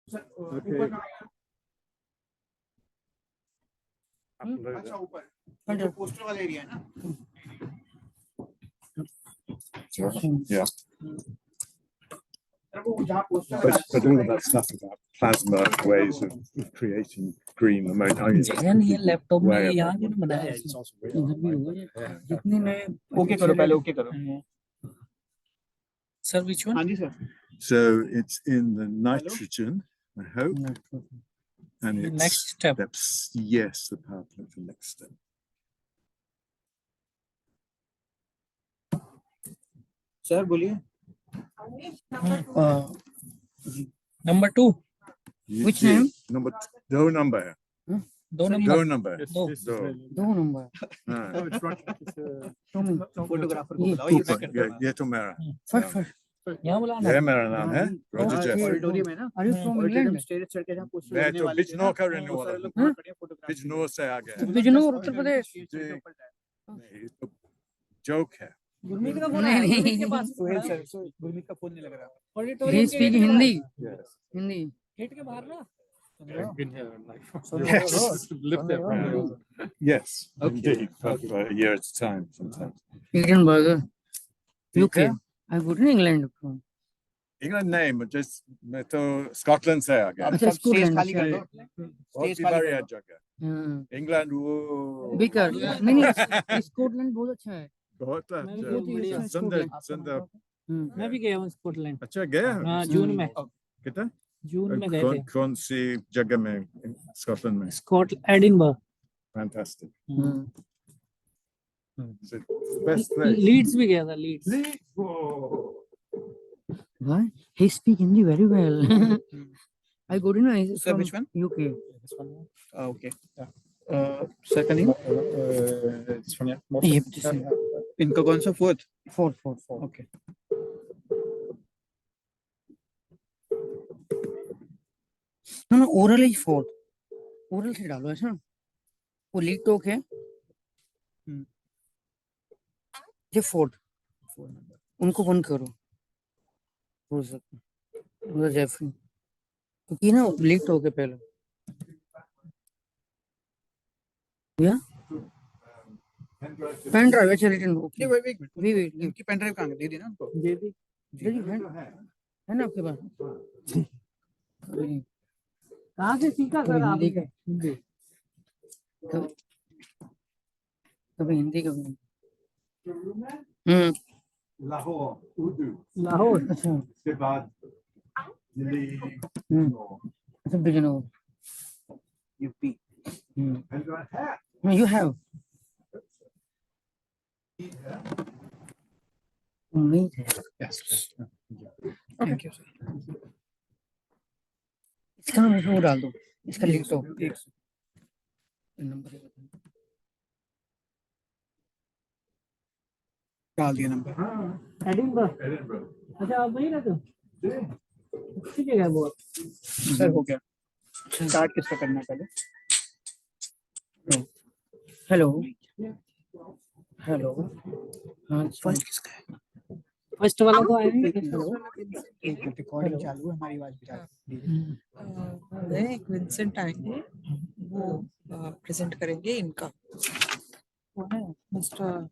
ऊपर कहाँ है? अच्छा ऊपर जो पोस्टर वाला एरिया है ना। Yeah. जहाँ poster But all of that stuff about plasma ways of creating green ammonia. Jain ये लैपटॉप में यहाँ क्यों बनाया है? इधर भी होगा जितने नए ओके करो पहले ओके करो। Sir which one? हाँ जी sir. So it's in the nitrogen, I hope. And it's Next step. Yes, the power plant for next step. Sir बोलिए। Number 2. Which name? Number दो number है। दो दो नंबर number है। दो number photographer को बुलाओ ये मैं करता हूँ। ये तो मेरा। फर्स्ट यहाँ बुलाना ये मेरा नाम है रोजर जेफरी। ऑडिटोरियम है ना। Are you from England? Stage चढ़ के जहाँ पोस्टर मैं लगने तो वाले थे बिजनौर का रहने वो वाला सारे लोग हूँ। वहाँ खड़े हैं फोटोग्राफर। बिजनौर से आ गया। बिजनौर उत्तर प्रदेश। नहीं तो जोक है। गुरमीत का फोन है गुरमीत के पास सोहेल सर गुरमीत का फोन नहीं लग रहा। Auditorium He speak Hindi. Hindi. Gate के बाहर ना Lived there for a while. Yes, indeed, for a year at a time sometimes. Edinburgh. UK. UK? I go to England from. England name, just मैं तो Scotland से आ गया। अब अच्छा, सब स्टेज स्कूल खाली कर दो। बहुत स्टेज ही खाली बढ़िया कर दो। जगह। इंग्लैंड वो Beaker. नहीं स्कॉटलैंड बहुत अच्छा है। बहुत बढ़िया। सुंदर सुंदर। मैं भी गया हूँ स्कॉटलैंड। अच्छा गया? हाँ जून में। कितना? जून में गए थे। कौन सी जगह में स्कॉटलैंड में? Edinburgh. Fantastic. It's the best place. Leeds भी गया था Leeds. Why? He speak Hindi very well. I go to Sir, which one? UK. Okay. Sir का name? This one, yeah. Yep, this one. इनका कौन सा fourth? Okay. No, oral is fourth. Oral से डालो ऐसा ना। वो लीक टोक है। ये फोर्थ उनको बंद करो हो सकता उधर जेफरी क्योंकि ना लीक टोक है पहले या पेन ड्राइव अच्छा रिटर्न ओके वेट इनकी पेन ड्राइव कहाँ दे दी ना उनको। दे दी है ना आपके पास कहाँ से सीखा सर आपने? कभी हिंदी कभी लाहौर उर्दू। लाहौर। अच्छा उसके बाद दिल्ली अच्छा बिजनौर यूपी। you have उम्मीद है Yes. Thank you sir. इसका नाम इसमें वो डाल दो इसका लिख दो नंबर डाल दिया नंबर। एडिनबर्ग। अच्छा आप वहीं रहते हो? अच्छी जगह है बहुत। सर हो गया। स्टार्ट किसका करना है पहले? हेलो हेलो हाँ फर्स्ट किसका है? फर्स्ट वाला तो आया नहीं। रिकॉर्डिंग चालू है हमारी आवाज भी चालू है। एक विंसेंट आएंगे वो प्रेजेंट करेंगे इनका वो है मिस्टर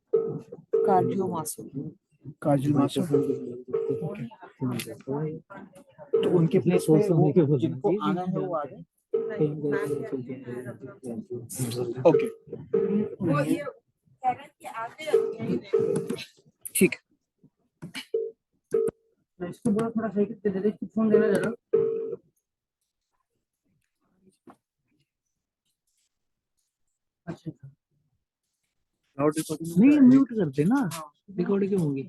कार्डियो मासो। काजल मासो। तो उनके प्लेस पे वो जिनको आना है वो आ गए। ओके ठीक है। इसको बोला थोड़ा सही करके दे दे फोन देना जरा अच्छा नहीं म्यूट कर देना रिकॉर्डिंग क्यों होगी।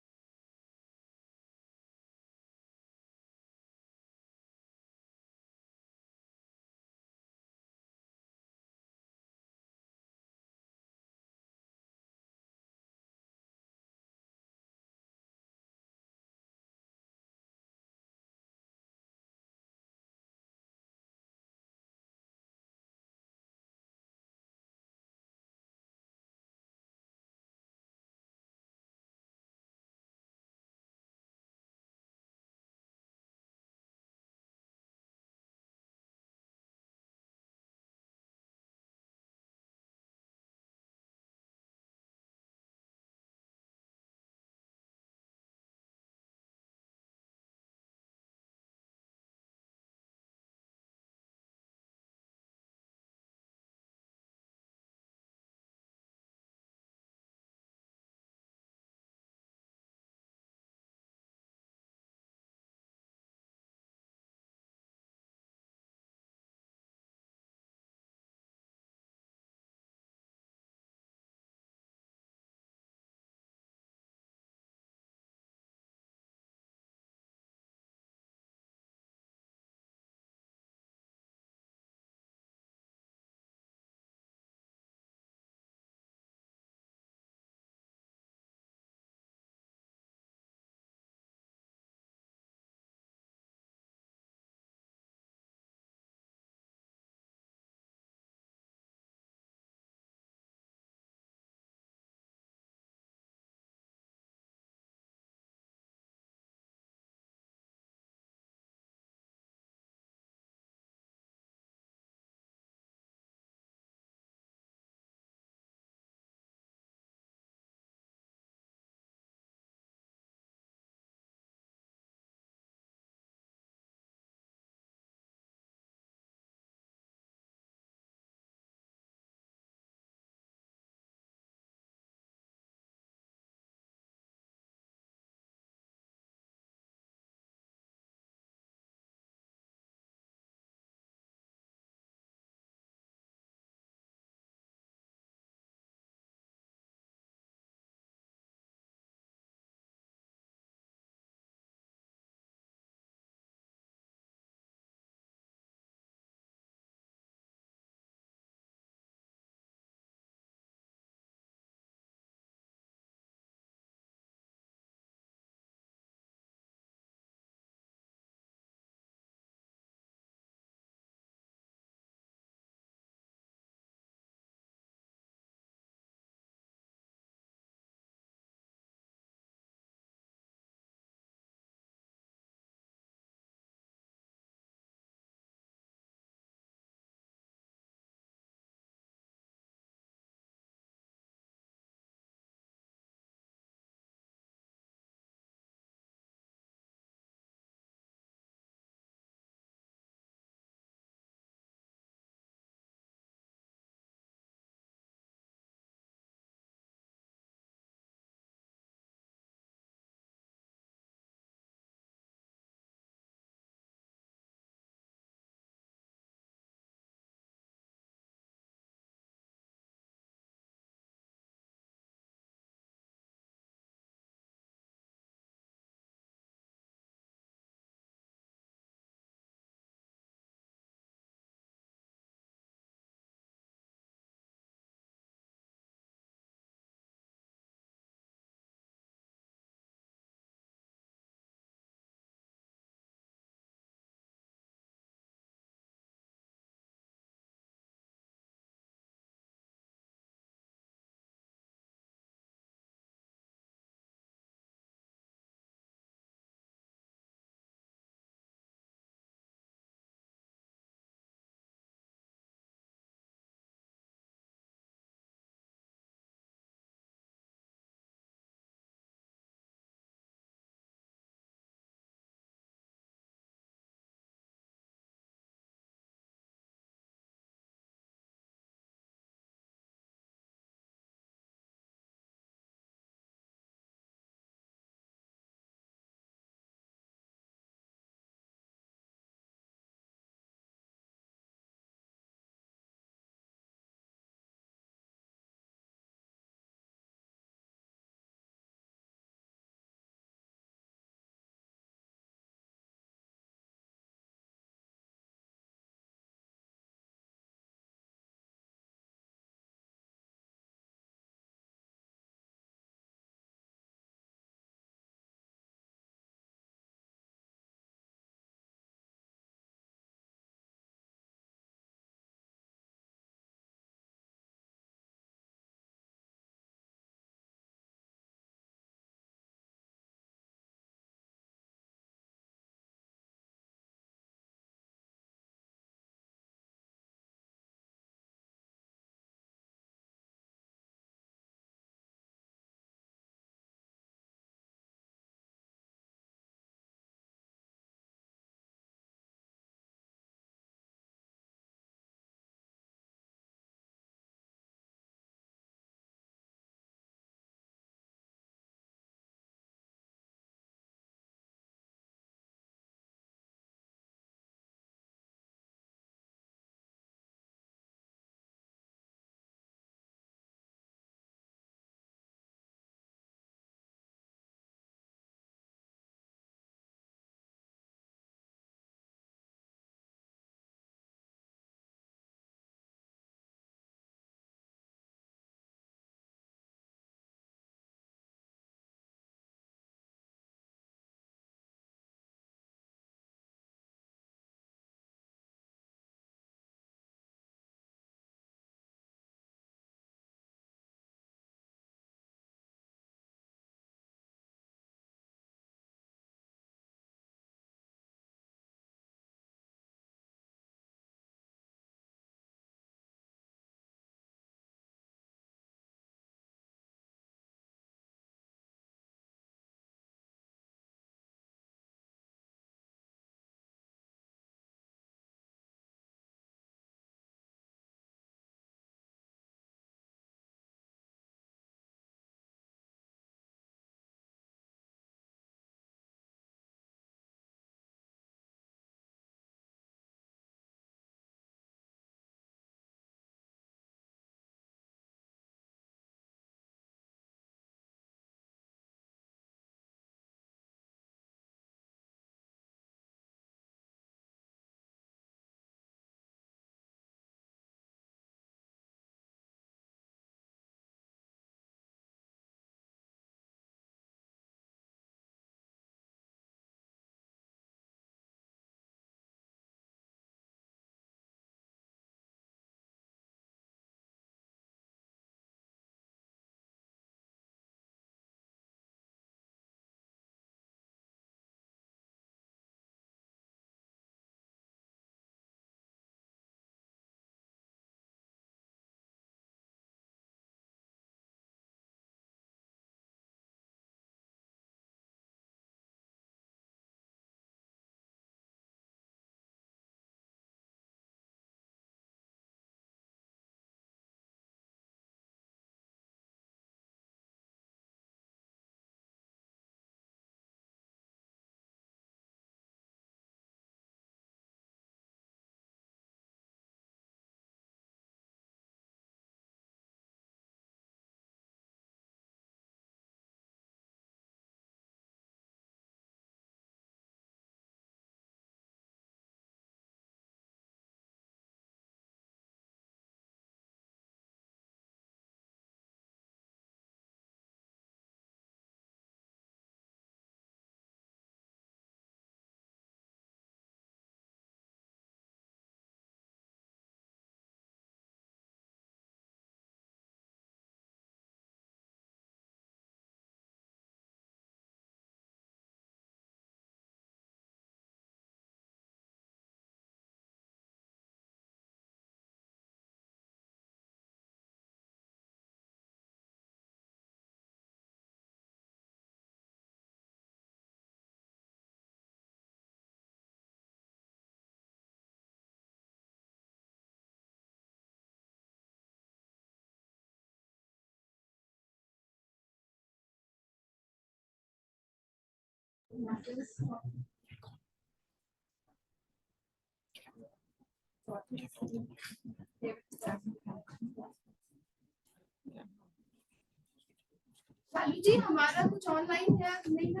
जी हमारा कुछ ऑनलाइन है नहीं ना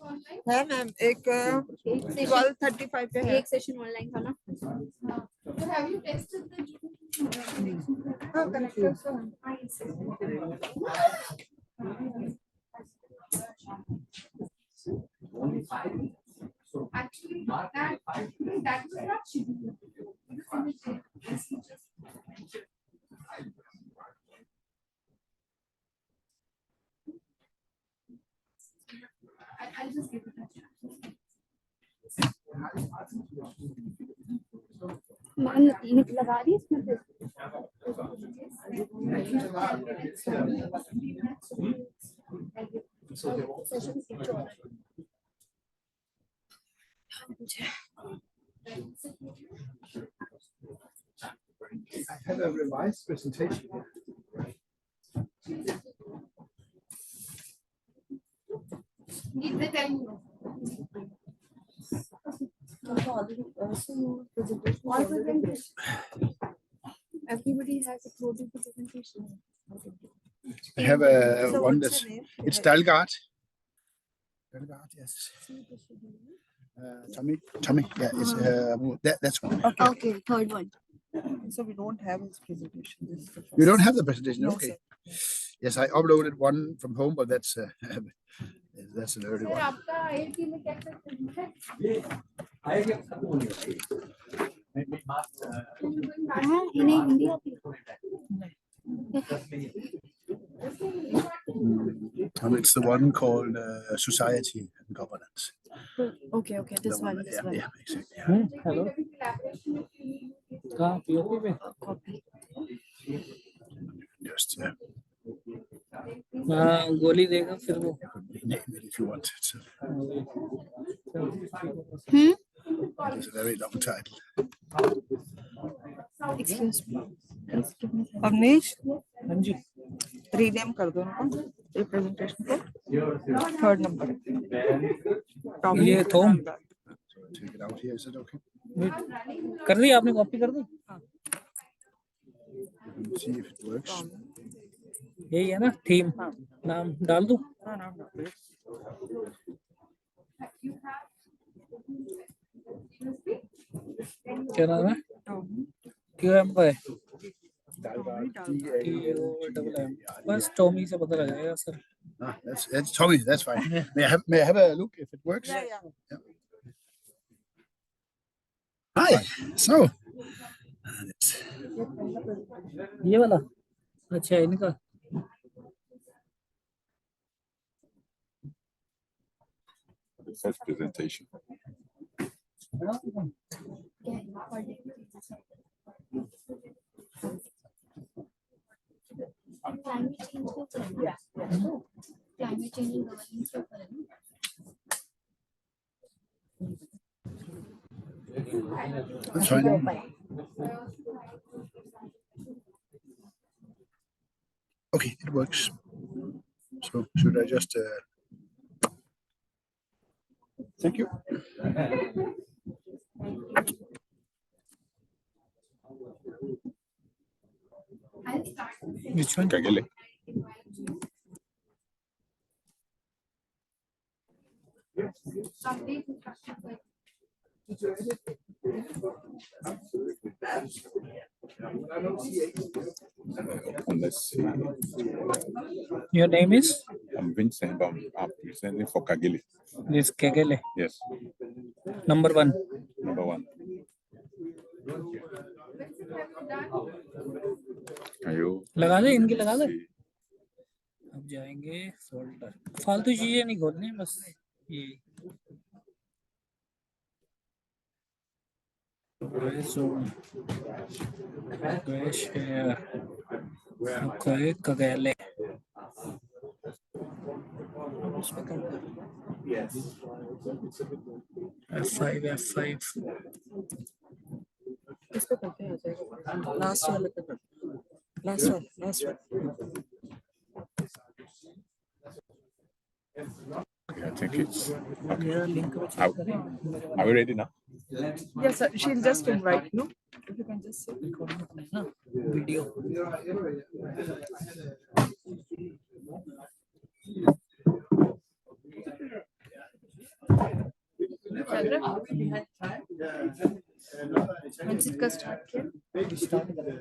ऑनलाइन है मैम एक 12:35 पे है एक सेशन ऑनलाइन था ना तो हैव यू टेस्टेड द हाँ कनेक्टर से actually that was not scheduled. I'll just give it a chance. लगा दी इसमें I have a revised presentation. Need the time. Everybody has a closing presentation. I have So one what's that's your name? it's Dalgard. Dalgard, yes. Tommy, yeah, it's that's one. Okay, third one. So we don't have his presentation. This is the first. You don't have the presentation, No, okay? sir. Yes, I uploaded one from home, but that's an early Sir, one. आपका IIT में कैसे है? इन्हें हिंदी आती है? And it's the one called Society and Governance. Okay, this one, this one. Yeah, exactly. Yeah. Hello कहाँ POP पे Copy. Just हाँ गोली देगा फिर वो name it if you want. It's Hmm? it is a very long title. Excuse me. Please give me some. Awanish हाँ जी rename कर दो उनको ये प्रेजेंटेशन को थर्ड नंबर ये थोम Take it out here. Is it okay? कर दी आपने कॉपी कर दी Let's see if it works. यही है ना थीम नाम डाल दूं हाँ नाम डाल दो। क्या नाम है QM का है Dalgard, TOMM बस टॉमी से पता लगाएगा sir That's Tommy. That's fine. May I have a look if it works? Yeah. Hi. So. ये वाला अच्छा इनका First presentation. Climate change को करें। Climate change and governance को करें। That's fine. Okay, it works. So should I just? Thank you. I'll start. which one Kagele. Update instructions. Let's see. your name is I'm Vincent. I'm presenting for Kagele. this Kegele Yes, number 1 number one. Can you? लगा दे इनकी लगा दे अब जाएंगे folder फालतू चीजें नहीं खोलनी बस ये कगेले F5 इस पे करते हैं आ जाएगा लास्ट वाले पे करते हैं लास्ट वाला think it's okay. मेरा लिंक पे Are, चेक करें are we ready now? Yes, sir. She'll just invite, no? If you can just say. Recording अपने ना वीडियो चल रहा है? मंजिल का स्टार्ट किया? स्टार्ट करें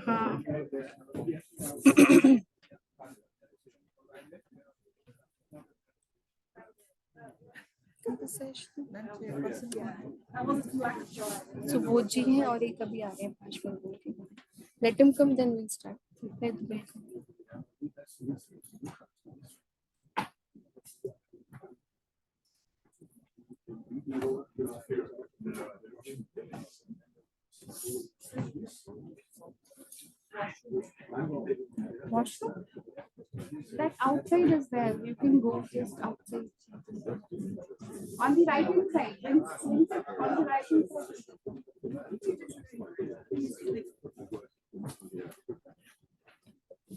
हाँ. सुबोध जी हैं और एक अभी आ रहे हैं 5 मिनट के बाद. Let him come, then we'll start. Washroom? That outside is there. You can go just outside. On the right hand side. On the right hand side.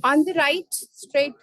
On the right, straight.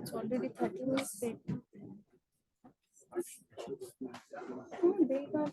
It's already 30 minutes late. They got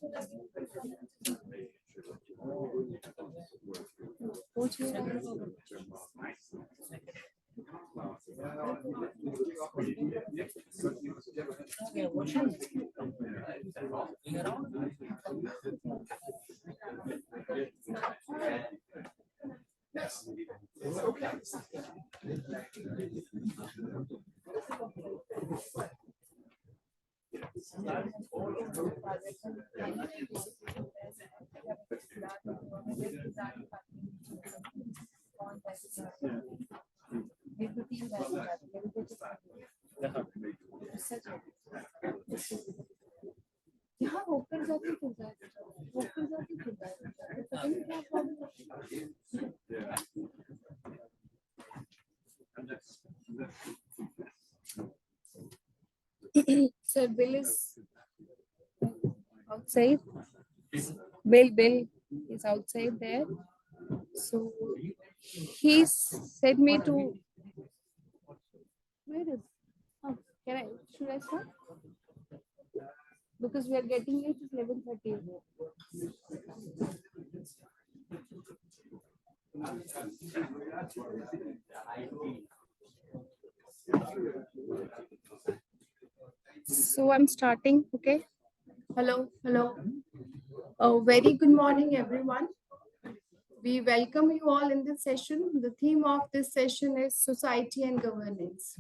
यहाँ होकर जाती खुल जाती होकर जाती खुल जाती पता नहीं क्या प्रॉब्लम है. Sir, Bill is outside. Bill is outside there. So he said me to. Where is? Oh, should I start? Because we are getting late, it's 11:30. So I'm starting, okay? Hello. Very good morning, everyone. We welcome you all in this session. The theme of this session is society and governance.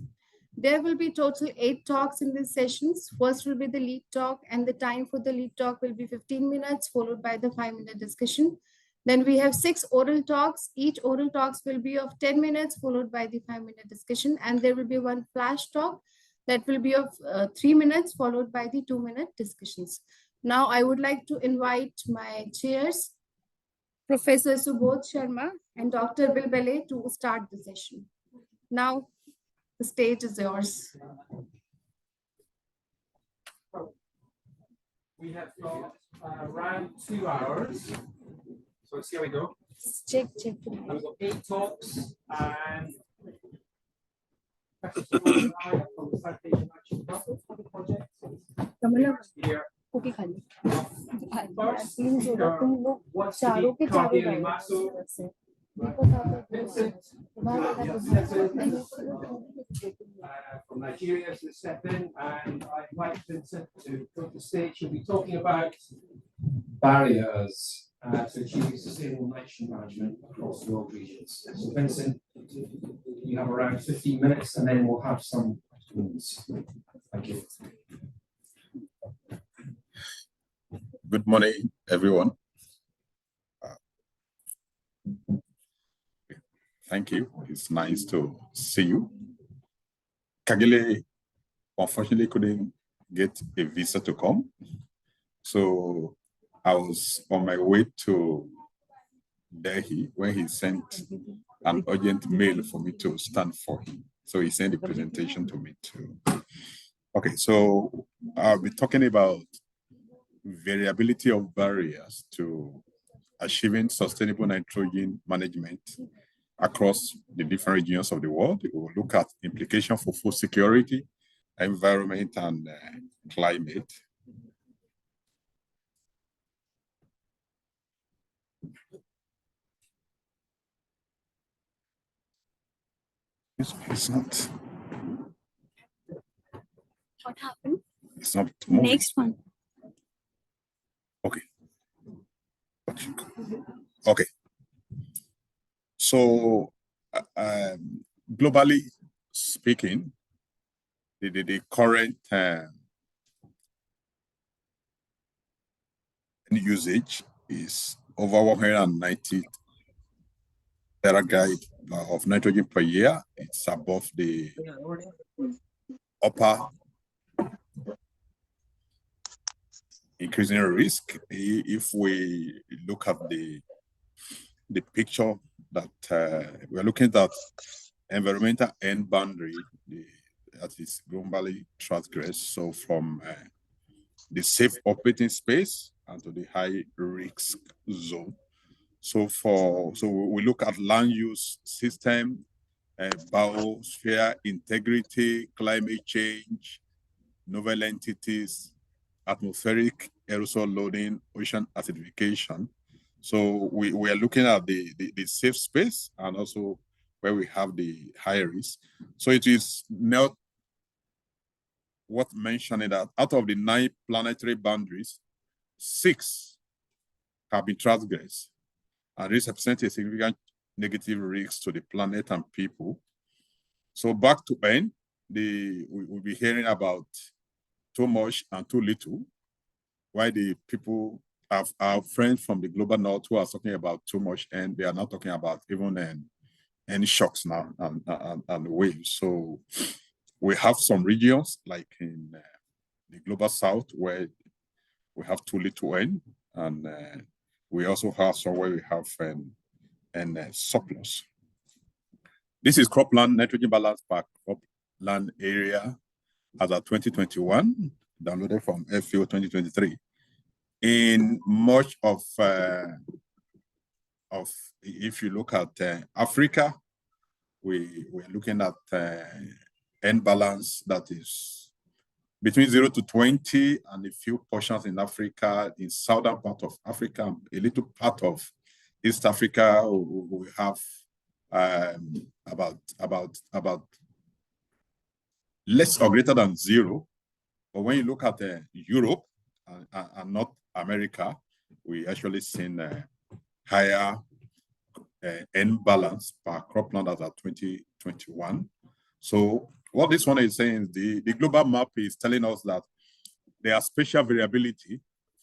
There will be total 8 talks in these sessions. First will be the lead talk, and the time for the lead talk will be 15 minutes, followed by the 5-minute discussion. Then we have 6 oral talks. Each oral talks will be of 10 minutes, followed by the 5-minute discussion. And there will be one flash talk that will be of 3 minutes, followed by the 2-minute discussions. Now I would like to invite my chairs, Professor Subodh Sharma and Dr. Bill Belay, to start the session. Now, the stage is yours. We have got around 2 hours. So let's see how we go. Check. And we've got 8 talks and here. Cookie खा ली तीन जोड़ा तुम लोग चारों के चारों गए from Nigeria to step in, and I'd like Vincent to come to the stage. He'll be talking about barriers to achieve sustainable nitrogen management across world regions. So Vincent, you have around 15 minutes and then we'll have some questions. Thank you. Good morning, everyone. Thank you. It's nice to see you. Kagile unfortunately couldn't get a visa to come. So I was on my way to Delhi when he sent an urgent mail for me to stand for him. So he sent a presentation to me too. Okay, so I'll be talking about variability of barriers to achieving sustainable nitrogen management across the different regions of the world. We will look at implications for food security, environment, and climate. It's not. What happened? It's not moving. Next one. Okay. Okay. So, globally speaking, the current usage is over 190 terabyte of nitrogen per year. It's above the upper increasing risk. If we look at the picture that we're looking at, environmental end boundary that is globally transgressed. So from the safe operating space and to the high risk zone. So we look at land use system, biosphere integrity, climate change, novel entities, atmospheric aerosol loading, ocean acidification. So we are looking at the safe space and also where we have the high risk. So it is not worth mentioning that out of the 9 planetary boundaries, 6 have been transgressed, and this represents a significant negative risk to the planet and people. So back to N, we'll be hearing about too much and too little, why the people have our friends from the global north who are talking about too much, and they are not talking about even any shocks now and waves. So we have some regions like in the global south where we have too little N, and we also have somewhere we have an surplus. This is cropland nitrogen balance per cropland area as of 2021, downloaded from FAO 2023. In much of if you look at Africa, we're looking at end balance that is between 0 to 20, and a few portions in Africa, in southern part of Africa, a little part of East Africa, we have about less or greater than 0. But when you look at Europe and North America, we actually seen higher end balance per cropland as of 2021. So what this one is saying is the global map is telling us that there are spatial variability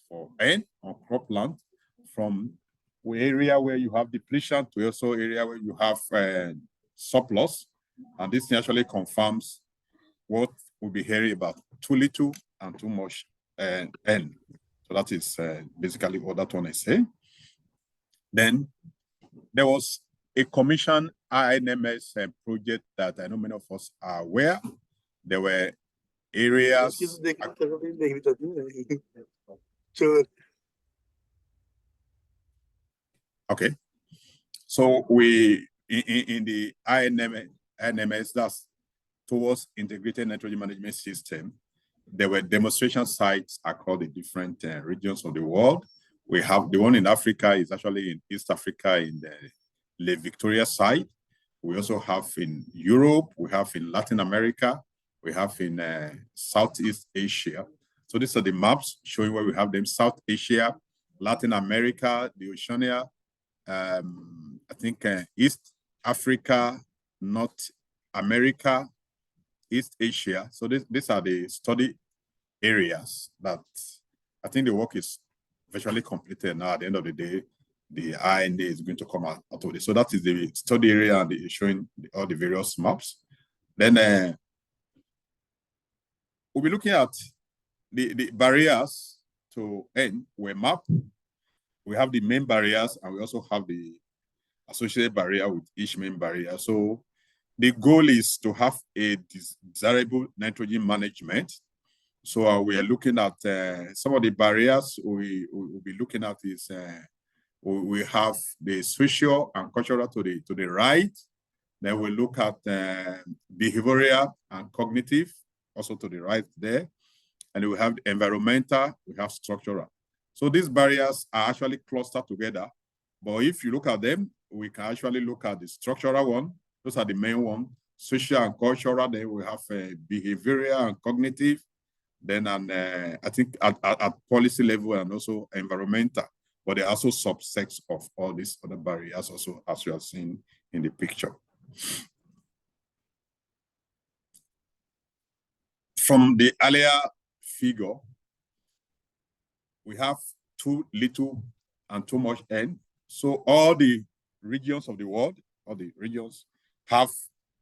for N on cropland from area where you have depletion to also area where you have surplus. And this actually confirms what we'll be hearing about too little and too much N. So that is basically what that one is saying. Then there was a commission INMS project that I know many of us are aware. There were areas. Sure. Okay. So we in the INMS, that's towards integrated nitrogen management system, there were demonstration sites across the different regions of the world. We have the one in Africa is actually in East Africa in the Lake Victoria site. We also have in Europe, we have in Latin America, we have in Southeast Asia. So these are the maps showing where we have them. South Asia, Latin America, the Oceania, I think East Africa, North America, East Asia. So these are the study areas that I think the work is virtually completed now. At the end of the day, the IND is going to come out of this. So that is the study area, and it's showing all the various maps. Then we'll be looking at the barriers to N were mapped. We have the main barriers, and we also have the associated barrier with each main barrier. So the goal is to have a desirable nitrogen management. So we are looking at some of the barriers we will be looking at is we have the social and cultural to the right. Then we look at behavioral and cognitive, also to the right there. And we have the environmental, we have structural. So these barriers are actually clustered together. But if you look at them, we can actually look at the structural one. Those are the main one. Social and cultural, then we have behavioral and cognitive. Then I think at policy level and also environmental. But there are also subsets of all these other barriers also, as you have seen in the picture. From the earlier figure, we have too little and too much N. So all the regions of the world, all the regions have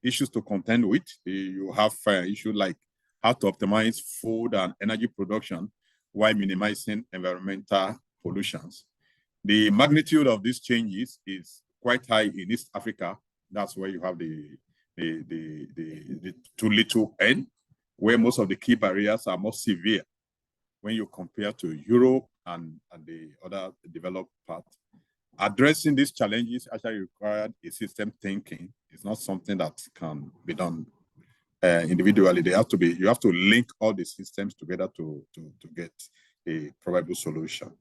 issues to contend with. You have issues like how to optimize food and energy production while minimizing environmental pollutions. The magnitude of these changes is quite high in East Africa. That's where you have the too little N, where most of the key barriers are more severe when you compare to Europe and the other developed part. Addressing these challenges actually required a system thinking. It's not something that can be done individually. They have to be, you have to link all the systems together to get a probable solution.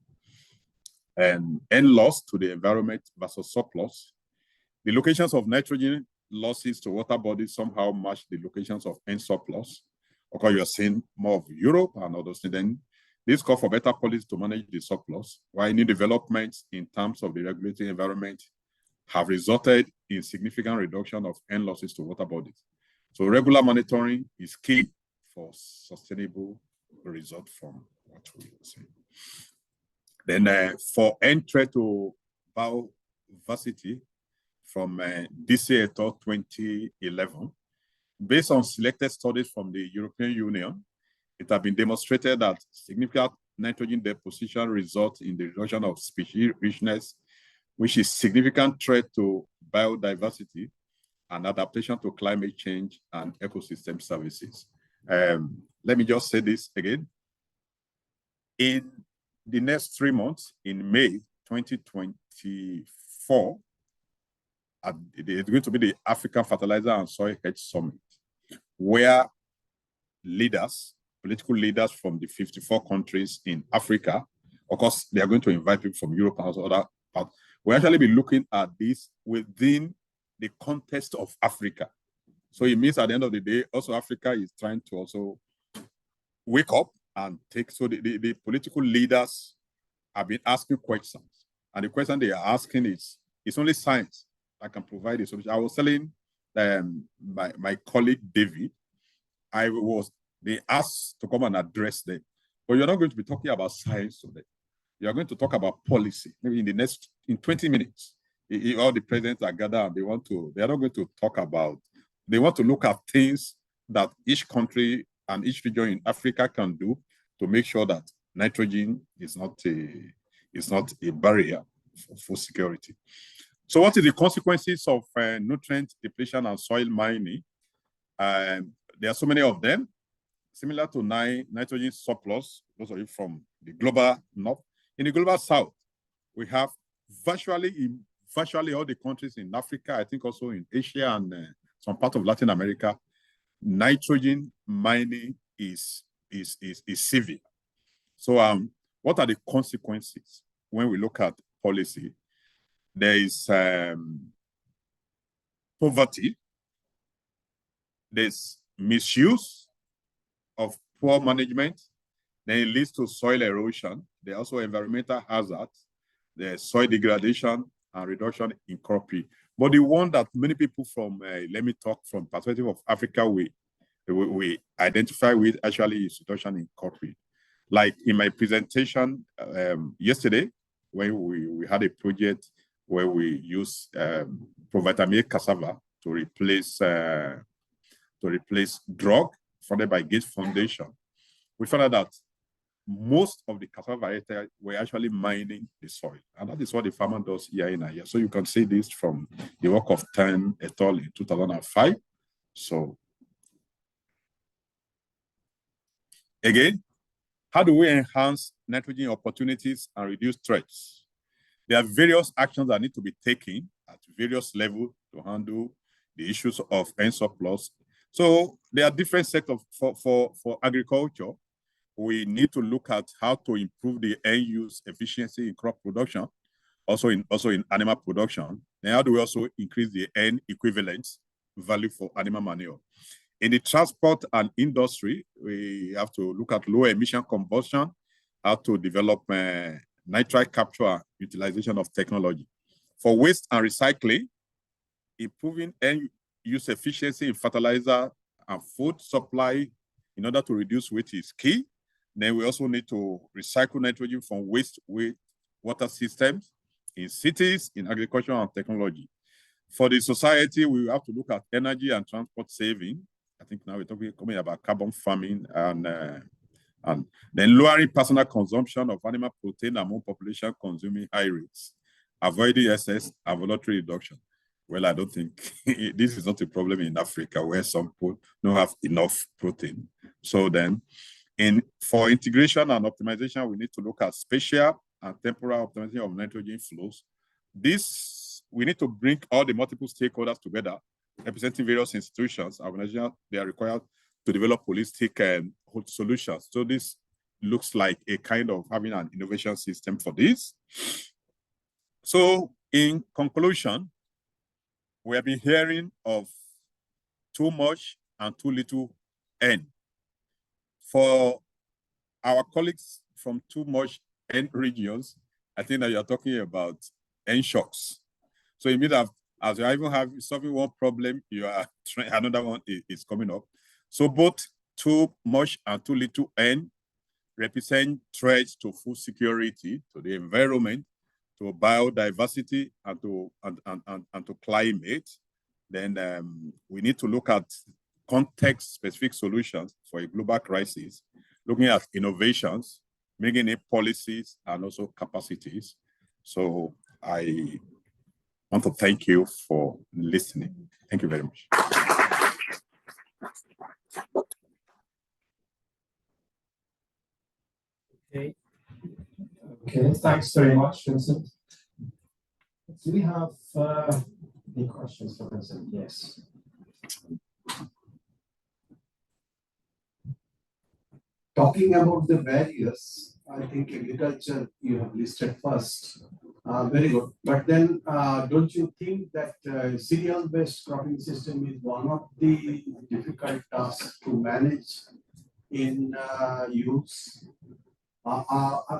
And N loss to the environment versus surplus. The locations of nitrogen losses to water bodies somehow match the locations of N surplus. Of course, you are seeing more of Europe and others. Then this call for better policy to manage the surplus, while new developments in terms of the regulatory environment have resulted in significant reduction of N losses to water bodies. So regular monitoring is key for sustainable result from what we are saying. Then for N threat to biodiversity from DC et al. 2011, based on selected studies from the European Union, it has been demonstrated that significant nitrogen deposition results in the reduction of species richness, which is significant threat to biodiversity and adaptation to climate change and ecosystem services. Let me just say this again. In the next 3 months, in May 2024, it's going to be the African Fertilizer and Soil Health Summit, where leaders, political leaders from the 54 countries in Africa, of course, they are going to invite people from Europe and other parts. We'll actually be looking at this within the context of Africa. So it means at the end of the day, also Africa is trying to also wake up and take, so the political leaders have been asking questions. And the question they are asking is, it's only science that can provide a solution. I was telling my colleague David, they asked to come and address them. But you're not going to be talking about science today. You're going to talk about policy. Maybe in 20 minutes, all the presidents are gathered and they are not going to talk about, they want to look at things that each country and each region in Africa can do to make sure that nitrogen is not a barrier for food security. So what is the consequences of nutrient depletion and soil mining? There are so many of them, similar to nitrogen surplus, those of you from the global north. In the global south, we have virtually all the countries in Africa, I think also in Asia and some part of Latin America, nitrogen mining is severe. So what are the consequences when we look at policy? There is poverty, there's misuse of poor management, Then it leads to soil erosion. There are also environmental hazards, the soil degradation and reduction in crop yield. But the one that many people from, let me talk from perspective of Africa, we identify with actually is reduction in crop yield. Like in my presentation yesterday, when we had a project where we used provitamine cassava to replace drug funded by Gates Foundation, we found out that most of the cassava varieties were actually mining the soil. And that is what the farmer does year in and year. So you can see this from the work of Tan et al. In 2005. So again, how do we enhance nitrogen opportunities and reduce threats? There are various actions that need to be taken at various levels to handle the issues of N surplus. So there are different sectors for agriculture. We need to look at how to improve the end use efficiency in crop production, also in animal production. And how do we also increase the N equivalent value for animal manure? In the transport and industry, we have to look at low emission combustion, how to develop nitrate capture and utilization of technology. For waste and recycling, improving end use efficiency in fertilizer and food supply in order to reduce waste is key. Then we also need to recycle nitrogen from waste water systems in cities, in agriculture and technology. For the society, we have to look at energy and transport saving. I think now we're coming about carbon farming and then lowering personal consumption of animal protein among population consuming high rates, avoiding excess and voluntary reduction. Well, I don't think this is not a problem in Africa where some people don't have enough protein. So then, for integration and optimization, we need to look at spatial and temporal optimization of nitrogen flows. We need to bring all the multiple stakeholders together, representing various institutions, organizations. They are required to develop holistic solutions. So this looks like a kind of having an innovation system for this. So in conclusion, we have been hearing of too much and too little N. For our colleagues from too much N regions, I think that you're talking about N shocks. So it means that as you even have solving one problem, you are trying, another one is coming up. So both too much and too little N represent threats to food security, to the environment, to biodiversity, and to climate. Then we need to look at context-specific solutions for a global crisis, looking at innovations, making it policies and also capacities. So I want to thank you for listening. Thank you very much. Okay, thanks very much, Vincent. Do we have any questions for Vincent? Yes. Talking about the barriers, I think agriculture you have listed first. Very good. But then don't you think that cereal-based cropping system is one of the difficult tasks to manage in use?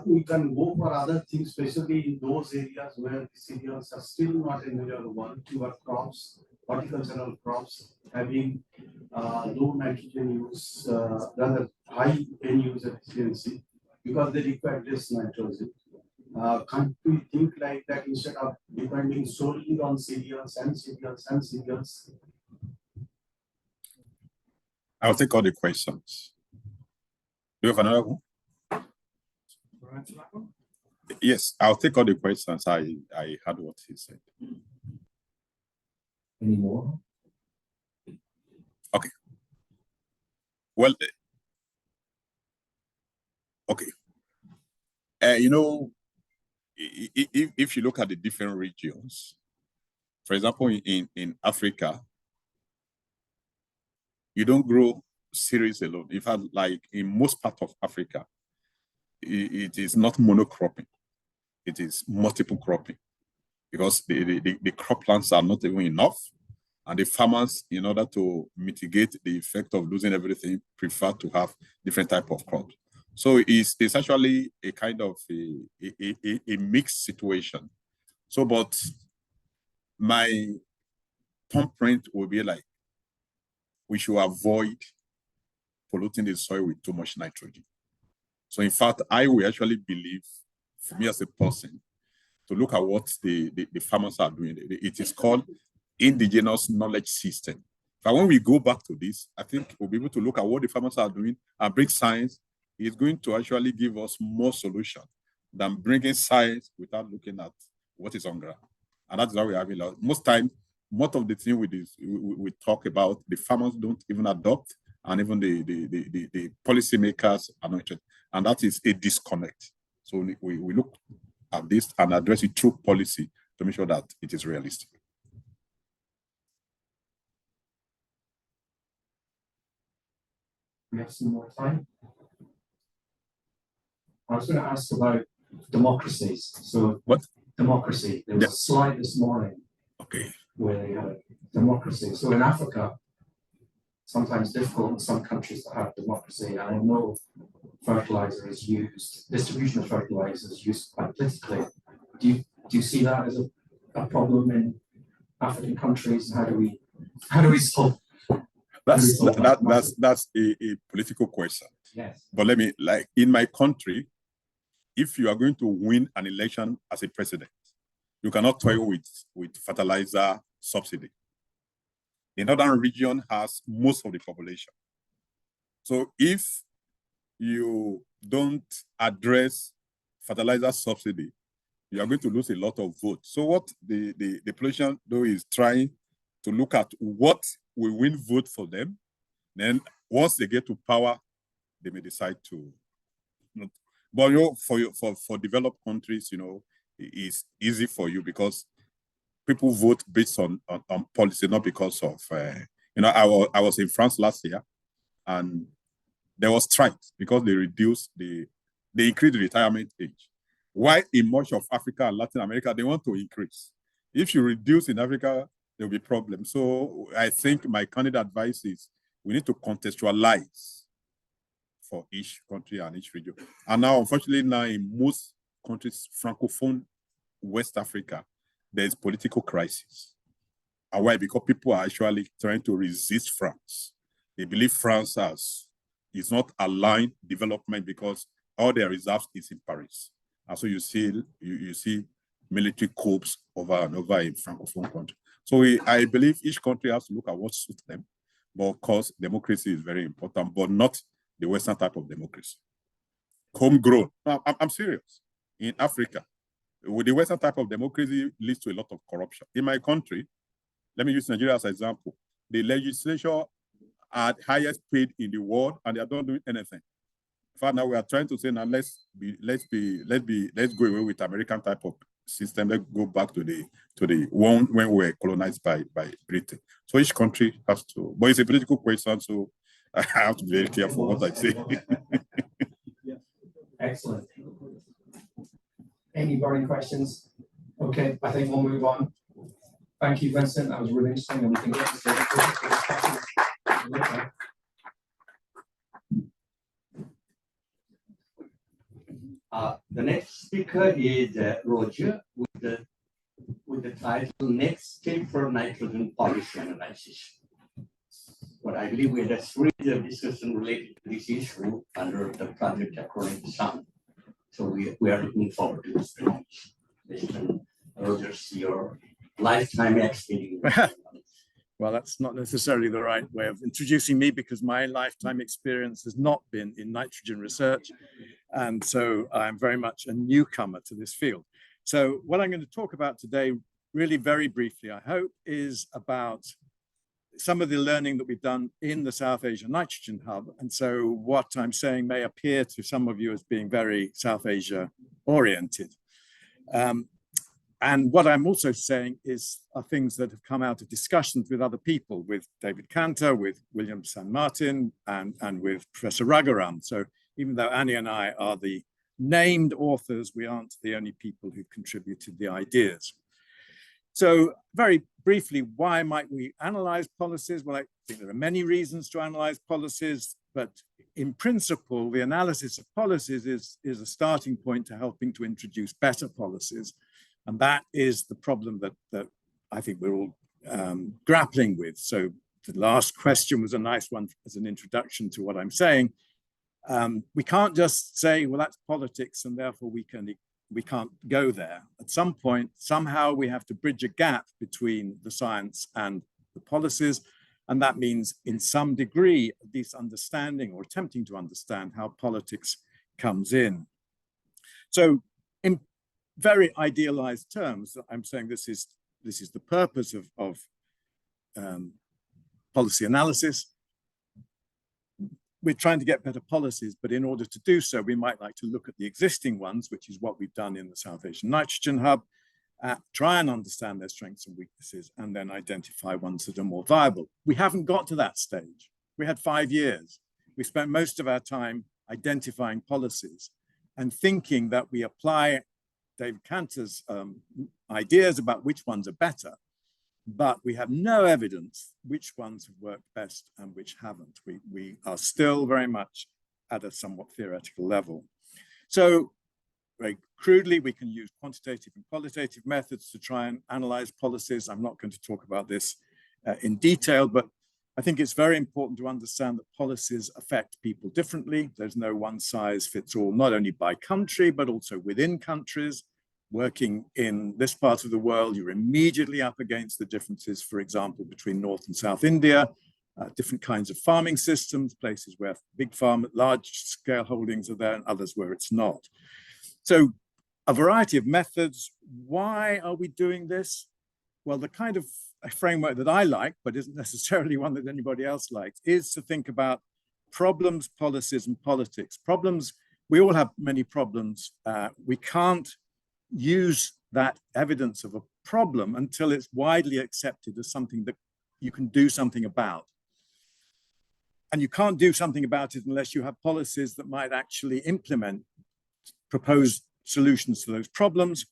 We can go for other things, especially in those areas where the cereals are still not in your crops, horticultural crops, having low nitrogen use, rather high N use efficiency, because they require less nitrogen. Can't we think like that instead of depending solely on cereals and cereals and cereals? I'll take all the questions. Do you have another one? Yes, I'll take all the questions. I heard what he said. Any more? Okay. Well, okay. You know, if you look at the different regions, for example, in Africa, you don't grow cereals alone. In fact, like in most parts of Africa, it is not monocropping. It is multiple cropping because the croplands are not even enough. And the farmers, in order to mitigate the effect of losing everything, prefer to have different type of crops. So it's actually a kind of a mixed situation. So, but my thumbprint will be like, we should avoid polluting the soil with too much nitrogen. So in fact, I will actually believe, for me as a person, to look at what the farmers are doing. It is called indigenous knowledge system. But when we go back to this, I think we'll be able to look at what the farmers are doing and bring science. Is going to actually give us more solution than bringing science without looking at what is on ground. And that's why we're having most times, most of the thing we talk about, the farmers don't even adopt, and even the policymakers are not interested. And that is a disconnect. So we look at this and address it through policy to make sure that it is realistic. We have some more time. I was going to ask about democracies. So what? Democracy. There was a slide this morning. Okay. Where they had democracy. So in Africa, sometimes difficult in some countries to have democracy. And I know fertilizer is used, distribution of fertilizer is used quite politically. Do you see that as a problem in African countries? And how do we solve? That's a political question. Yes. But let me, like in my country, if you are going to win an election as a president, you cannot toy with fertilizer subsidy. The northern region has most of the population. So if you don't address fertilizer subsidy, you are going to lose a lot of votes. So what the politician though is trying to look at what will win vote for them. Then once they get to power, they may decide to. But for developed countries, it's easy for you because people vote based on policy, not because of I was in France last year, and there was strikes because they increased the retirement age. Why in much of Africa and Latin America they want to increase? If you reduce in Africa, there'll be problems. So I think my candid advice is we need to contextualize for each country and each region. And now, unfortunately, now in most countries, Francophone West Africa, there's political crisis. And why? Because people are actually trying to resist France. They believe France is not aligned development because all their reserves is in Paris. And so you see military coups over and over in Francophone countries. So I believe each country has to look at what suits them. But of course, democracy is very important, but not the Western type of democracy. Homegrown. No, I'm serious. In Africa, with the Western type of democracy leads to a lot of corruption. In my country, let me use Nigeria as an example. The legislature are highest paid in the world, and they are not doing anything. In fact, now we are trying to say, now let's go away with American type of system. Let's go back to the one when we were colonized by Britain. So each country has to, but it's a political question, so I have to be very careful what I say. Excellent. Any burning questions? Okay, I think we'll move on. Thank you, Vincent. That was really interesting, and we can get to the The next speaker is Roger with the title Next Step for Nitrogen Policy Analysis. But I believe we had a series of discussion related to this issue under the project According to Sun. So we are looking forward to this launch. Mr. Rogers, your lifetime experience. Well, that's not necessarily the right way of introducing me because my lifetime experience has not been in nitrogen research. And so I'm very much a newcomer to this field. So what I'm going to talk about today, really very briefly, I hope, is about some of the learning that we've done in the South Asia Nitrogen Hub. And so what I'm saying may appear to some of you as being very South Asia oriented. And what I'm also saying are things that have come out of discussions with other people, with David Cantor, with William San Martin, and with Professor Raghuram. So even though Annie and I are the named authors, we aren't the only people who contributed the ideas. So very briefly, why might we analyze policies? Well, I think there are many reasons to analyze policies, but in principle, the analysis of policies is a starting point to helping to introduce better policies. And that is the problem that I think we're all grappling with. So the last question was a nice one as an introduction to what I'm saying. We can't just say, well, that's politics, and therefore we can't go there. At some point, somehow we have to bridge a gap between the science and the policies. And that means in some degree, at least understanding or attempting to understand how politics comes in. So in very idealized terms, I'm saying this is the purpose of policy analysis. We're trying to get better policies, but in order to do so, we might like to look at the existing ones, which is what we've done in the South Asian Nitrogen Hub, try and understand their strengths and weaknesses, and then identify ones that are more viable. We haven't got to that stage. We had 5 years. We spent most of our time identifying policies and thinking that we apply David Cantor's ideas about which ones are better, but we have no evidence which ones have worked best and which haven't. We are still very much at a somewhat theoretical level. So very crudely, we can use quantitative and qualitative methods to try and analyze policies. I'm not going to talk about this in detail, but I think it's very important to understand that policies affect people differently. There's no one size fits all, not only by country, but also within countries. Working in this part of the world, you're immediately up against the differences, for example, between North and South India, different kinds of farming systems, places where large scale holdings are there and others where it's not. So a variety of methods. Why are we doing this? Well, the kind of framework that I like, but isn't necessarily one that anybody else likes, is to think about problems, policies, and politics. Problems, we all have many problems. We can't use that evidence of a problem until it's widely accepted as something that you can do something about. And you can't do something about it unless you have policies that might actually implement proposed solutions to those problems.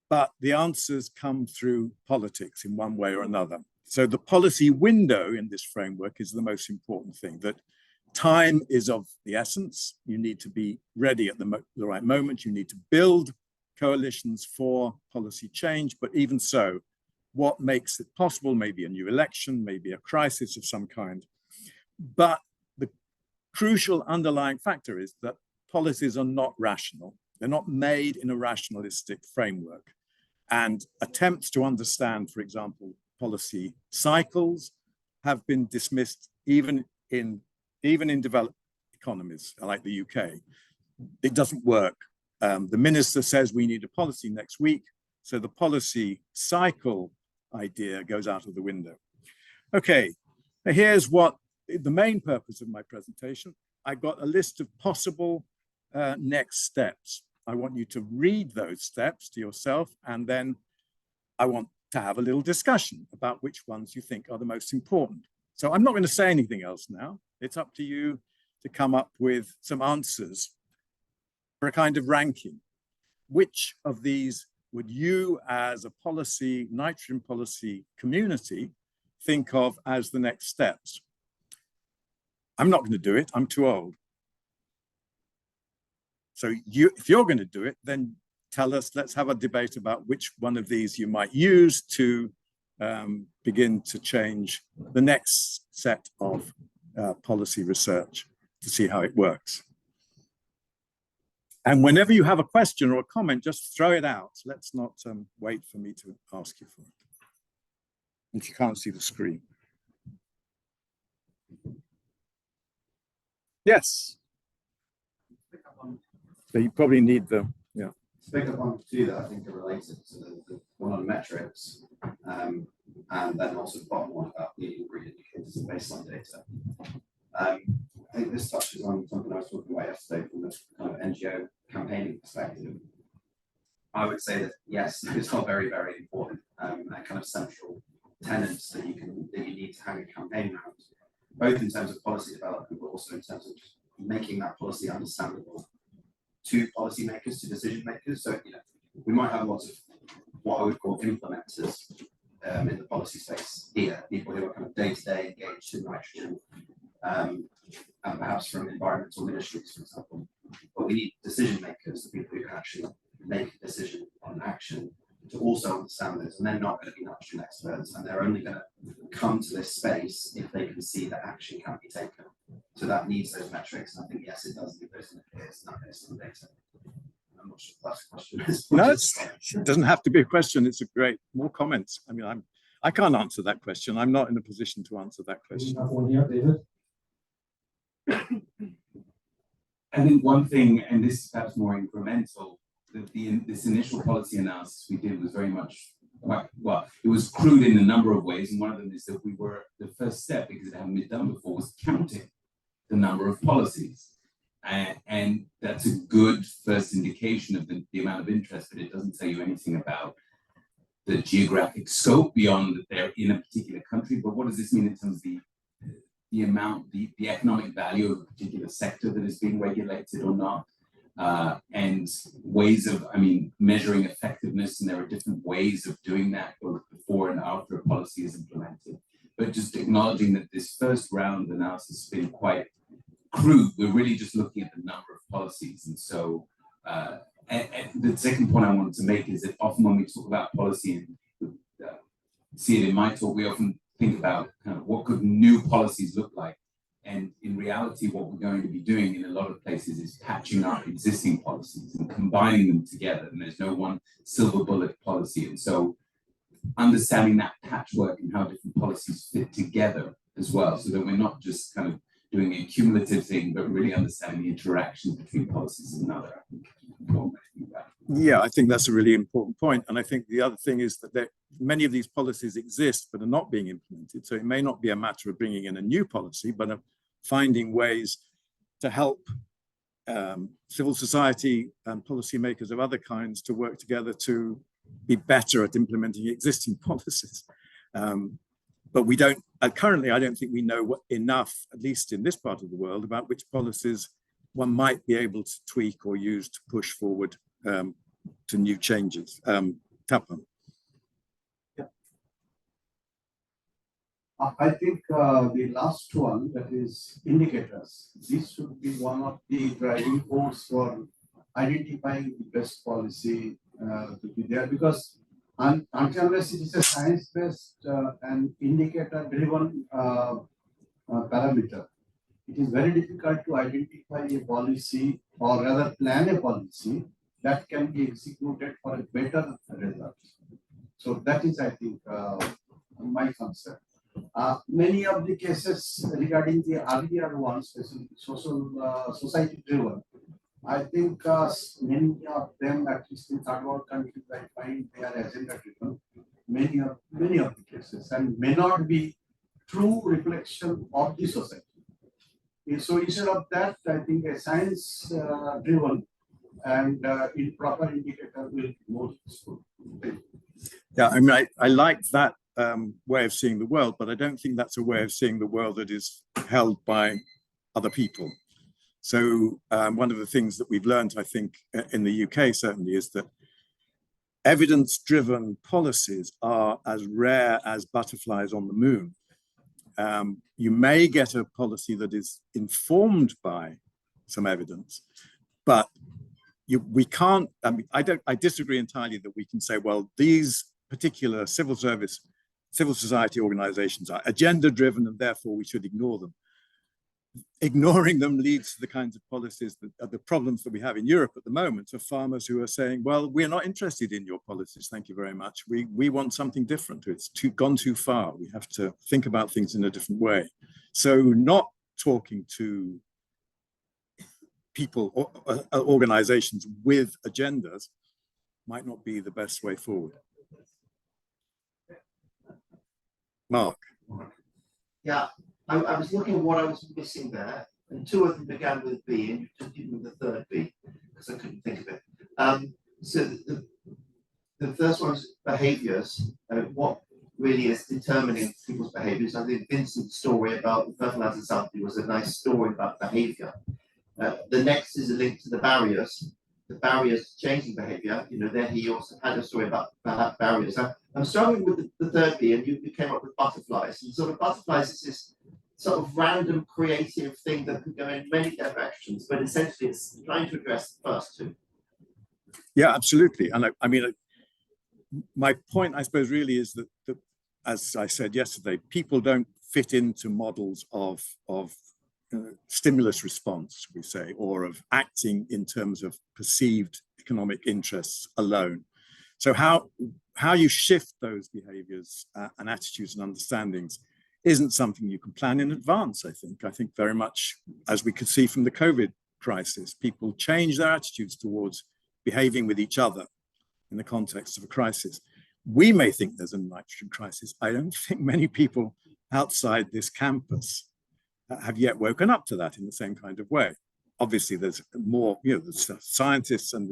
But the answers come through politics in one way or another. So the policy window in this framework is the most important thing, that time is of the essence. You need to be ready at the right moment. You need to build coalitions for policy change, but even so, what makes it possible? Maybe a new election, maybe a crisis of some kind. But the crucial underlying factor is that policies are not rational. They're not made in a rationalistic framework. And attempts to understand, for example, policy cycles have been dismissed even in developed economies like the UK. It doesn't work. The minister says we need a policy next week, so the policy cycle idea goes out of the window. Okay, here's what the main purpose of my presentation. I got a list of possible next steps. I want you to read those steps to yourself, and then I want to have a little discussion about which ones you think are the most important. So I'm not going to say anything else now. It's up to you to come up with some answers for a kind of ranking. Which of these would you, as a policy, nitrogen policy community, think of as the next steps? I'm not going to do it. I'm too old. So if you're going to do it, then tell us, let's have a debate about which one of these you might use to begin to change the next set of policy research to see how it works. And whenever you have a question or a comment, just throw it out. Let's not wait for me to ask you for it, if you can't see the screen. Yes. So you probably need the, yeah. To pick up on two that I think are related, so the one on metrics, and then also the bottom one about leading breed indicators and baseline data. I think this touches on something I was talking about yesterday from the kind of NGO campaigning perspective. I would say that yes, it's not very, very important and kind of central tenets that you need to hang a campaign around, both in terms of policy development, but also in terms of making that policy understandable to policymakers, to decision makers. So, you know, we might have lots of what I would call implementers in the policy space here, people who are kind of day-to-day engaged in nitrogen, and perhaps from environmental ministries, for example. But we need decision makers, the people who can actually make a decision on action, to also understand this. And they're not going to be nitrogen experts, and they're only going to come to this space if they can see that action can be taken. So that needs those metrics. And I think, yes, it does need those indicators, not based on data. I'm not sure if that's a question. No, it doesn't have to be a question. It's a great, more comments. I mean, I can't answer that question. I'm not in a position to answer that question. I think one thing, and this is perhaps more incremental, that this initial policy analysis we did was very much, well, it was crude in a number of ways. And one of them is that the first step, because it hadn't been done before, was counting the number of policies. And that's a good first indication of the amount of interest, but it doesn't tell you anything about the geographic scope beyond that they're in a particular country. But what does this mean in terms of the amount, the economic value of a particular sector that is being regulated or not? And ways of, measuring effectiveness, and there are different ways of doing that both before and after a policy is implemented. But just acknowledging that this first round analysis has been quite crude. We're really just looking at the number of policies. And so and the second point I wanted to make is that often when we talk about policy and see it in my talk, we often think about kind of what could new policies look like. And in reality, what we're going to be doing in a lot of places is patching up existing policies and combining them together. And there's no one silver bullet policy. And so understanding that patchwork and how different policies fit together as well, so that we're not just kind of doing a cumulative thing, but really understanding the interactions between policies and another. I think is important to think about. Yeah, I think that's a really important point. And I think the other thing is that many of these policies exist, but are not being implemented. So it may not be a matter of bringing in a new policy, but of finding ways to help civil society and policymakers of other kinds to work together to be better at implementing existing policies. But we don't, currently, I don't think we know enough, at least in this part of the world, about which policies one might be able to tweak or use to push forward to new changes. Tapan. I think the last one, that is indicators, this should be one of the driving force for identifying the best policy to be there, because unless it is a science-based and indicator-driven parameter, it is very difficult to identify a policy, or rather plan a policy that can be executed for a better result. So that is, I think, my concern. Many of the cases regarding the earlier ones, society-driven, I think many of them, at least in third world countries, I find they are agenda-driven. Many of the cases, and may not be true reflection of the society. So instead of that, I think a science-driven and proper indicator will be more useful. Yeah, I mean, I like that way of seeing the world, but I don't think that's a way of seeing the world that is held by other people. So one of the things that we've learned, I think, in the UK certainly, is that evidence-driven policies are as rare as butterflies on the moon. You may get a policy that is informed by some evidence, but we can't, I disagree entirely that we can say, well, these particular civil society organizations are agenda-driven and therefore we should ignore them. Ignoring them leads to the kinds of policies that are the problems that we have in Europe at the moment, of farmers who are saying, well, we're not interested in your policies, thank you very much. We want something different. It's gone too far. We have to think about things in a different way. So not talking to people or organizations with agendas might not be the best way forward. Mark. Yeah. I was looking at what I was missing there, and two of them began with B, and you just given me the third B because I couldn't think of it. So the first one is behaviours. What really is determining people's behaviours? I think Vincent's story about the fertilizer company was a nice story about behaviour. The next is a link to the barriers to changing behaviour. You know, there he also had a story about barriers. I'm struggling with the third B, and you came up with butterflies. And sort of butterflies is this sort of random creative thing that could go in many directions, but essentially it's trying to address the first two. Yeah, absolutely. And I mean, my point, I suppose, really is that, as I said yesterday, people don't fit into models of stimulus response, we say, or of acting in terms of perceived economic interests alone. So how you shift those behaviors and attitudes and understandings isn't something you can plan in advance, I think. I think very much, as we could see from the COVID crisis, people change their attitudes towards behaving with each other in the context of a crisis. We may think there's a nitrogen crisis. I don't think many people outside this campus have yet woken up to that in the same kind of way. Obviously, there's more, there's scientists and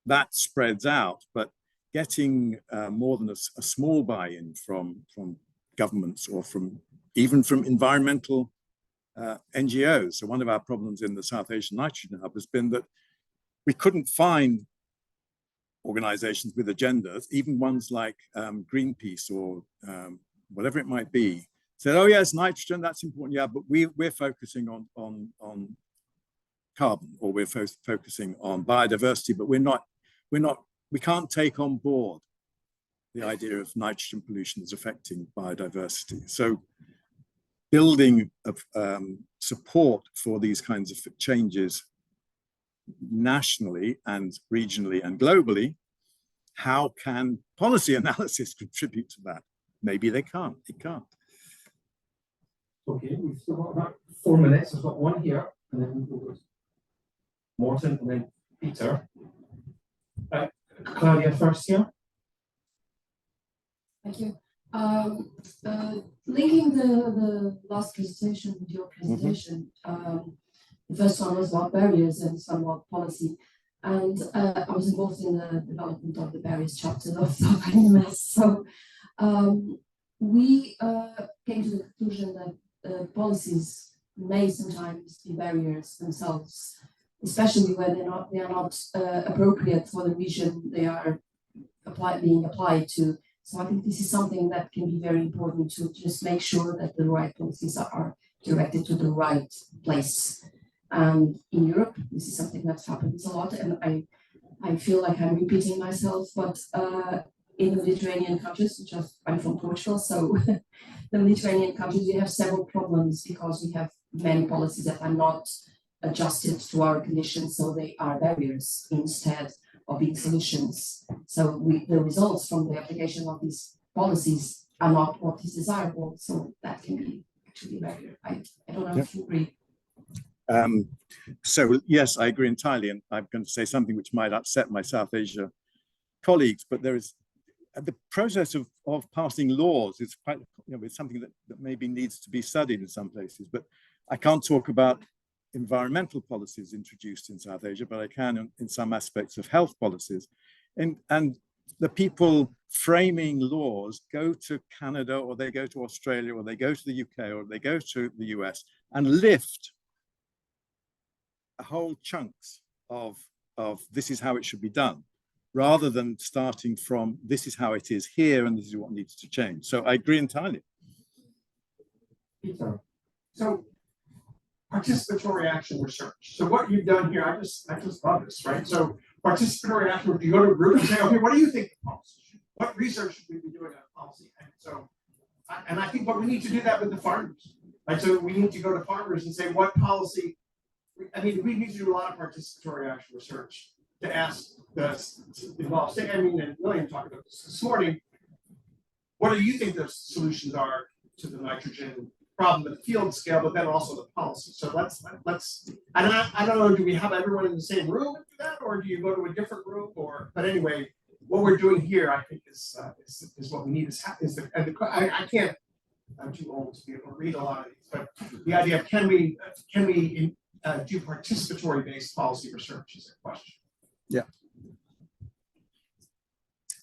that spreads out, but getting more than a small buy-in from governments or even from environmental NGOs. So one of our problems in the South Asian Nitrogen Hub has been that we couldn't find organizations with agendas, even ones like Greenpeace or whatever it might be, said, oh yes, nitrogen, that's important, yeah, but we're focusing on carbon, or we're focusing on biodiversity, but we can't take on board the idea of nitrogen pollution is affecting biodiversity. So building support for these kinds of changes nationally and regionally and globally, how can policy analysis contribute to that? Maybe they can't, it can't. Okay, we've still got about 4 minutes. I've got one here, and then we'll go to Morten, and then Peter. Claudia first here. Thank you. Linking the last presentation with your presentation, the first one was about barriers and some about policy. And I was involved in the development of the barriers chapter of NMS. So we came to the conclusion that policies may sometimes be barriers themselves, especially when they are not appropriate for the region they are being applied to. So I think this is something that can be very important to just make sure that the right policies are directed to the right place. And in Europe, this is something that happens a lot, and I feel like I'm repeating myself, but in the Mediterranean countries, I'm from Portugal, so the Mediterranean countries, we have several problems because we have many policies that are not adjusted to our conditions, so they are barriers instead of being solutions. So the results from the application of these policies are not what is desirable, so that can be actually a barrier. I don't know if you agree. So yes, I agree entirely, and I'm going to say something which might upset my South Asia colleagues, but there is the process of passing laws is quite, it's something that maybe needs to be studied in some places, but I can't talk about environmental policies introduced in South Asia, but I can in some aspects of health policies. And the people framing laws go to Canada, or they go to Australia, or they go to the UK, or they go to the US and lift whole chunks of this is how it should be done, rather than starting from this is how it is here and this is what needs to change. So I agree entirely. Peter. So participatory action research. So what you've done here, I just love this, right? So participatory action, you go to a group and say, okay, what do you think of policy? What research should we be doing on policy? And so, and I think, but we need to do that with the farmers, right? So we need to go to farmers and say, what policy? I mean, we need to do a lot of participatory action research to ask the involved state. I mean, and William talked about this morning. What do you think the solutions are to the nitrogen problem at the field scale, but then also the policy? So let's. I don't know. Do we have everyone in the same room and do that, or do you go to a different room? Or but anyway, what we're doing here, I think, is what we need. I can't. I'm too old to be able to read a lot of these, but the idea of can we do participatory-based policy research is a question. Yeah.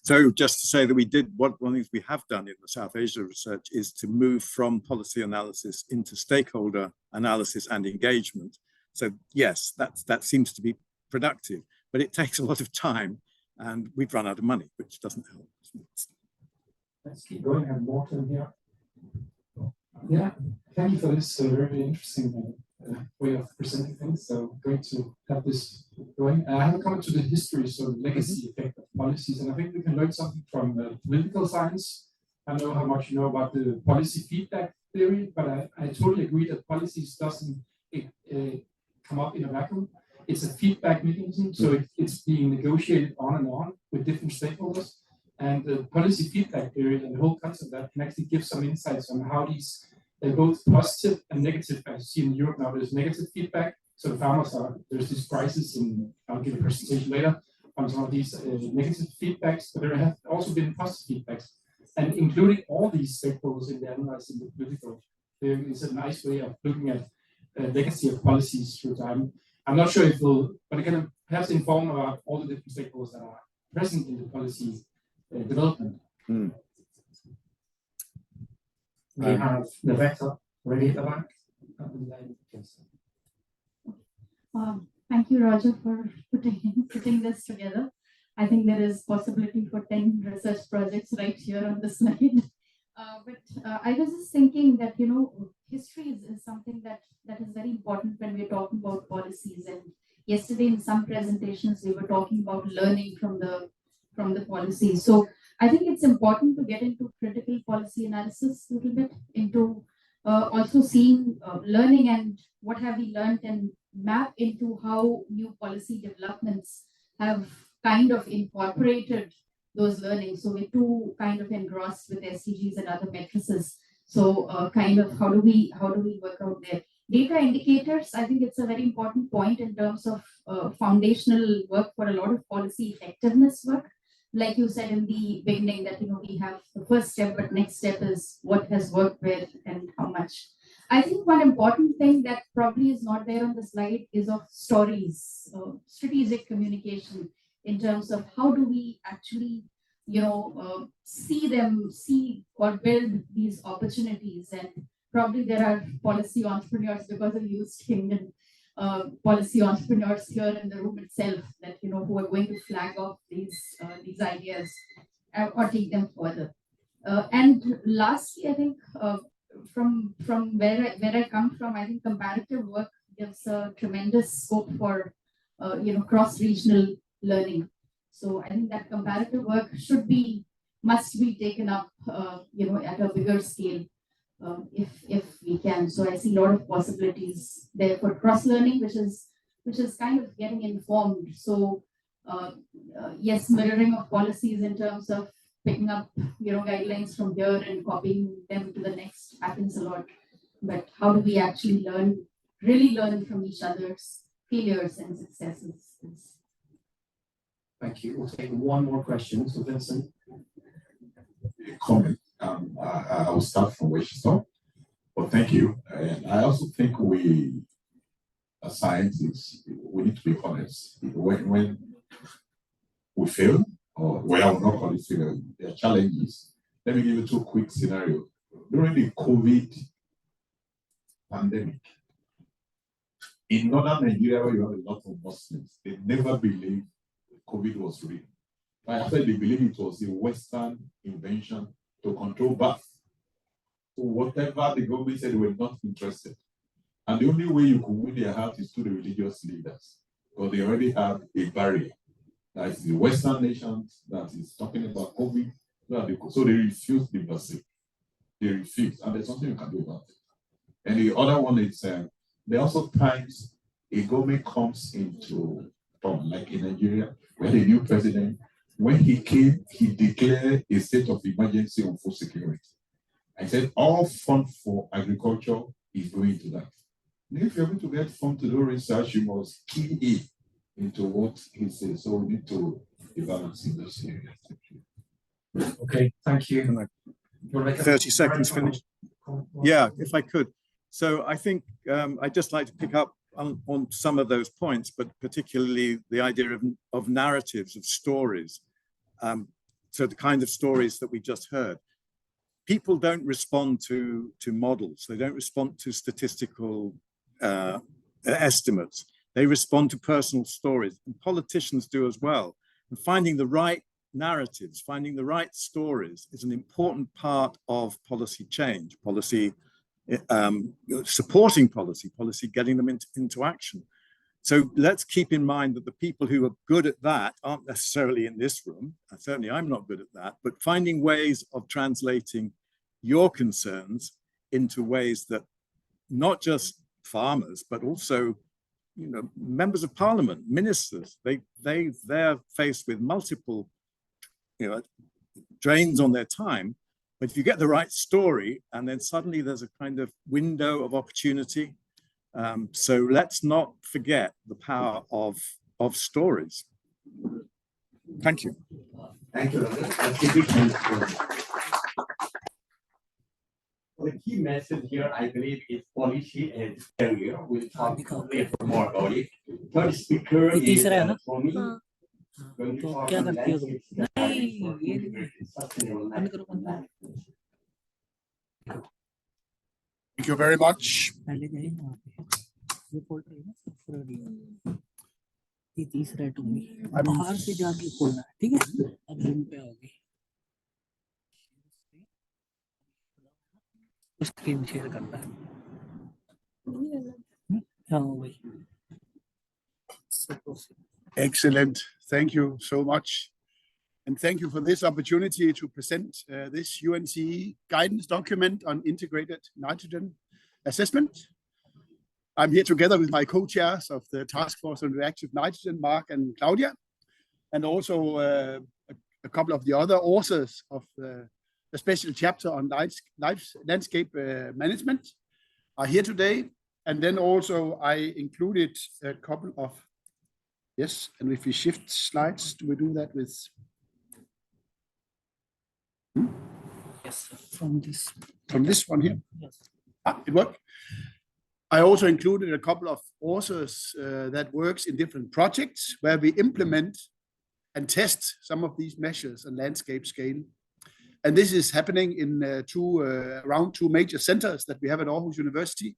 So just to say that we did, one of the things we have done in the South Asia research is to move from policy analysis into stakeholder analysis and engagement. So yes, that seems to be productive, but it takes a lot of time and we've run out of money, which doesn't help. Let's keep going. I have Morten here. Yeah, thank you for this very interesting way of presenting things. So great to have this going. I have a comment to the history, so legacy effect of policies, and I think we can learn something from political science. I don't know how much you know about the policy feedback theory, but I totally agree that policies doesn't come up in a vacuum. It's a feedback mechanism, so it's being negotiated on and on with different stakeholders. And the policy feedback theory and the whole concept that can actually give some insights on how these both positive and negative, as you see in Europe now, there's negative feedback. So the farmers there's this crisis, and I'll give a presentation later on some of these negative feedbacks, but there have also been positive feedbacks. And including all these stakeholders in the analyzing the political theory is a nice way of looking at legacy of policies through time. I'm not sure if we'll, but it can perhaps inform about all the different stakeholders that are present in the policy development. We have the vector ready at the back. Thank you, Roger, for putting this together. I think there is possibility for 10 research projects right here on the slide. I was just thinking that, you know, history is something that is very important when we're talking about policies. And yesterday in some presentations, we were talking about learning from the policies. So I think it's important to get into critical policy analysis a little bit, into also seeing learning and what have we learned, and map into how new policy developments have kind of incorporated those learnings. So we're too kind of engrossed with SDGs and other matrices. So kind of how do we work out there? Data indicators, I think it's a very important point in terms of foundational work for a lot of policy effectiveness work. Like you said in the beginning that, you know, we have the first step, but next step is what has worked where and how much. I think one important thing that probably is not there on the slide is of stories, strategic communication, in terms of how do we actually, you know, see or build these opportunities. And probably there are policy entrepreneurs, because of you staying policy entrepreneurs here in the room itself, that, you know, who are going to flag off these ideas or take them further. And lastly, I think from where I come from, I think comparative work gives a tremendous scope for you know, cross-regional learning. So I think that comparative work must be taken up you know, at a bigger scale. If we can. So I see a lot of possibilities there for cross-learning, which is kind of getting informed. So yes, mirroring of policies in terms of picking up, you know, guidelines from here and copying them to the next happens a lot. But how do we actually really learn from each other's failures and successes? Thank you. We'll take one more question. So Vincent. Comment. I will start from where she stopped. But thank you. And I also think we, as scientists, we need to be honest. When we fail, or well, I will not call it failure, there are challenges. Let me give you two quick scenarios. During the COVID pandemic, in northern Nigeria, where you have a lot of Muslims, they never believed COVID was real. I said they believe it was a Western invention to control birth. So whatever the government said, they were not interested. And the only way you could win their heart is through the religious leaders, because they already have a barrier. That is the Western nations that is talking about COVID. So they refuse the vaccine. They refuse, and there's something you can do about it. And the other one is, there are also times a government comes into power, like in Nigeria, where the new president, when he came, he declared a state of emergency on food security. I said all fund for agriculture is going to that. And if you're going to get fund to do research, you must key in into what he says. So we need to be balanced in those areas. Okay, thank you. 30 seconds finished. Yeah, if I could. So I think I'd just like to pick up on some of those points, but particularly the idea of narratives, of stories. So the kind of stories that we just heard. People don't respond to models. They don't respond to statistical estimates. They respond to personal stories, and politicians do as well. And finding the right narratives, finding the right stories is an important part of policy change, policy supporting policy, getting them into action. So let's keep in mind that the people who are good at that aren't necessarily in this room. Certainly I'm not good at that, but finding ways of translating your concerns into ways that not just farmers, but also members of parliament, ministers, they're faced with multiple drains on their time. But if you get the right story, and then suddenly there's a kind of window of opportunity. So let's not forget the power of stories. Thank you. Thank you. The key message here, I believe, is policy and barrier. We'll talk later more about it. Third speaker is Tommy. Going to talk on landscape sustainable natural management. Thank you very much. ये तीसरा to में बाहर से जाके खोलना है, ठीक है? अब जूम पे आओगे, स्क्रीन शेयर करना है। हाँ भाई। Excellent. Thank you so much. And thank you for this opportunity to present this UNCE guidance document on integrated nitrogen assessment. I'm here together with my co-chairs of the Task Force on Reactive Nitrogen, Mark and Claudia, and also a couple of the other authors of the special chapter on landscape management are here today. And then also I included a couple of, yes, and if we shift slides, do we do that with? Yes, from this one here? Yes. It worked. I also included a couple of authors that works in different projects where we implement and test some of these measures on landscape scale. And this is happening in around two major centers that we have at Aarhus University.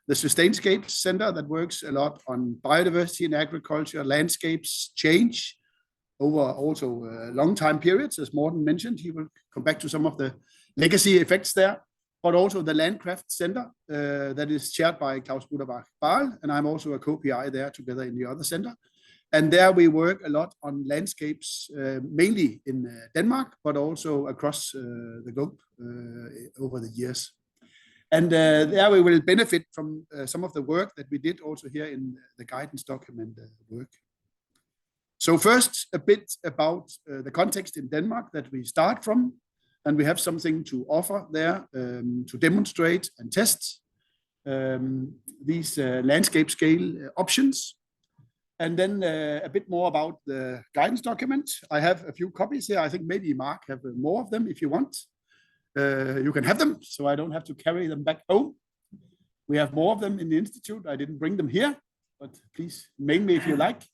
The Sustainscapes Center that works a lot on biodiversity in agriculture, landscapes change over also long time periods, as Morten mentioned. He will come back to some of the legacy effects there. But also the Landcraft Center that is chaired by Klaus Buderbach-Bahl, and I'm also a co-PI there together in the other center. And there we work a lot on landscapes, mainly in Denmark, but also across the globe over the years. And there we will benefit from some of the work that we did also here in the guidance document work. So first, a bit about the context in Denmark that we start from. And we have something to offer there to demonstrate and test these landscape scale options. And then a bit more about the guidance document. I have a few copies here. I think maybe Mark have more of them if you want. You can have them, so I don't have to carry them back home. We have more of them in the Institute. I didn't bring them here, but please mail me if you like.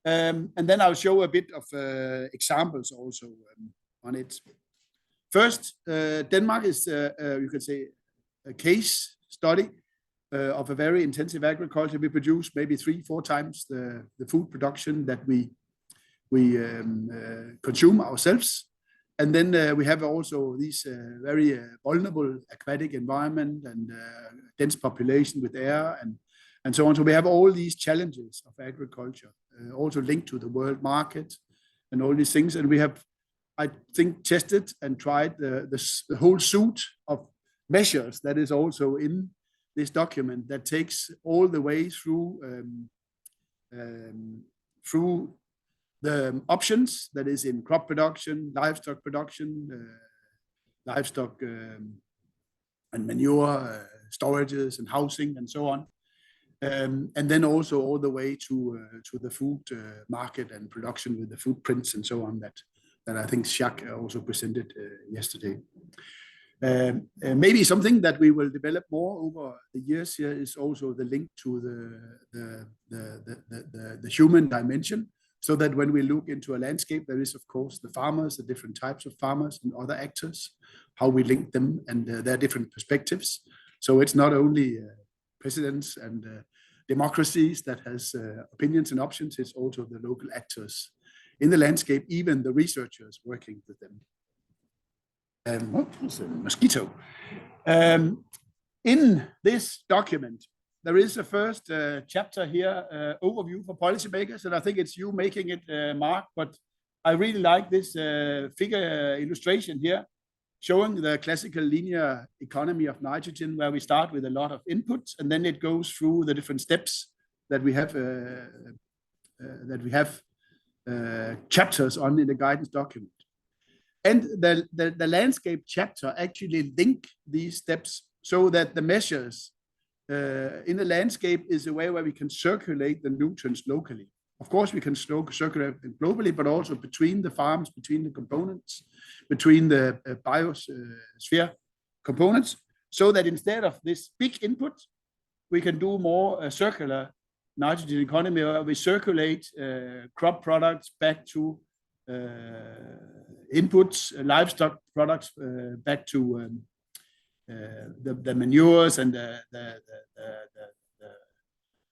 And then I'll show a bit of examples also on it. First, Denmark is, you could say, a case study of a very intensive agriculture. We produce maybe 3-4 times the food production that we consume ourselves. And then we have also these very vulnerable aquatic environment and dense population with air and so on. So we have all these challenges of agriculture, also linked to the world market and all these things. And we have, I think, tested and tried the whole suite of measures that is also in this document that takes all the way through the options that is in crop production, livestock and manure, storages and housing and so on. And then also all the way to the food market and production with the footprints and so on that I think Jacques also presented yesterday. Maybe something that we will develop more over the years here is also the link to the human dimension, so that when we look into a landscape, there is of course the farmers, the different types of farmers and other actors, how we link them and their different perspectives. So it's not only presidents and democracies that has opinions and options, it's also the local actors in the landscape, even the researchers working with them. What was a mosquito? In this document, there is a first chapter here, overview for policymakers, and I think it's you making it, Mark, but I really like this figure illustration here, showing the classical linear economy of nitrogen, where we start with a lot of inputs, and then it goes through the different steps that we have chapters on in the guidance document. And the landscape chapter actually link these steps so that the measures in the landscape is a way where we can circulate the nutrients locally. Of course, we can circulate them globally, but also between the farms, between the components, between the biosphere components, so that instead of this big input, we can do more circular nitrogen economy, where we circulate crop products back to inputs, livestock products back to the manures and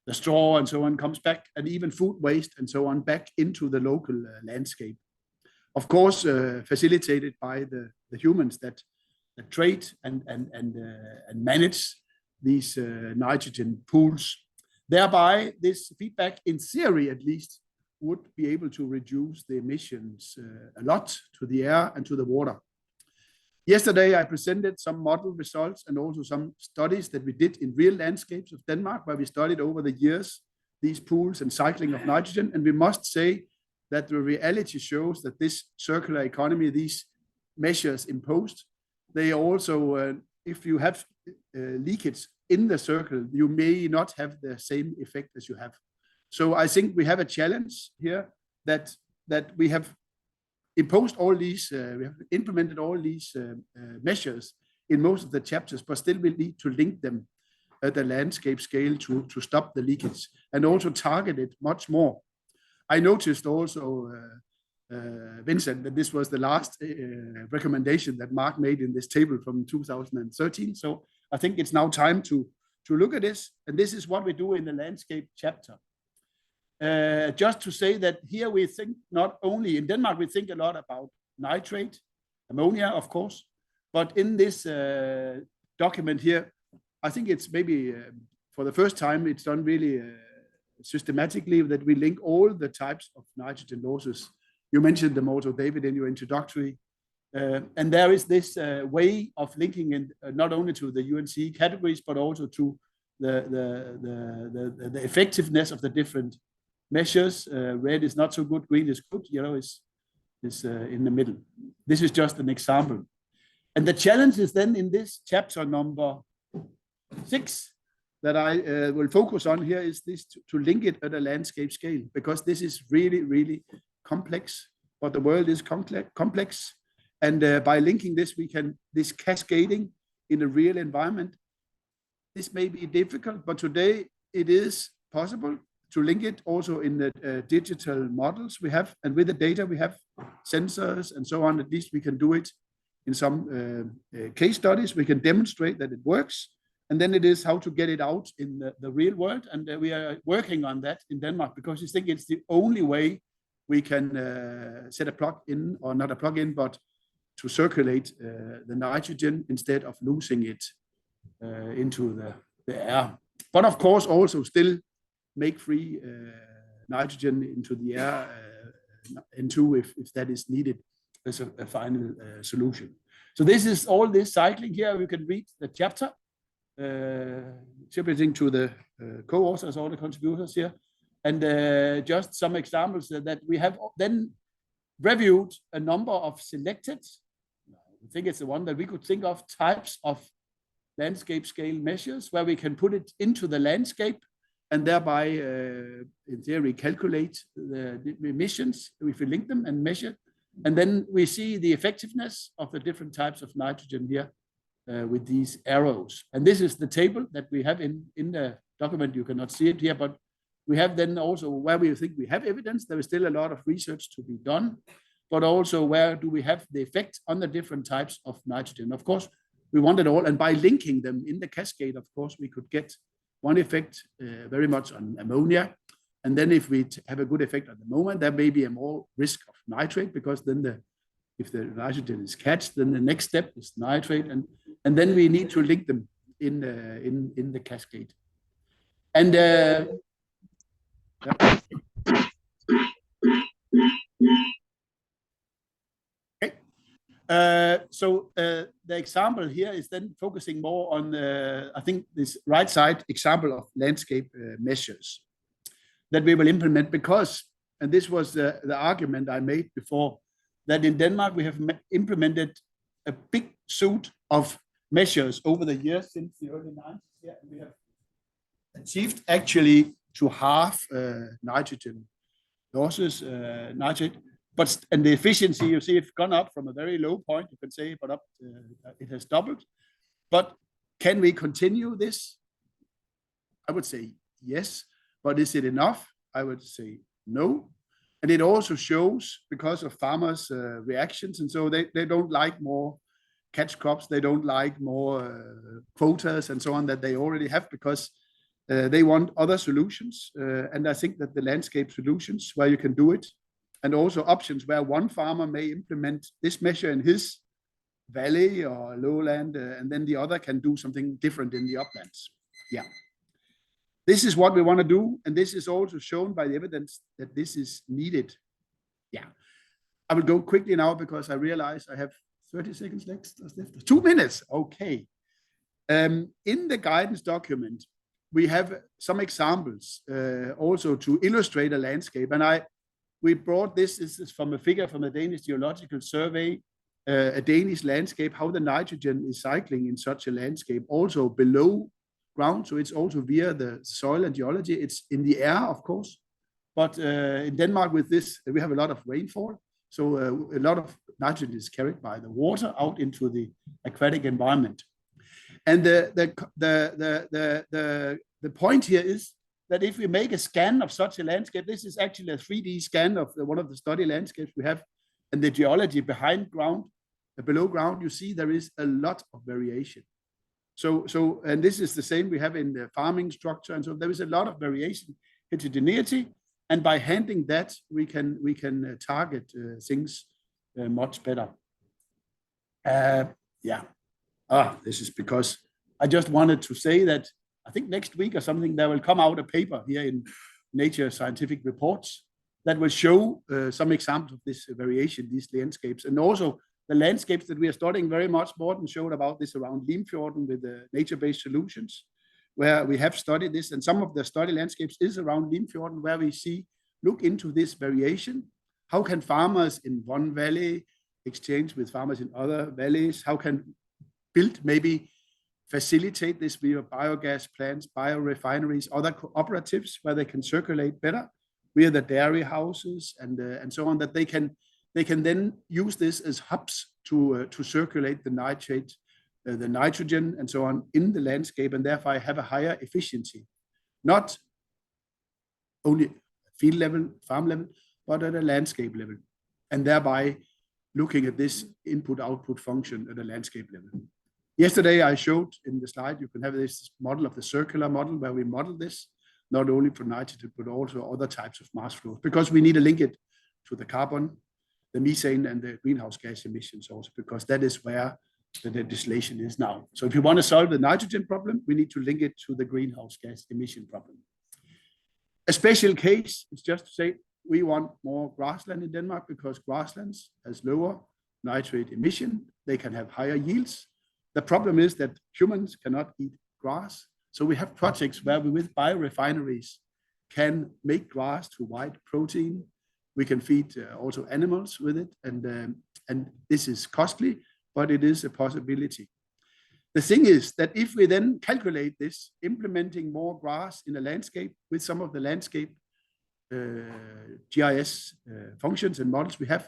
the straw and so on comes back, and even food waste and so on back into the local landscape. Of course, facilitated by the humans that trade and manage these nitrogen pools. Thereby, this feedback, in theory at least, would be able to reduce the emissions a lot to the air and to the water. Yesterday, I presented some model results and also some studies that we did in real landscapes of Denmark, where we studied over the years these pools and cycling of nitrogen. And we must say that the reality shows that this circular economy, these measures imposed, they also, if you have leakage in the circle, you may not have the same effect as you have. So I think we have a challenge here that we have imposed all these, we have implemented all these measures in most of the chapters, but still we need to link them at the landscape scale to stop the leakage and also target it much more. I noticed also, Vincent, that this was the last recommendation that Mark made in this table from 2013. So I think it's now time to look at this, and this is what we do in the landscape chapter. Just to say that here we think not only in Denmark, we think a lot about nitrate, ammonia, of course, but in this document here, I think it's maybe for the first time it's done really systematically that we link all the types of nitrogen losses. You mentioned them also, David, in your introductory. And there is this way of linking in not only to the UNC categories, but also to the effectiveness of the different measures. Red is not so good, green is good, yellow is in the middle. This is just an example. And the challenge is then in this chapter number 6 that I will focus on here is this to link it at a landscape scale, because this is really, really complex, but the world is complex. And by linking this, this cascading in a real environment, this may be difficult, but today it is possible to link it also in the digital models we have, and with the data we have, sensors and so on. At least we can do it in some case studies. We can demonstrate that it works, and then it is how to get it out in the real world. And we are working on that in Denmark, because we think it's the only way we can set a plug in, or not a plug in, but to circulate the nitrogen instead of losing it into the air. But of course also still make free nitrogen into the air, N2 if that is needed as a final solution. So this is all this cycling here. You can read the chapter, attributing to the co-authors, all the contributors here. And just some examples that we have then reviewed a number of selected, I think it's the one that we could think of, types of landscape scale measures where we can put it into the landscape and thereby, in theory, calculate the emissions if we link them and measure. And then we see the effectiveness of the different types of nitrogen here with these arrows. And this is the table that we have in the document. You cannot see it here, but we have then also where we think we have evidence. There is still a lot of research to be done, but also where do we have the effect on the different types of nitrogen. Of course, we want it all, and by linking them in the cascade, of course, we could get one effect very much on ammonia. And then if we have a good effect at the moment, there may be a more risk of nitrate, because then if the nitrogen is catched, then the next step is nitrate. And then we need to link them in the cascade. And so the example here is then focusing more on, I think, this right side example of landscape measures that we will implement because, and this was the argument I made before, that in Denmark we have implemented a big suite of measures over the years since the early 90s. Yeah, and we have achieved actually to half nitrogen losses, nitrate. And the efficiency, you see, it's gone up from a very low point, you can say, but up, it has doubled. But can we continue this? I would say yes, but is it enough? I would say no. And it also shows, because of farmers' reactions, and so they don't like more catch crops, they don't like more quotas and so on that they already have, because they want other solutions. And I think that the landscape solutions where you can do it, and also options where one farmer may implement this measure in his valley or lowland, and then the other can do something different in the uplands. Yeah. This is what we want to do, and this is also shown by the evidence that this is needed. Yeah. I will go quickly now because I realize I have 30 seconds left. 2 minutes. Okay. In the guidance document, we have some examples also to illustrate a landscape, and we brought this is from a figure from the Danish Geological Survey, a Danish landscape, how the nitrogen is cycling in such a landscape, also below ground. So it's also via the soil and geology. It's in the air, of course. But in Denmark with this, we have a lot of rainfall. So a lot of nitrogen is carried by the water out into the aquatic environment. And the point here is that if we make a scan of such a landscape, this is actually a 3D scan of one of the study landscapes we have, and the geology behind ground, below ground, you see there is a lot of variation. So and this is the same we have in the farming structure, and so there is a lot of variation, heterogeneity, and by handling that we can target things much better. Yeah. This is because I just wanted to say that I think next week or something there will come out a paper here in Nature Scientific Reports that will show some examples of this variation, these landscapes, and also the landscapes that we are studying very much. Morten showed about this around Limfjorden with the nature-based solutions, where we have studied this, and some of the study landscapes is around Limfjorden, where we look into this variation. How can farmers in one valley exchange with farmers in other valleys? How can build maybe facilitate this via biogas plants, biorefineries, other cooperatives where they can circulate better, via the dairy houses and so on, that they can then use this as hubs to circulate the nitrate, the nitrogen and so on in the landscape, and therefore have a higher efficiency, not only field level, farm level, but at a landscape level, and thereby looking at this input-output function at a landscape level. Yesterday, I showed in the slide, you can have this model of the circular model where we model this, not only for nitrogen, but also other types of mass flows, because we need to link it to the carbon, the methane, and the greenhouse gas emissions also, because that is where the legislation is now. So if you want to solve the nitrogen problem, we need to link it to the greenhouse gas emission problem. A special case is just to say, we want more grassland in Denmark because grasslands has lower nitrate emission. They can have higher yields. The problem is that humans cannot eat grass. So we have projects where we, with biorefineries, can make grass to white protein. We can feed also animals with it. And this is costly, but it is a possibility. The thing is that if we then calculate this, implementing more grass in a landscape with some of the landscape GIS functions and models we have,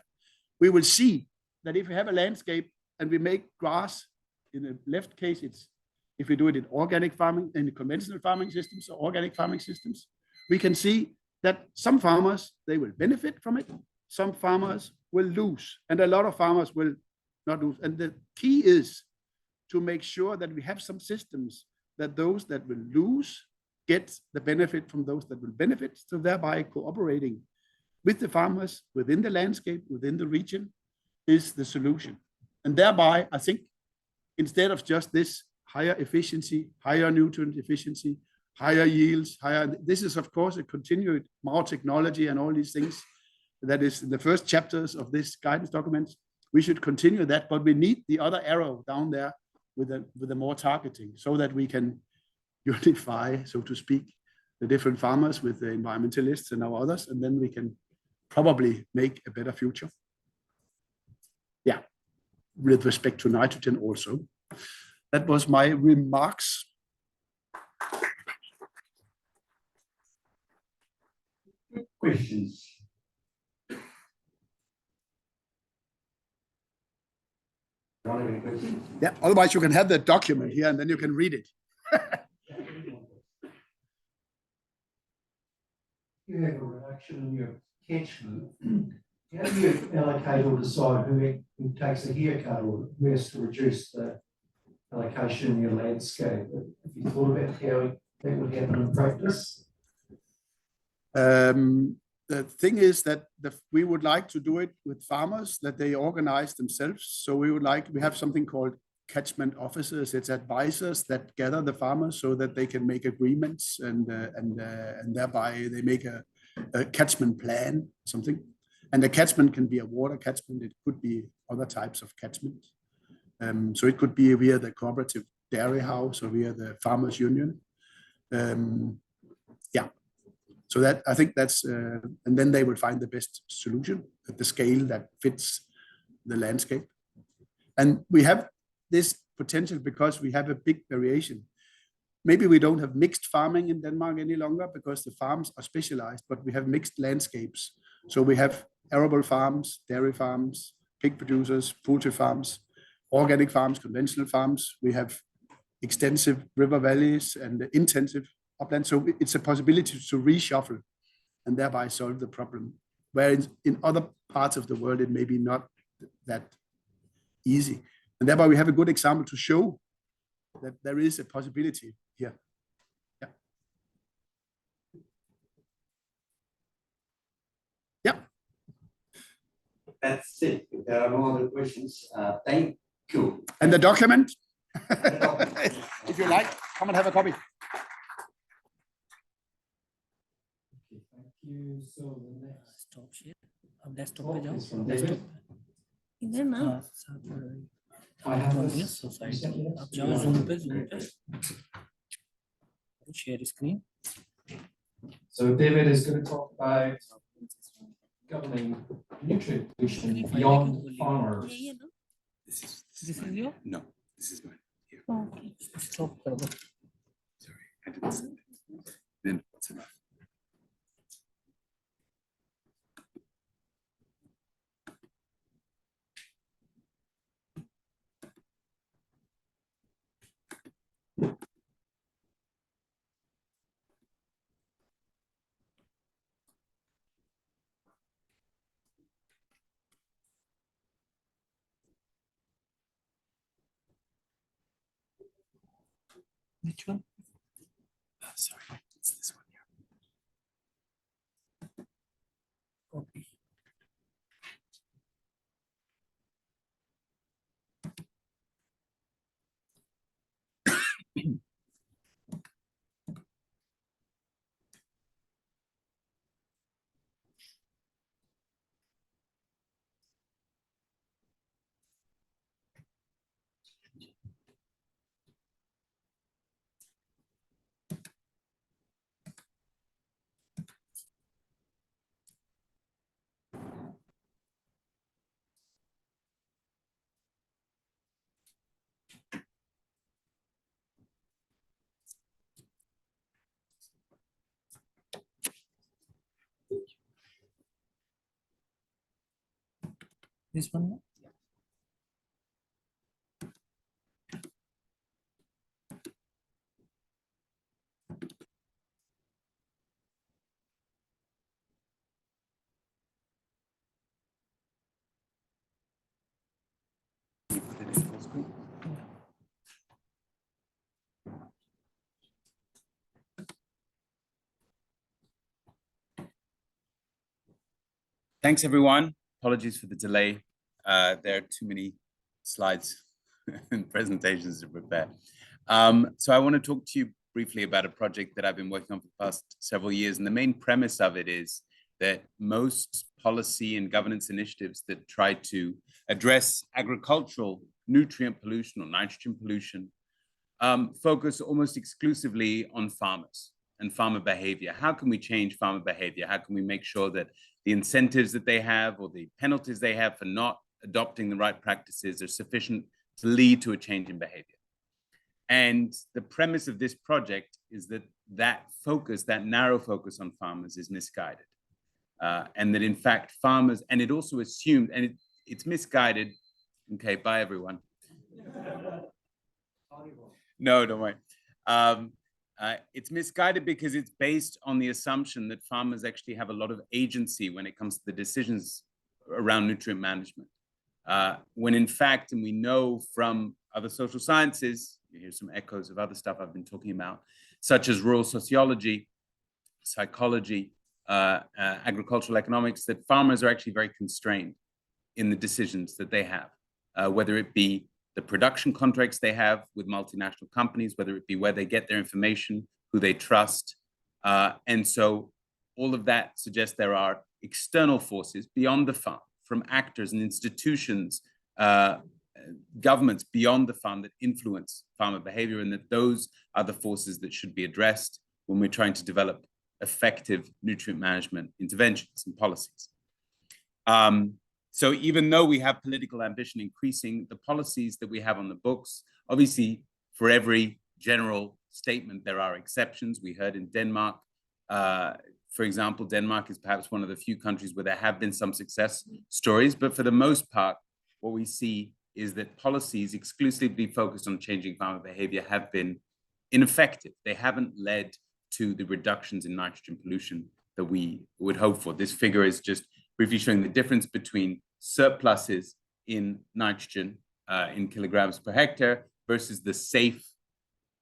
we will see that if we have a landscape and we make grass, in the left case, it's if we do it in organic farming, in the conventional farming systems or organic farming systems, we can see that some farmers, they will benefit from it, some farmers will lose, and a lot of farmers will not lose. And the key is to make sure that we have some systems that those that will lose get the benefit from those that will benefit, so thereby cooperating with the farmers within the landscape, within the region, is the solution. And thereby, I think, instead of just this higher efficiency, higher nutrient efficiency, higher yields, higher. This is, of course, a continued more technology and all these things. That is in the first chapters of this guidance document. We should continue that, but we need the other arrow down there with the more targeting so that we can unify, so to speak, the different farmers with the environmentalists and our others, and then we can probably make a better future. Yeah, with respect to nitrogen also. That was my remarks. Questions? Yeah, otherwise you can have the document here and then you can read it. You have a reduction in your catchment. How do you allocate or decide who takes a haircut or who has to reduce the allocation in your landscape? Have you thought about how that would happen in practice? The thing is that we would like to do it with farmers, that they organize themselves. So we have something called catchment officers. It's advisors that gather the farmers so that they can make agreements and thereby they make a catchment plan, something. And the catchment can be a water catchment. It could be other types of catchment. So it could be via the cooperative dairy house or via the farmers union. Yeah. So that I think that's, and then they will find the best solution at the scale that fits the landscape. And we have this potential because we have a big variation. Maybe we don't have mixed farming in Denmark any longer because the farms are specialized, but we have mixed landscapes. So we have arable farms, dairy farms, pig producers, poultry farms, organic farms, conventional farms. We have extensive river valleys and intensive upland. So it's a possibility to reshuffle and thereby solve the problem. Where in other parts of the world, it may be not that easy. And thereby we have a good example to show that there is a possibility here. Yeah. Yeah. That's it. If there are no other questions, thank you. And the document, if you like, come and have a copy. You. So the next stop share. अब desktop पे is जाओ. from Desktop David. इधर ना. I have a society. अब जाओ Zoom पे share screen. So David is going to talk about governing nutrient pollution beyond farmers. This is your? No, this is mine. Here. Okay. Stop कर दो. Sorry, I didn't send it. Then what's enough? Which one? Sorry, it's this one here. Copy. This one? Thanks, everyone. Apologies for the delay. There are too many slides and presentations to prepare. So I want to talk to you briefly about a project that I've been working on for the past several years. And the main premise of it is that most policy and governance initiatives that try to address agricultural nutrient pollution or nitrogen pollution focus almost exclusively on farmers and farmer behavior. How can we change farmer behavior? How can we make sure that the incentives that they have or the penalties they have for not adopting the right practices are sufficient to lead to a change in behavior? And the premise of this project is that that narrow focus on farmers is misguided. And that in fact farmers, and it also assumed, and it's misguided, okay, bye everyone. No, don't worry. It's misguided because it's based on the assumption that farmers actually have a lot of agency when it comes to the decisions around nutrient management. When in fact, and we know from other social sciences, you hear some echoes of other stuff I've been talking about, such as rural sociology, psychology, agricultural economics, that farmers are actually very constrained in the decisions that they have, whether it be the production contracts they have with multinational companies, whether it be where they get their information, who they trust. And so all of that suggests there are external forces beyond the farm, from actors and institutions, governments beyond the farm that influence farmer behavior, and that those are the forces that should be addressed when we're trying to develop effective nutrient management interventions and policies. So even though we have political ambition increasing, the policies that we have on the books, obviously for every general statement, there are exceptions. We heard in Denmark, for example, Denmark is perhaps one of the few countries where there have been some success stories, but for the most part, what we see is that policies exclusively focused on changing farmer behavior have been ineffective. They haven't led to the reductions in nitrogen pollution that we would hope for. This figure is just briefly showing the difference between surpluses in nitrogen in kilograms per hectare versus the safe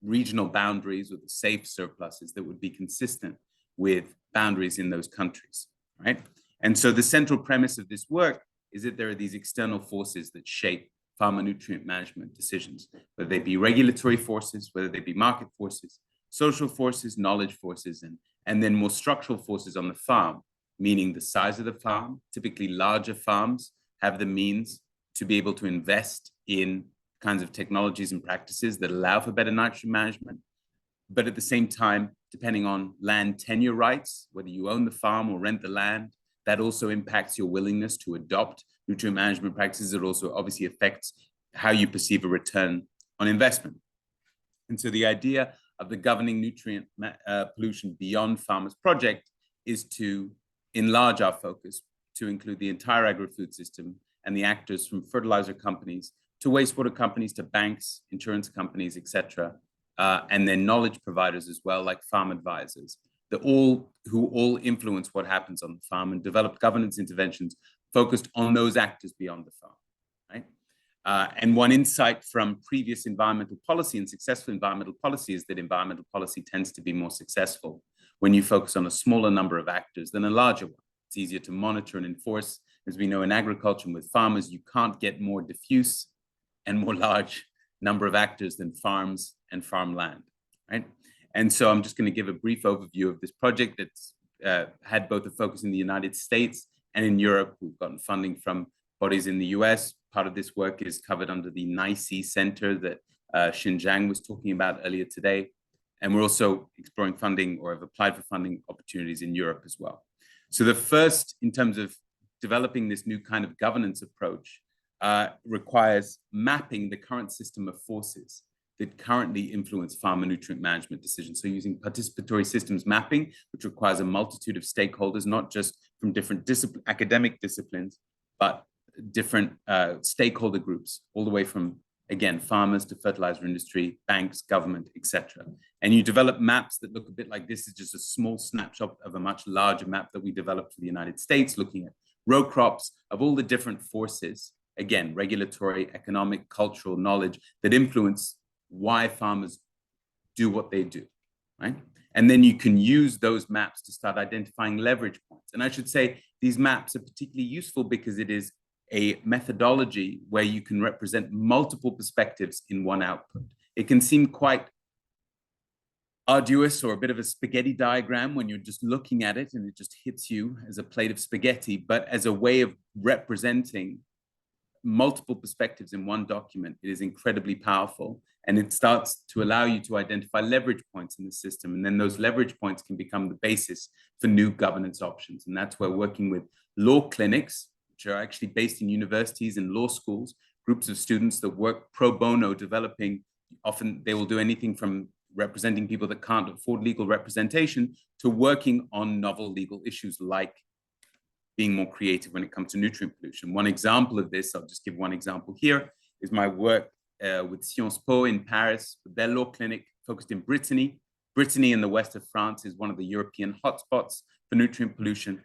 regional boundaries or the safe surpluses that would be consistent with boundaries in those countries, right? And so the central premise of this work is that there are these external forces that shape farmer nutrient management decisions, whether they be regulatory forces, whether they be market forces, social forces, knowledge forces, and then more structural forces on the farm, meaning the size of the farm. Typically larger farms have the means to be able to invest in kinds of technologies and practices that allow for better nitrogen management. But at the same time, depending on land tenure rights, whether you own the farm or rent the land, that also impacts your willingness to adopt nutrient management practices. It also obviously affects how you perceive a return on investment. And so the idea of the governing nutrient pollution beyond farmers project is to enlarge our focus to include the entire agri-food system and the actors from fertilizer companies to wastewater companies to banks, insurance companies, etc., and then knowledge providers as well, like farm advisors, who all influence what happens on the farm and develop governance interventions focused on those actors beyond the farm, right? And one insight from previous environmental policy and successful environmental policy is that environmental policy tends to be more successful when you focus on a smaller number of actors than a larger one. It's easier to monitor and enforce. As we know in agriculture and with farmers, you can't get more diffuse and more large number of actors than farms and farmland, right? And so I'm just going to give a brief overview of this project that's had both a focus in the United States and in Europe. We've gotten funding from bodies in the US. Part of this work is covered under the NICE Center that Xinjiang was talking about earlier today. And we're also exploring funding or have applied for funding opportunities in Europe as well. So the first, in terms of developing this new kind of governance approach, requires mapping the current system of forces that currently influence farmer nutrient management decisions. So using participatory systems mapping, which requires a multitude of stakeholders, not just from different academic disciplines, but different stakeholder groups, all the way from, again, farmers to fertilizer industry, banks, government, etc. And you develop maps that look a bit like this. Is just a small snapshot of a much larger map that we developed for the United States, looking at row crops of all the different forces, again, regulatory, economic, cultural, knowledge, that influence why farmers do what they do, right? And then you can use those maps to start identifying leverage points. And I should say these maps are particularly useful because it is a methodology where you can represent multiple perspectives in one output. It can seem quite arduous or a bit of a spaghetti diagram when you're just looking at it and it just hits you as a plate of spaghetti, but as a way of representing multiple perspectives in one document, it is incredibly powerful. And it starts to allow you to identify leverage points in the system. And then those leverage points can become the basis for new governance options. And that's where working with law clinics, which are actually based in universities and law schools, groups of students that work pro bono developing, often they will do anything from representing people that can't afford legal representation to working on novel legal issues like being more creative when it comes to nutrient pollution. One example of this, I'll just give one example here, is my work with Sciences Po in Paris, with their law clinic focused in Brittany. Brittany in the west of France is one of the European hotspots for nutrient pollution.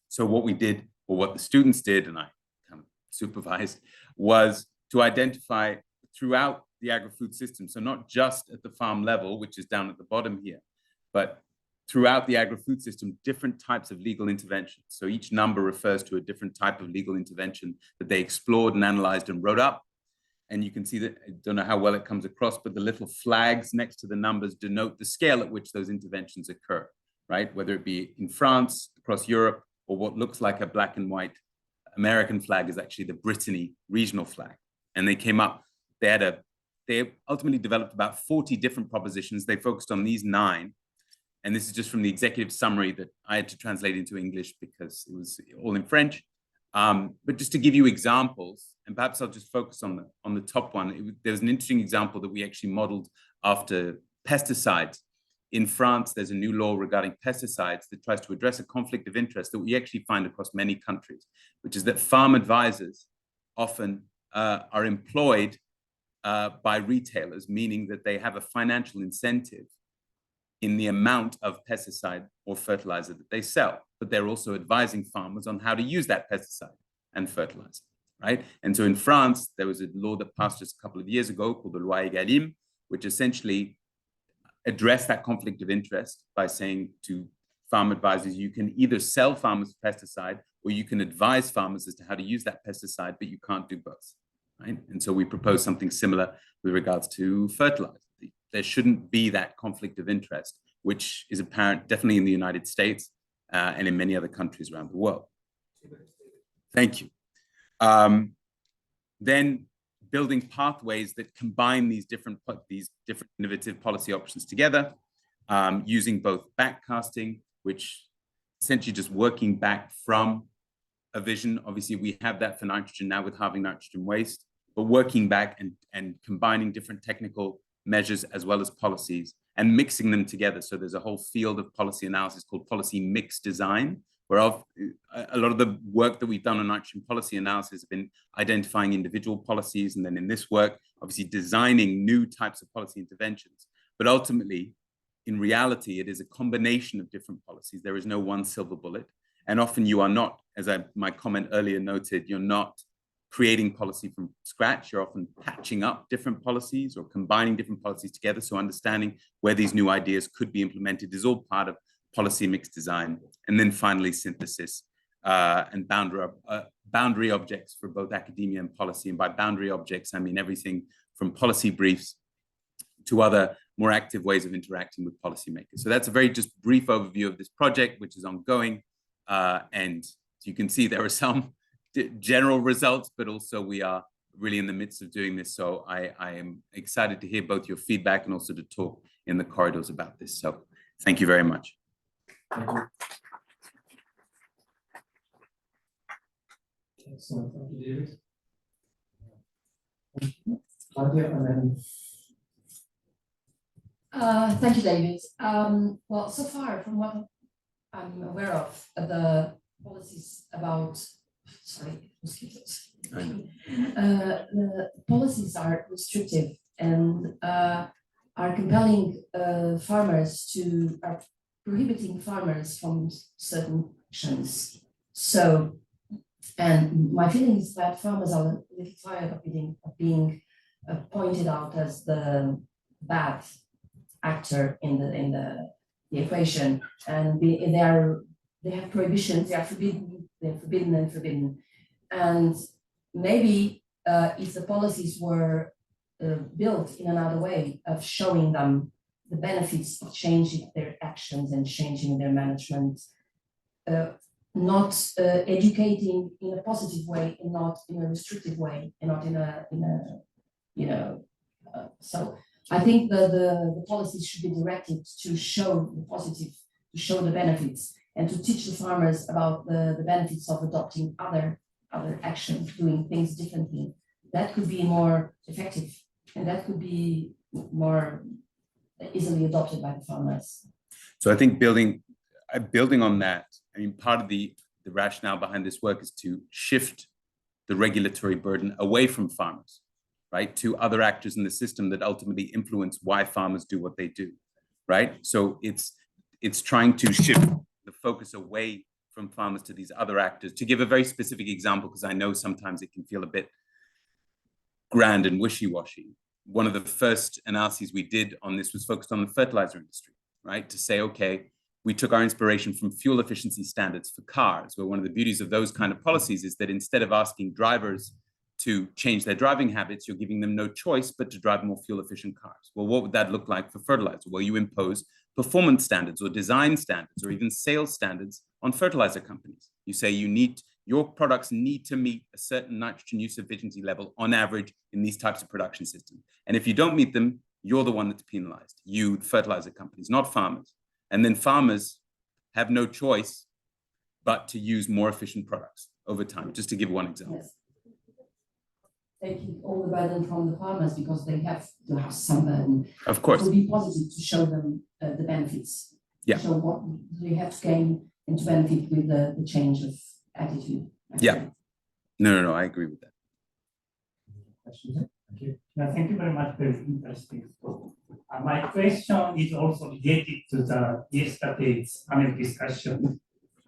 So what we did, or what the students did, and I kind of supervised, was to identify throughout the agri-food system, so not just at the farm level, which is down at the bottom here, but throughout the agri-food system, different types of legal interventions. So each number refers to a different type of legal intervention that they explored and analyzed and wrote up. And you can see that, I don't know how well it comes across, but the little flags next to the numbers denote the scale at which those interventions occur, right? Whether it be in France, across Europe, or what looks like a black and white American flag is actually the Brittany regional flag. And they came up, they ultimately developed about 40 different propositions. They focused on these 9. And this is just from the executive summary that I had to translate into English because it was all in French. But just to give you examples, and perhaps I'll just focus on the top one. There was an interesting example that we actually modeled after pesticides. In France, there's a new law regarding pesticides that tries to address a conflict of interest that we actually find across many countries, which is that farm advisors often are employed by retailers, meaning that they have a financial incentive in the amount of pesticide or fertilizer that they sell, but they're also advising farmers on how to use that pesticide and fertilizer, right? And so in France, there was a law that passed just a couple of years ago called the Loi Egalim, which essentially addressed that conflict of interest by saying to farm advisors, you can either sell farmers pesticide or you can advise farmers as to how to use that pesticide, but you can't do both, right? And so we propose something similar with regards to fertilizer. There shouldn't be that conflict of interest, which is apparent definitely in the United States and in many other countries around the world. Thank you. Then building pathways that combine these different innovative policy options together, using both backcasting, which essentially just working back from a vision. Obviously, we have that for nitrogen now with halving nitrogen waste, but working back and combining different technical measures as well as policies and mixing them together. So there's a whole field of policy analysis called policy mix design, where a lot of the work that we've done on nitrogen policy analysis has been identifying individual policies, and then in this work, obviously designing new types of policy interventions. But ultimately, in reality, it is a combination of different policies. There is no one silver bullet. And often you are not, as my comment earlier noted, you're not creating policy from scratch. You're often patching up different policies or combining different policies together. So understanding where these new ideas could be implemented is all part of policy mix design. And then finally, synthesis and boundary objects for both academia and policy. And by boundary objects, I mean everything from policy briefs to other more active ways of interacting with policymakers. So that's a very just brief overview of this project, which is ongoing. And you can see there are some general results, but also we are really in the midst of doing this. So I am excited to hear both your feedback and also to talk in the corridors about this. So thank you very much. Thank you. Excellent. Thank you, David. Claudia, and then thank you, David. Well, so far from what I'm aware of, the policies about, mosquitoes. The policies are restrictive and are compelling farmers to, are prohibiting farmers from certain actions. So, and my feeling is that farmers are a little tired of being pointed out as the bad actor in the equation, and they have prohibitions, they are forbidden, they're forbidden and forbidden. And maybe if the policies were built in another way of showing them the benefits of changing their actions and changing their management, not educating in a positive way and not in a restrictive way and not in a so I think the policies should be directed to show the positive, to show the benefits, and to teach the farmers about the benefits of adopting other actions, doing things differently. That could be more effective, and that could be more easily adopted by the farmers. So I think building on that, I mean, part of the rationale behind this work is to shift the regulatory burden away from farmers, right, to other actors in the system that ultimately influence why farmers do what they do, right? So it's trying to shift the focus away from farmers to these other actors. To give a very specific example, because I know sometimes it can feel a bit grand and wishy-washy. One of the first analyses we did on this was focused on the fertilizer industry, right? To say, okay, we took our inspiration from fuel efficiency standards for cars, where one of the beauties of those kind of policies is that instead of asking drivers to change their driving habits, you're giving them no choice but to drive more fuel efficient cars. Well, what would that look like for fertilizer? Well, you impose performance standards or design standards or even sales standards on fertilizer companies. You say your products need to meet a certain nitrogen use efficiency level on average in these types of production systems. And if you don't meet them, you're the one that's penalized, you, fertilizer companies, not farmers. And then farmers have no choice but to use more efficient products over time, just to give one example. Yes. Taking all the burden from the farmers because they have to have some burden. Of course. It will be positive to show them the benefits. Yeah. Show what they have to gain and to benefit with the change of attitude. Yeah. No, I agree with that. Thank you. Thank you very much. Very interesting talk. My question is also related to the yesterday's panel discussion.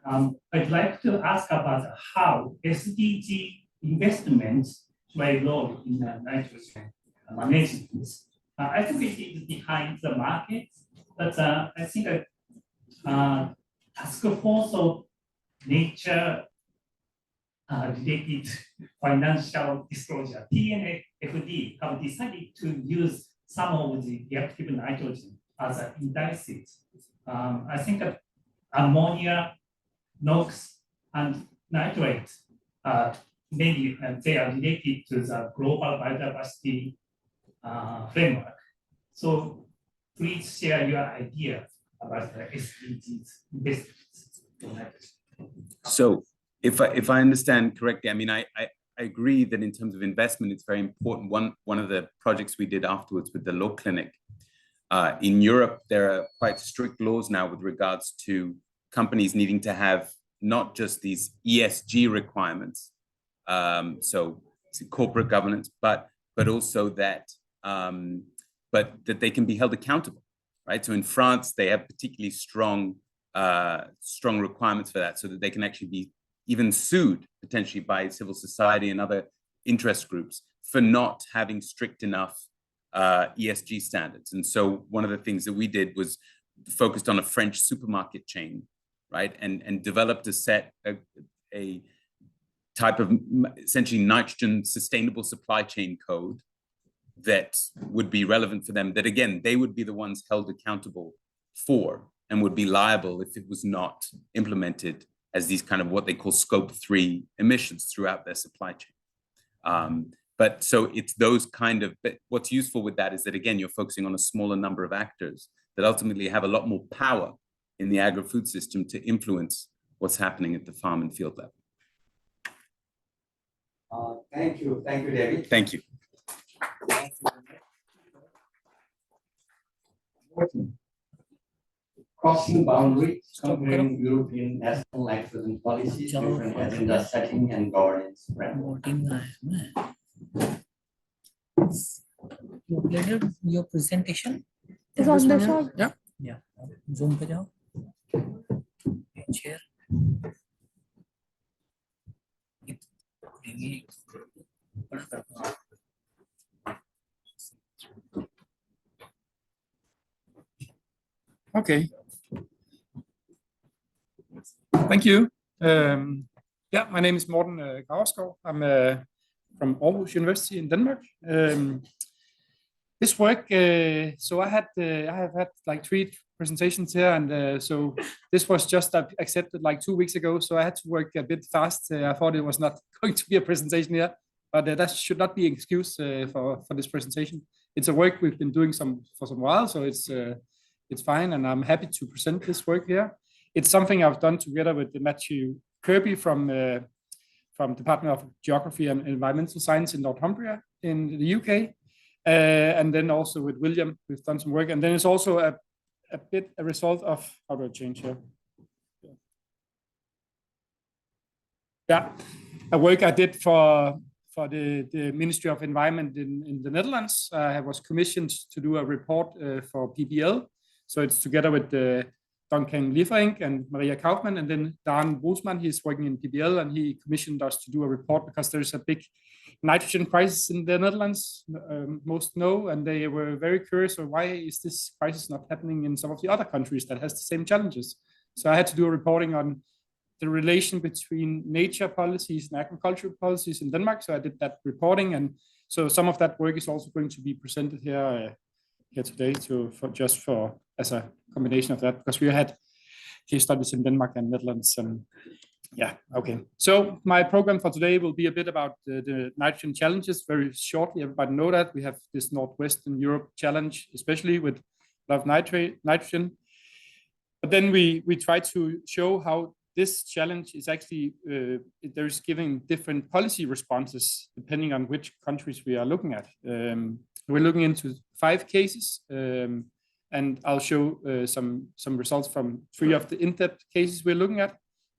I'd like to ask about how SDG investments play a role in nitrogen management. I think it is behind the market, but I think task force of nature related financial disclosure, TNFD, have decided to use some of the reactive nitrogen as indices. I think ammonia, NOx, and nitrate maybe they are related to the global biodiversity framework. So please share your idea about the SDGs investments in nitrogen. So if I understand correctly, I mean, I agree that in terms of investment, it's very important. One of the projects we did afterwards with the law clinic, in Europe, there are quite strict laws now with regards to companies needing to have not just these ESG requirements, so corporate governance, but also that they can be held accountable, right? So in France, they have particularly strong requirements for that, so that they can actually be even sued potentially by civil society and other interest groups for not having strict enough ESG standards. And so one of the things that we did was focused on a French supermarket chain, right? And developed a type of essentially nitrogen sustainable supply chain code that would be relevant for them, that again, they would be the ones held accountable for and would be liable if it was not implemented as these kind of what they call scope 3 emissions throughout their supply chain. But so it's those kind of, but what's useful with that is that, again, you're focusing on a smaller number of actors that ultimately have a lot more power in the agri-food system to influence what's happening at the farm and field level. Thank you, David. Thank you. Crossing boundaries, comparing European national nitrogen policies, different agenda setting and governance framework. You uploaded your presentation? It's on the shop. Yeah. Zoom पे जाओ. Share. Okay. Thank you. Yeah, my name is Morten Graverskov. I'm from Aarhus University in Denmark. This work, so I have had like 3 presentations here, and so this was just accepted like 2 weeks ago. So I had to work a bit fast. I thought it was not going to be a presentation here, but that should not be an excuse for this presentation. It's a work we've been doing for some while, so it's fine, and I'm happy to present this work here. It's something I've done together with Matthew Kirby from Department of Geography and Environmental Science in Northumbria in the UK. And then also with William, we've done some work. And then it's also a result of, how do I change here? Yeah, a work I did for the Ministry of Environment in the Netherlands. I was commissioned to do a report for PBL. So it's together with Duncan Lieferink and Maria Kaufmann, and then Dan Boesman, he's working in PBL, and he commissioned us to do a report because there's a big nitrogen crisis in the Netherlands, most know, and they were very curious, or why is this crisis not happening in some of the other countries that has the same challenges? So I had to do a reporting on the relation between nature policies and agricultural policies in Denmark. So I did that reporting, and so some of that work is also going to be presented here today as a combination of that, because we had case studies in Denmark and Netherlands. And yeah, okay. So my program for today will be a bit about the nitrogen challenges. Very shortly, everybody know that we have this Northwestern Europe challenge, especially with a lot of nitrogen. But then we try to show how this challenge is actually, there's giving different policy responses depending on which countries we are looking at. We're looking into 5 cases, and I'll show some results from 3 of the in-depth cases we're looking at.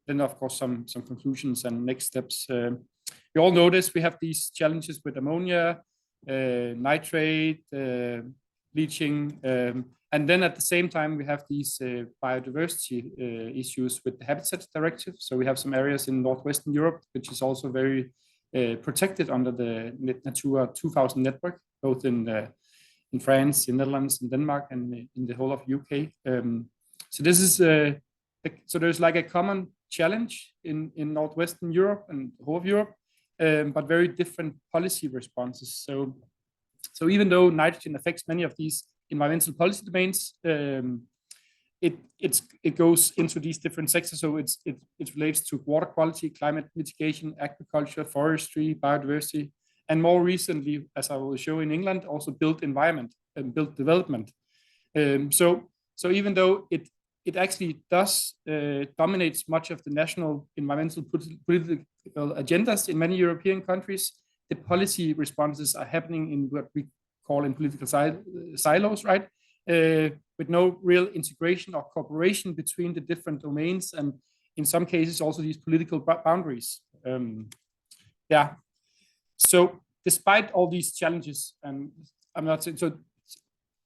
Then, of course, some conclusions and next steps. You all notice we have these challenges with ammonia, nitrate, bleaching, and then at the same time we have these biodiversity issues with the Habitat Directive. So we have some areas in Northwestern Europe which is also very protected under the Natura 2000 network, both in France, in Netherlands, in Denmark, and in the whole of UK. So this is so there's like a common challenge in Northwestern Europe and the whole of Europe, but very different policy responses. So even though nitrogen affects many of these environmental policy domains, it goes into these different sectors. So it relates to water quality, climate mitigation, agriculture, forestry, biodiversity, and more recently, as I will show in England, also built environment and built development. So even though it actually does dominates much of the national environmental political agendas in many European countries, the policy responses are happening in what we call in political silos, right? With no real integration or cooperation between the different domains, and in some cases also these political boundaries. Yeah. So despite all these challenges, and I'm not saying, so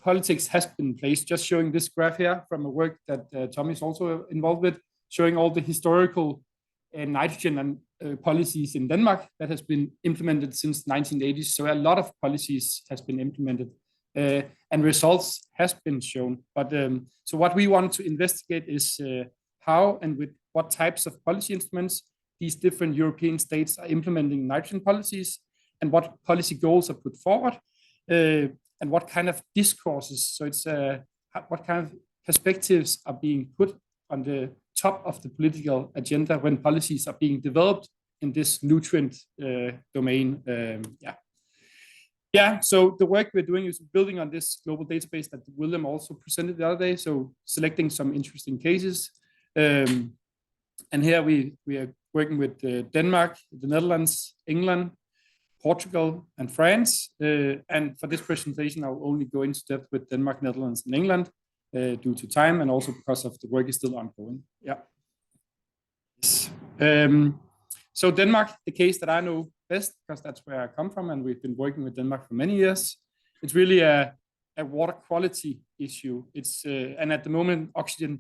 politics has been in place. Just showing this graph here from a work that Tommy is also involved with, showing all the historical nitrogen and policies in Denmark that has been implemented since 1980s. So a lot of policies has been implemented and results has been shown. But so what we want to investigate is how and with what types of policy instruments these different European states are implementing nitrogen policies, and what policy goals are put forward, and what kind of discourses. So it's what kind of perspectives are being put on the top of the political agenda when policies are being developed in this nutrient domain. Yeah, so the work we're doing is building on this global database that William also presented the other day. So selecting some interesting cases. And here we are working with Denmark, the Netherlands, England, Portugal, and France. And for this presentation, I'll only go into depth with Denmark, Netherlands, and England due to time, and also because of the work is still ongoing. Yeah. Yes. So Denmark, the case that I know best, because that's where I come from, and we've been working with Denmark for many years. It's really a water quality issue. It's and at the moment, oxygen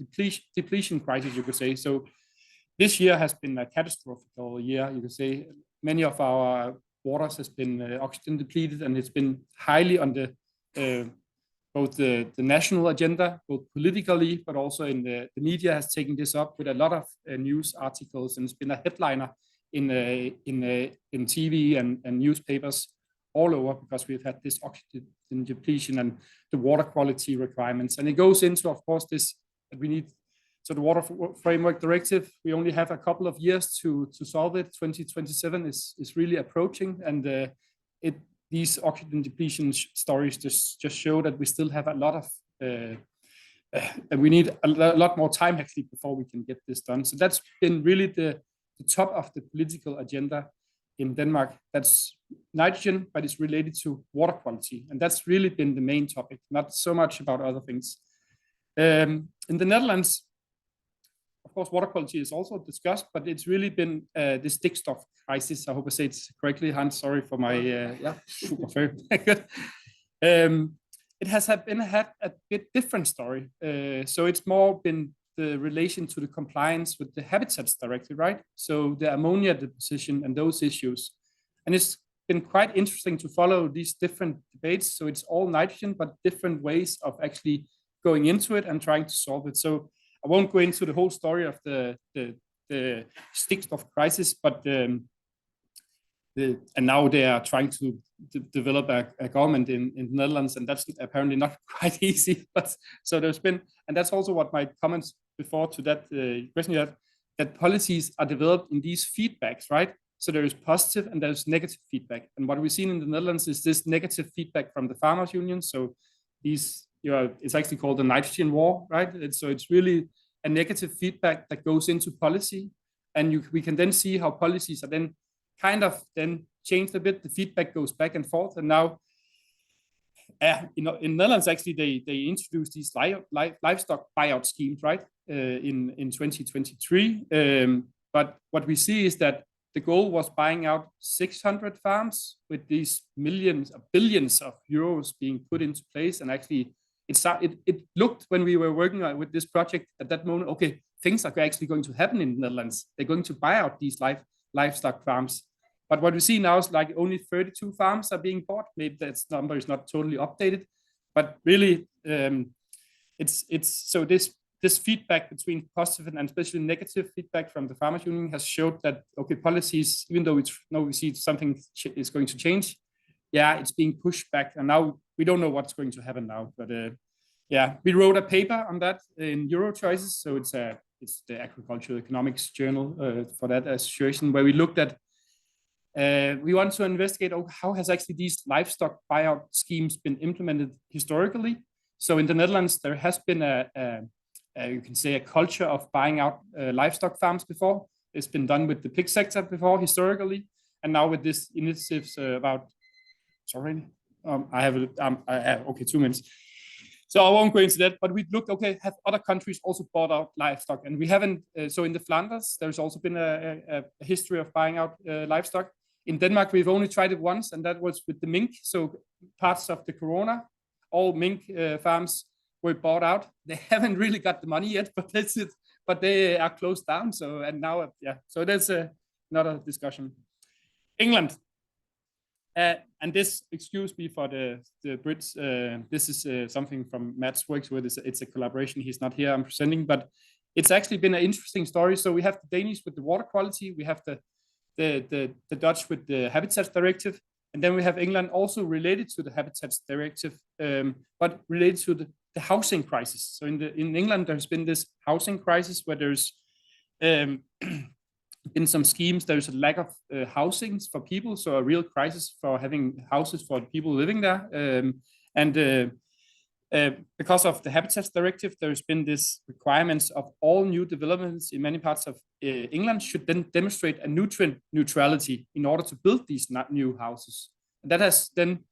depletion crisis, you could say. So this year has been a catastrophic year, you could say. Many of our waters has been oxygen depleted, and it's been highly on the both the national agenda, both politically, but also in the media has taken this up with a lot of news articles, and it's been a headliner in TV and newspapers all over because we've had this oxygen depletion and the water quality requirements. And it goes into, of course, this that we need. So the Water Framework Directive, we only have a couple of years to solve it. 2027 is really approaching, and these oxygen depletion stories just show that we still have a lot of, and we need a lot more time actually before we can get this done. So that's been really the top of the political agenda in Denmark. That's nitrogen, but it's related to water quality, and that's really been the main topic, not so much about other things. In the Netherlands, of course, water quality is also discussed, but it's really been this stikstof crisis. I hope I say it correctly, Hans. Sorry for my super very good. It has had a bit different story. So it's more been the relation to the compliance with the Habitats Directive, right? So the ammonia deposition and those issues. And it's been quite interesting to follow these different debates. So it's all nitrogen, but different ways of actually going into it and trying to solve it. So I won't go into the whole story of the stikstof crisis, but and now they are trying to develop a government in the Netherlands, and that's apparently not quite easy. But so there's been, and that's also what my comments before to that question you had, that policies are developed in these feedbacks, right? So there is positive and there's negative feedback. And what we've seen in the Netherlands is this negative feedback from the farmers' union. So these, it's actually called the nitrogen war, right? So it's really a negative feedback that goes into policy, and we can then see how policies are then kind of then changed a bit. The feedback goes back and forth, and now, in Netherlands actually they introduced these livestock buyout schemes, right? In 2023, but what we see is that the goal was buying out 600 farms with these billions of euros being put into place, and actually. It looked when we were working with this project at that moment, okay, things are actually going to happen in the Netherlands. They're going to buy out these livestock farms. But what we see now is like only 32 farms are being bought. Maybe that number is not totally updated, but really so this feedback between positive and especially negative feedback from the farmers union has showed that, okay, policies, even though we see something is going to change, it's being pushed back, and now we don't know what's going to happen now. But we wrote a paper on that in Euro Choices. So it's the Agricultural Economics Journal for that association, where we looked at. We want to investigate how has actually these livestock buyout schemes been implemented historically. So in the Netherlands, there has been you can say a culture of buying out livestock farms before. It's been done with the pig sector before historically, and now with this initiatives about. Sorry, I have 2 minutes. So I won't go into that, but we looked, okay, have other countries also bought out livestock? And we haven't, so in the Flanders, there's also been a history of buying out livestock. In Denmark, we've only tried it once, and that was with the mink. So parts of the corona, all mink farms were bought out. They haven't really got the money yet, but that's it. But they are closed down. So, and now, so that's another discussion. England. And this, excuse me for the Brits, this is something from Matt's works with. It's a collaboration. He's not here, I'm presenting, but it's actually been an interesting story. So we have the Danish with the water quality, we have the Dutch with the Habitats Directive, and then we have England also related to the Habitats Directive, but related to the housing crisis. So in England, there's been this housing crisis where there's in some schemes, there's a lack of housings for people, so a real crisis for having houses for people living there. Because of the Habitats Directive, there's been this requirements of all new developments in many parts of England should then demonstrate a nutrient neutrality in order to build these new houses. And that has then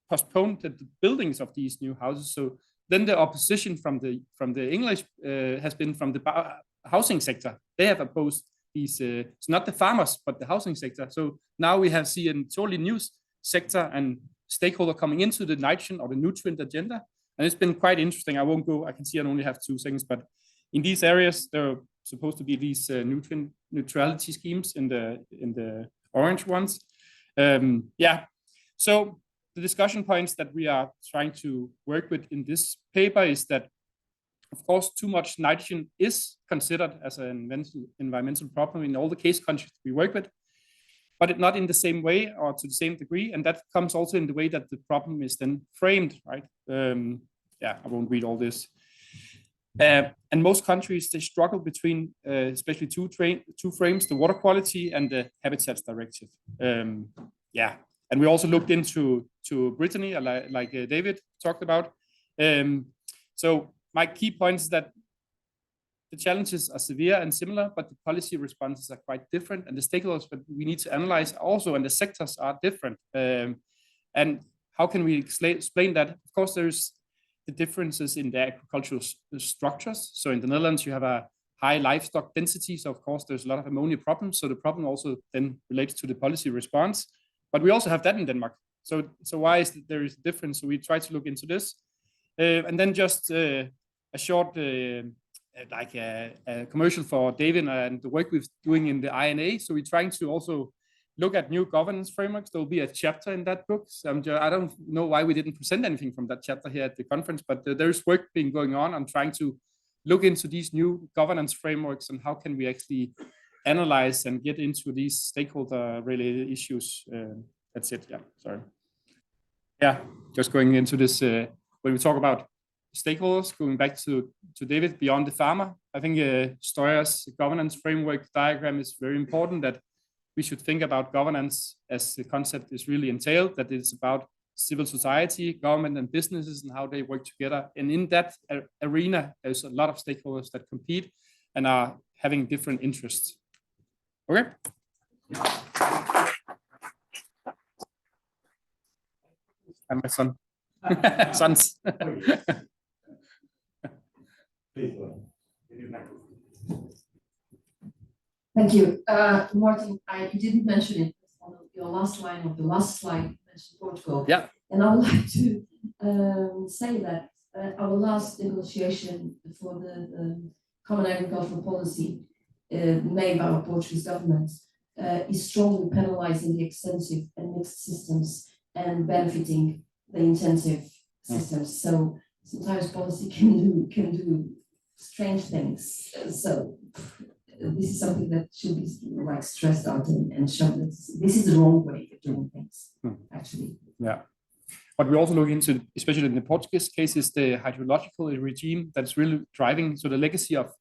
postponed the buildings of these new houses. So then the opposition from the English has been from the housing sector. They have opposed these, it's not the farmers, but the housing sector. So now we have seen a totally new sector and stakeholder coming into the nitrogen or the nutrient agenda. And it's been quite interesting. I won't go, I can see I only have 2 seconds, but in these areas, there are supposed to be these nutrient neutrality schemes in the orange ones. So the discussion points that we are trying to work with in this paper is that, of course, too much nitrogen is considered as an environmental problem in all the case countries we work with. but not in the same way or to the same degree. And that comes also in the way that the problem is then framed, right? Yeah, I won't read all this. And most countries, they struggle between especially two frames, the water quality and the habitats directive. Yeah, and we also looked into Brittany, like David talked about. So my key point is that the challenges are severe and similar, but the policy responses are quite different, and the stakeholders that we need to analyze also, and the sectors are different. And how can we explain that? Of course, there's the differences in the agricultural structures. So in the Netherlands, you have a high livestock density. So of course, there's a lot of ammonia problems. So the problem also then relates to the policy response. But we also have that in Denmark. So why is there is a difference? So we try to look into this. And then just a short, like a commercial for David and the work we're doing in the INA. So we're trying to also look at new governance frameworks. There will be a chapter in that book. So I don't know why we didn't present anything from that chapter here at the conference, but there's work being going on. I'm trying to look into these new governance frameworks and how can we actually analyze and get into these stakeholder related issues. That's it. Yeah, sorry. Yeah, just going into this, when we talk about stakeholders, going back to David, beyond the farmer, I think Stoyer's governance framework diagram is very important, that we should think about governance as the concept is really entailed, that it's about civil society, government and businesses and how they work together. And in that arena, there's a lot of stakeholders that compete and are having different interests. Okay. And my son. Sons. Thank you. Martin, you didn't mention it on your last line of the last slide, you mentioned Portugal. Yeah. And I would like to say that our last negotiation for the Common Agricultural Policy made by our Portuguese government is strongly penalizing the extensive and mixed systems and benefiting the intensive systems. So sometimes policy can do strange things. So this is something that should be like stressed out and shown that this is the wrong way of doing things, actually. Yeah. What we also look into, especially in the Portuguese case, is the hydrological regime that's really driving so the legacy of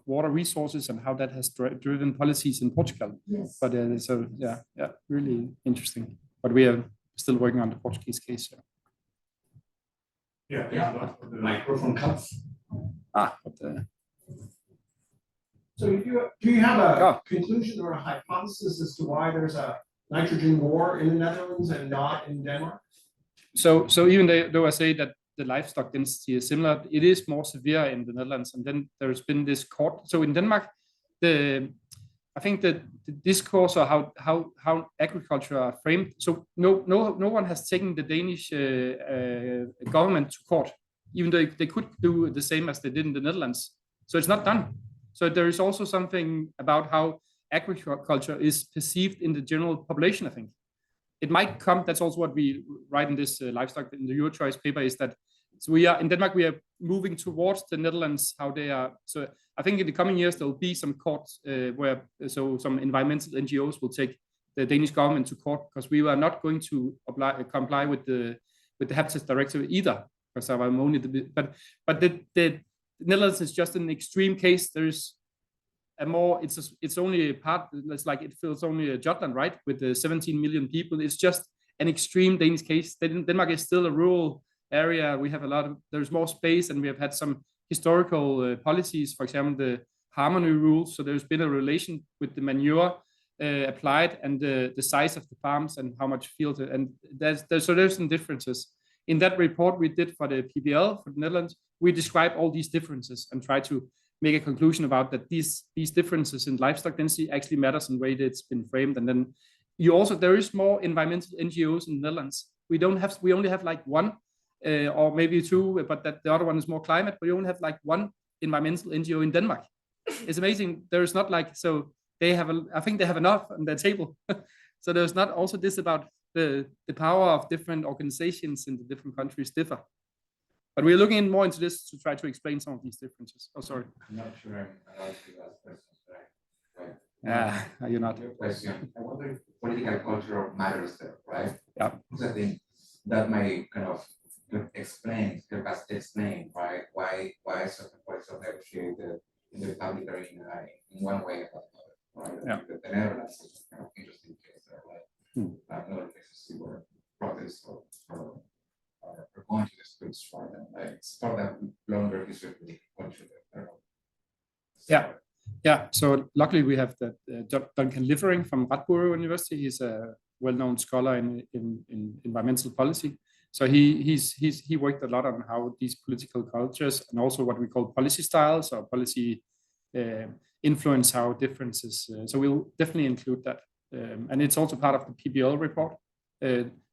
water resources and how that has driven policies in Portugal. Yes. But so yeah, really interesting. But we are still working on the Portuguese case. Yeah. The microphone cuts. So do you have a conclusion or a hypothesis as to why there's a nitrogen war in the Netherlands and not in Denmark? So even though I say that the livestock density is similar, it is more severe in the Netherlands. And then there's been this court. So in Denmark, I think that the discourse or how agriculture are framed. So no one has taken the Danish government to court, even though they could do the same as they did in the Netherlands. So it's not done. So there is also something about how agriculture is perceived in the general population, I think. It might come, that's also what we write in this livestock, in the Eurochoice paper, is that so we are, in Denmark, we are moving towards the Netherlands, how they are. So I think in the coming years, there will be some courts where, so some environmental NGOs will take the Danish government to court, because we are not going to comply with the Habitats Directive either, because of ammonia. But the Netherlands is just an extreme case. There's a more, it's only a part, it's like it feels only a Jutland, right? With the 17 million people, it's just an extreme Danish case. Denmark is still a rural area. We have there's more space, and we have had some historical policies, for example, the harmony rules. So there's been a relation with the manure applied and the size of the farms and how much field, and there's some differences. In that report we did for the PBL for the Netherlands, we describe all these differences and try to make a conclusion about that these differences in livestock density actually matters in the way that it's been framed. And then there is more environmental NGOs in the Netherlands. We only have like one or maybe two, but the other one is more climate. But we only have like one environmental NGO in Denmark. It's amazing. There's not like, so they have, I think they have enough on their table. So there's not also this about the power of different organizations in the different countries differ. But we're looking more into this to try to explain some of these differences. Oh, sorry. I'm not sure I'm allowed to ask questions, but You're not. Question. I wonder if political culture matters there, right? Yeah. Because I think that might kind of explain, right, why certain policies are negotiated in the public arena in one way or another, right? Yeah. The Netherlands is kind of interesting case there, right? Another places where protests or going to the streets, right? And it's part of that longer history of the country. I don't know. Yeah. So luckily we have that Duncan Liefering from Radboud University. He's a well-known scholar in environmental policy. So he worked a lot on how these political cultures and also what we call policy styles or policy influence how differences. So we'll definitely include that. And it's also part of the PBL report.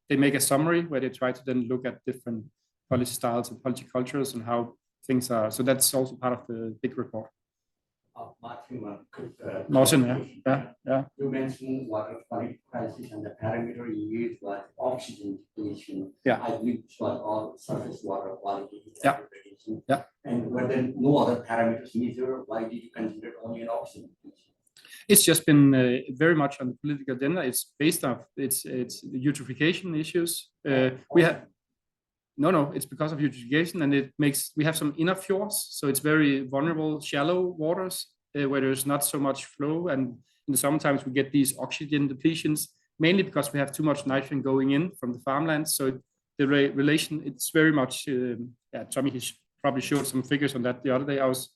They make a summary where they try to then look at different policy styles and policy cultures and how things are. So that's also part of the big report. Martin, yeah. You mentioned water quality crisis and the parameter you used was oxygen depletion. Yeah. I believe it was all surface water quality. Yeah. Yeah. And were there no other parameters measured? Why did you consider only an oxygen depletion? It's just been very much on the political agenda. It's based on it's the eutrophication issues. We have no. It's because of eutrophication, and we have some inner fjords, so it's very vulnerable, shallow waters where there's not so much flow, and in the summertimes we get these oxygen depletions, mainly because we have too much nitrogen going in from the farmlands. So the relation, it's very much. Tommy probably showed some figures on that the other day. I was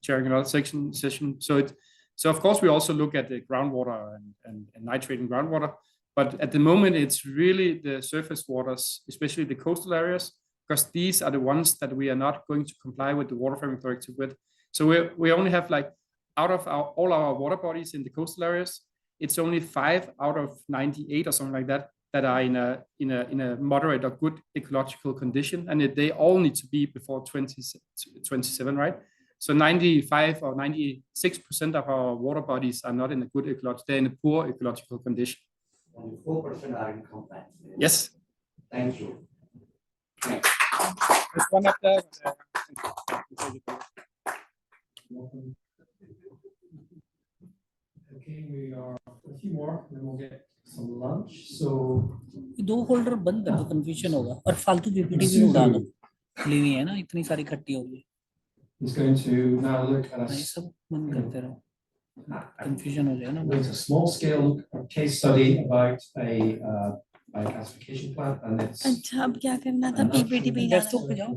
chairing another session. So of course we also look at the groundwater and nitrate in groundwater, but at the moment it's really the surface waters, especially the coastal areas, because these are the ones that we are not going to comply with the water framework directive with. So we only have like out of all our water bodies in the coastal areas, it's only 5 out of 98 or something like that are in a moderate or good ecological condition, and they all need to be before 2027, right? So 95 or 96% of our water bodies are not in a good ecological, they're in a poor ecological condition. Only 4% are in compliance. Yes. Thank you. There's one up there. Okay, we are a few more, and then we'll get some lunch. So दो holder बंद कर दो, confusion होगा और फालतू PPT भी उड़ा दो, ली हुई है ना, इतनी सारी इकट्ठी हो गई. He's going to now look at नहीं, सब बंद करते रहो, कंफ्यूजन हो जाए ना. There's a small scale case study about a biogasification plant, and it's. अच्छा, अब क्या करना था? पीपीटी भी डेस्कटॉप पे जाओ.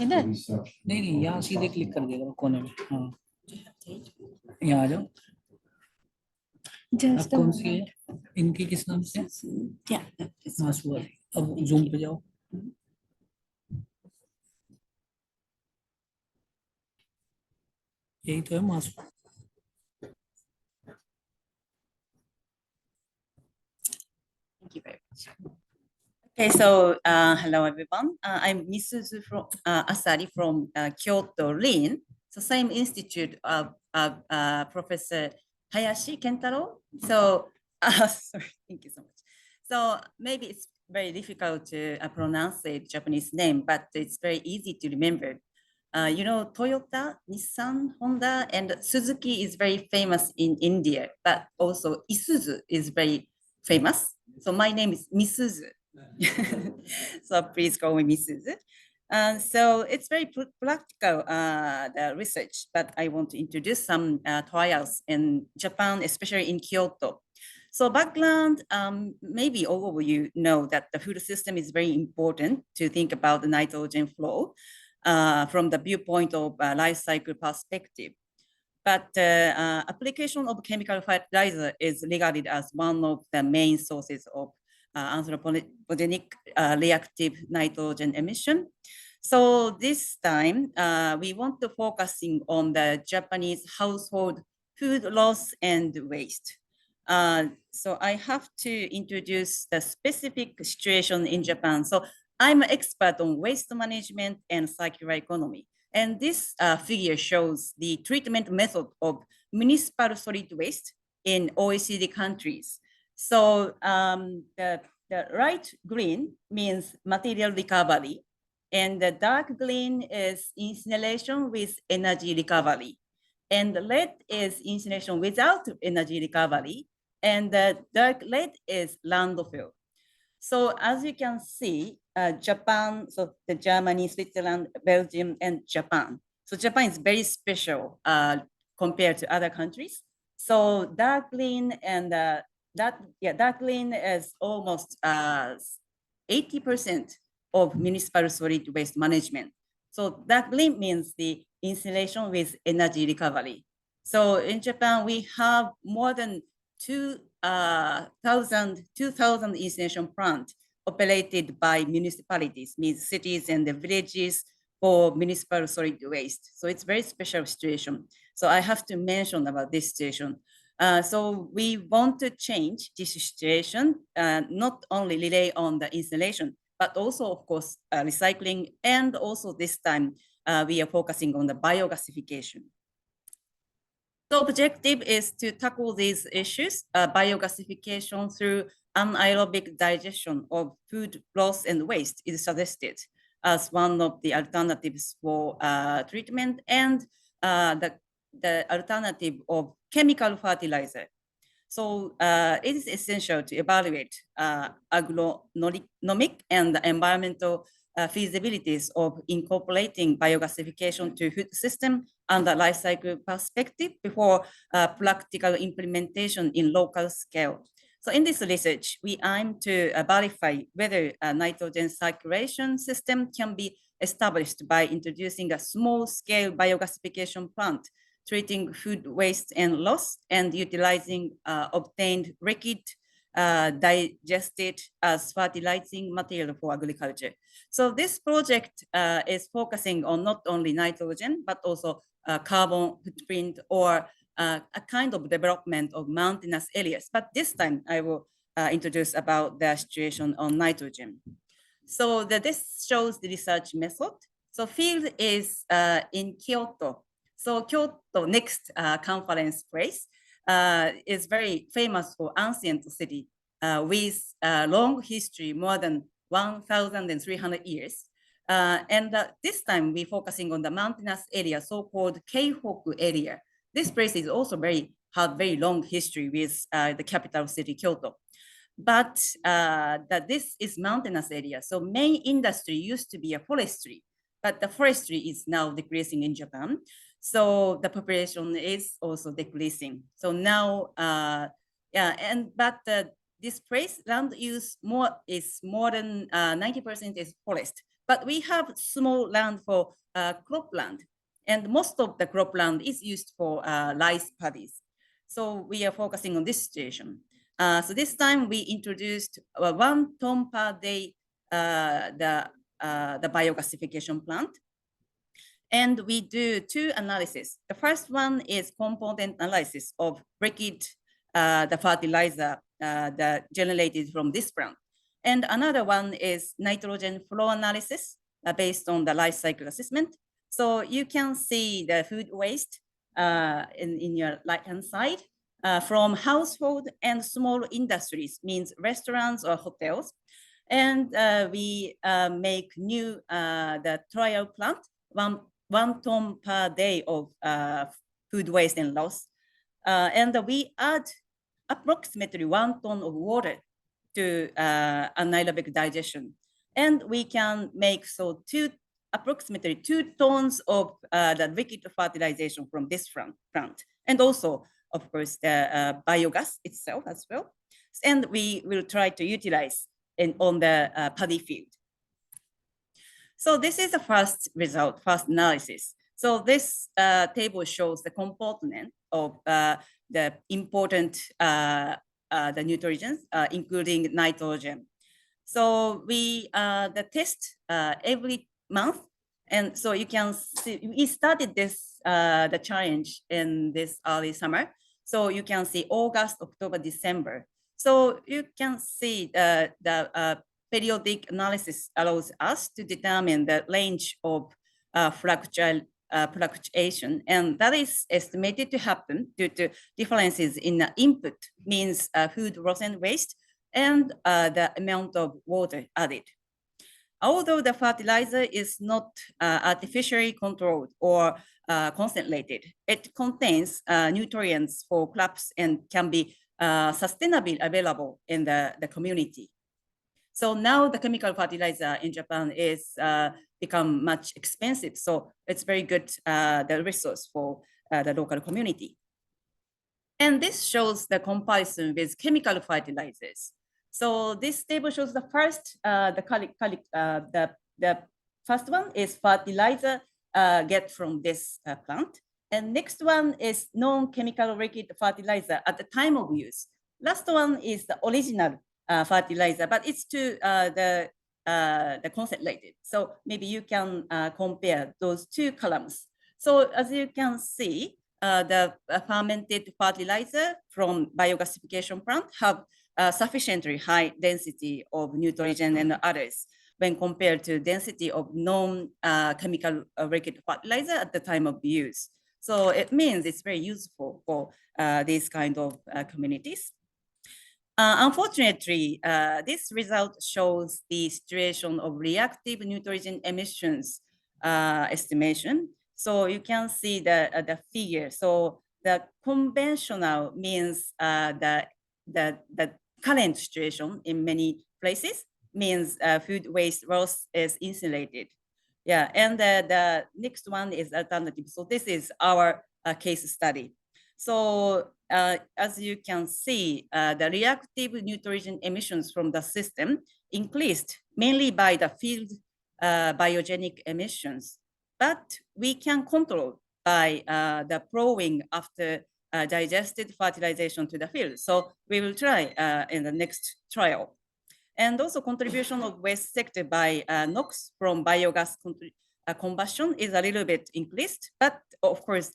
इधर नहीं, यहाँ सीधे क्लिक कर दिया कोने में. हाँ, यहाँ आ जाओ. अब कौन सी है इनकी, किस नाम से? अब जूम पे जाओ. यही तो है मासू. Thank you very much. Okay, so hello everyone. I'm Misuzu from Asari from Kyoto Rin. So same institute of Professor Hayashi Kentaro. So sorry, thank you so much. So maybe it's very difficult to pronounce the Japanese name, but it's very easy to remember. You know, Toyota, Nissan, Honda, and Suzuki is very famous in India, but also Isuzu is very famous. So my name is Misuzu. So please call me Misuzu. So it's very practical the research, but I want to introduce some trials in Japan, especially in Kyoto. So background, maybe all of you know that the food system is very important to think about the nitrogen flow from the viewpoint of life cycle perspective. But application of chemical fertilizer is regarded as one of the main sources of anthropogenic reactive nitrogen emission. So this time, we want to focusing on the Japanese household food loss and waste. So I have to introduce the specific situation in Japan. So I'm an expert on waste management and circular economy. And this figure shows the treatment method of municipal solid waste in OECD countries. So the light green means material recovery, and the dark green is incineration with energy recovery. And the red is incineration without energy recovery, and the dark red is landfill. So as you can see, Japan, so the Germany, Switzerland, Belgium, and Japan. So Japan is very special compared to other countries. So dark green and dark green is almost 80% of municipal solid waste management. So dark green means the incineration with energy recovery. So in Japan, we have more than 2,000 incineration plants operated by municipalities, means cities and the villages for municipal solid waste. So it's very special situation. So I have to mention about this situation. So we want to change this situation, not only rely on the incineration, but also, of course, recycling. And also this time, we are focusing on the biogasification. The objective is to tackle these issues, biogasification through anaerobic digestion of food loss and waste is suggested as one of the alternatives for treatment, and the alternative of chemical fertilizer. So it is essential to evaluate agronomic and environmental feasibilities of incorporating biogasification to food system and the life cycle perspective before practical implementation in local scale. So in this research, we aim to verify whether a nitrogen circulation system can be established by introducing a small-scale biogasification plant, treating food waste and loss, and utilizing obtained liquid digested as fertilizing material for agriculture. So this project is focusing on not only nitrogen, but also carbon footprint or a kind of development of mountainous areas. But this time I will introduce about the situation on nitrogen. So this shows the research method. So field is in Kyoto. So Kyoto, next conference place, is very famous for ancient city with long history, more than 1,300 years. And this time we're focusing on the mountainous area, so-called Keihoku area. This place is also had very long history with the capital city, Kyoto. But this is mountainous area. So main industry used to be a forestry, but the forestry is now decreasing in Japan. So the population is also decreasing. So now, this place land use is more than 90% is forest. But we have small land for cropland, and most of the cropland is used for rice paddies. So we are focusing on this situation. So this time we introduced 1 ton per day the biogasification plant. And we do 2 analyses. The first one is component analysis of liquid, the fertilizer that generated from this plant. And another one is nitrogen flow analysis based on the life cycle assessment. So you can see the food waste in your right-hand side from household and small industries, means restaurants or hotels. And we make new the trial plant, 1 ton per day of food waste and loss. And we add approximately 1 ton of water to anaerobic digestion. And we can make approximately 2 tons of the liquid fertilization from this plant. And also, of course, the biogas itself as well. And we will try to utilize on the paddy field. So this is the first result, first analysis. So this table shows the component of the important the nutrients, including nitrogen. So we the test every month, and so you can see we started this the challenge in this early summer. So you can see August, October, December. So you can see the periodic analysis allows us to determine the range of fluctuation, and that is estimated to happen due to differences in the input, means food loss and waste, and the amount of water added. Although the fertilizer is not artificially controlled or concentrated, it contains nutrients for crops and can be sustainably available in the community. So now the chemical fertilizer in Japan is become much expensive. So it's very good, the resource for the local community. And this shows the comparison with chemical fertilizers. So this table shows the first, the first one is fertilizer get from this plant. And next one is non-chemical liquid fertilizer at the time of use. Last one is the original fertilizer, but it's to the concentrated. So maybe you can compare those two columns. So as you can see, the fermented fertilizer from biogasification plant have sufficiently high density of nitrogen and others when compared to density of non-chemical liquid fertilizer at the time of use. So it means it's very useful for these kind of communities. Unfortunately, this result shows the situation of reactive nitrogen emissions estimation. So you can see the figure. So the conventional means the current situation in many places means food waste loss is insulated. Yeah, and the next one is alternative. So this is our case study. So as you can see, the reactive nitrogen emissions from the system increased mainly by the field biogenic emissions, but we can control by the plowing after digested fertilization to the field. So we will try in the next trial. And also contribution of waste sector by NOx from biogas combustion is a little bit increased, but of course,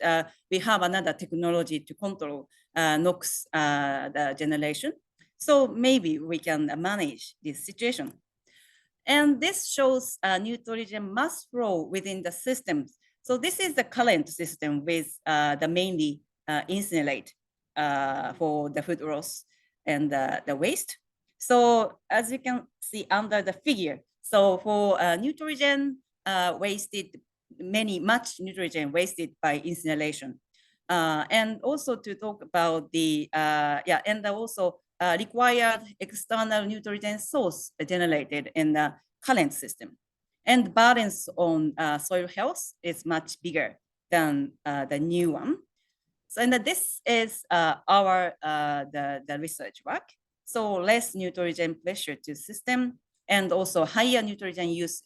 we have another technology to control NOx the generation. So maybe we can manage this situation. And this shows nitrogen mass flow within the systems. So this is the current system with the mainly incinerate for the food loss and the waste. So as you can see under the figure, so for nitrogen wasted, much nitrogen wasted by incineration. And also to talk about the, and also required external nitrogen source generated in the current system. And balance on soil health is much bigger than the new one. So and this is our the research work. So less nitrogen pressure to system and also higher nitrogen use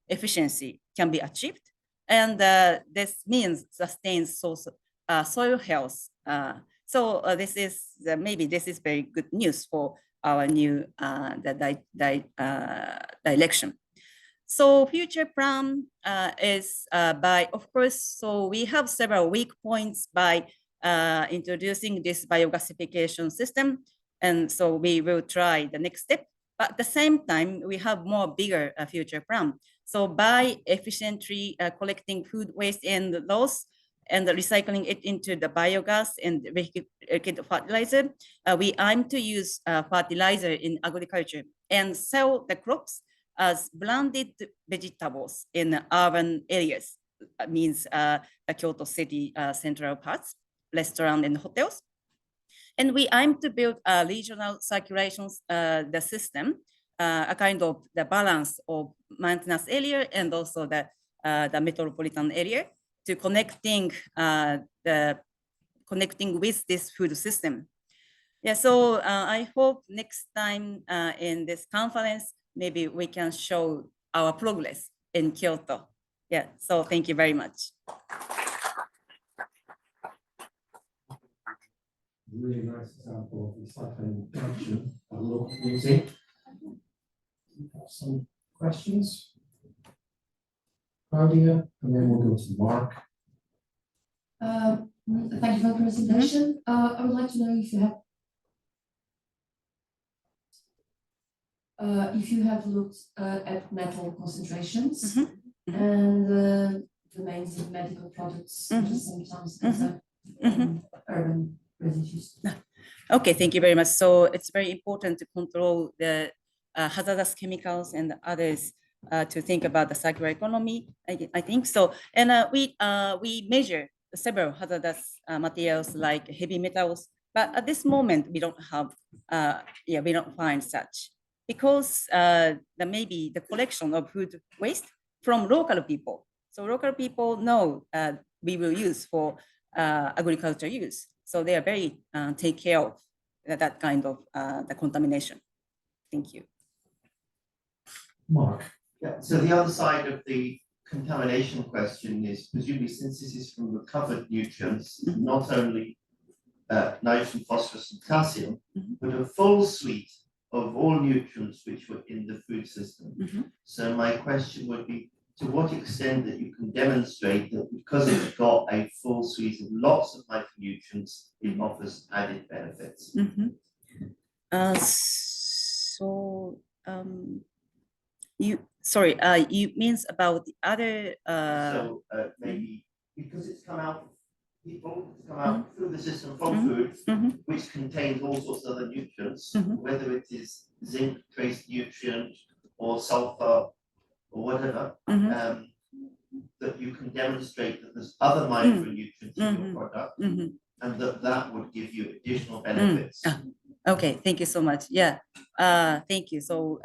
efficiency can be achieved. And this means sustained soil health. So this is maybe this is very good news for our new direction. So future plan is by, of course, so we have several weak points by introducing this biogasification system. And so we will try the next step. But at the same time, we have more bigger future plan. So by efficiently collecting food waste and loss and recycling it into the biogas and liquid fertilizer, we aim to use fertilizer in agriculture and sell the crops as blended vegetables in urban areas. Means the Kyoto city central parts, restaurant and hotels. And we aim to build a regional circulation the system, a kind of the balance of maintenance area and also the metropolitan area to connecting with this food system. Yeah, so I hope next time in this conference, maybe we can show our progress in Kyoto. Yeah, so thank you very much. Really nice example of recycling production at a local community. Some questions? Claudia, and then we'll go to Mark. Thank you for the presentation. I would like to know if you have looked at metal concentrations and the remains in medical products, sometimes as urban residues. Okay, thank you very much. So it's very important to control the hazardous chemicals and others to think about the circular economy. I think so. And we measure several hazardous materials like heavy metals, but at this moment we don't have, we don't find such, because maybe the collection of food waste from local people. So local people know we will use for agriculture use. So they are very take care of that kind of the contamination. Thank you. Mark. Yeah, so the other side of the contamination question is, presumably since this is from recovered nutrients, not only nitrogen, phosphorus and calcium, but a full suite of all nutrients which were in the food system. So my question would be, to what extent that you can demonstrate that because it's got a full suite of lots of micronutrients, it offers added benefits? You means about the other maybe because it's come out through the system from food, which contains all sorts of other nutrients, whether it is zinc, trace nutrient, or sulfur, or whatever, that you can demonstrate that there's other micronutrients in your product, and that would give you additional benefits. Okay, thank you so much. Yeah, thank you. So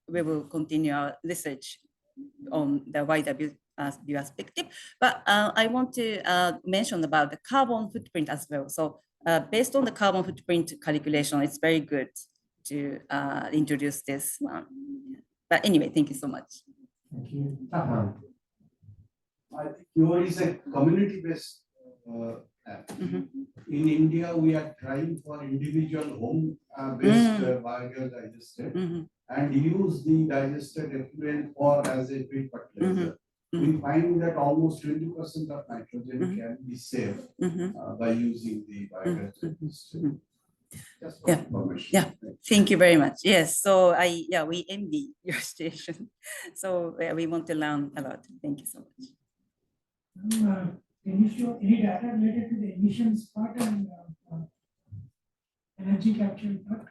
we will continue our research on the wider view perspective, but I want to mention about the carbon footprint as well. So based on the carbon footprint calculation, it's very good to introduce this one. But anyway, thank you so much. Thank you. I think yours is a community-based app. In India, we are trying for individual home-based biogas digester and use the digested effluent or as a feed fertilizer. We find that almost 20% of nitrogen can be saved by using the biogas digester. Yeah, thank you very much. Yes, so we envy your station. So we want to learn a lot. Thank you so much. Can you show any data related to the emissions part and energy capture part?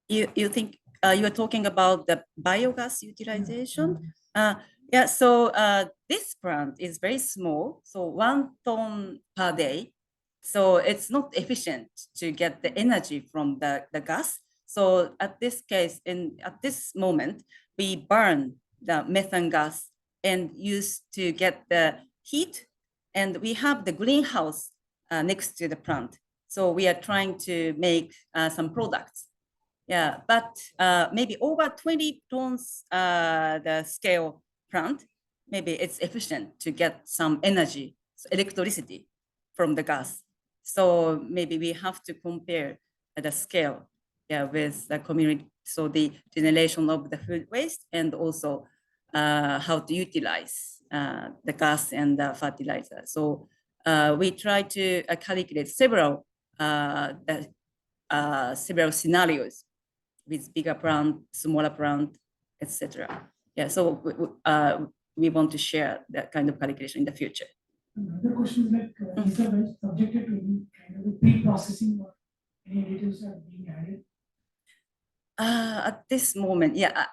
You think you are talking about the biogas utilization? Yeah, so this plant is very small, so 1 ton per day. So it's not efficient to get the energy from the gas. So at this case, at this moment, we burn the methane gas and use to get the heat. And we have the greenhouse next to the plant. So we are trying to make some products. Yeah, but maybe over 20 tons the scale plant, maybe it's efficient to get some energy, so electricity from the gas. So maybe we have to compare the scale with the community. So the generation of the food waste and also how to utilize the gas and the fertilizer. So we try to calculate several scenarios with bigger plant, smaller plant, etc. Yeah, so we want to share that kind of calculation in the future. Another question is like, is the waste subjected to any kind of pre-processing or any additives are being added? At this moment, yeah,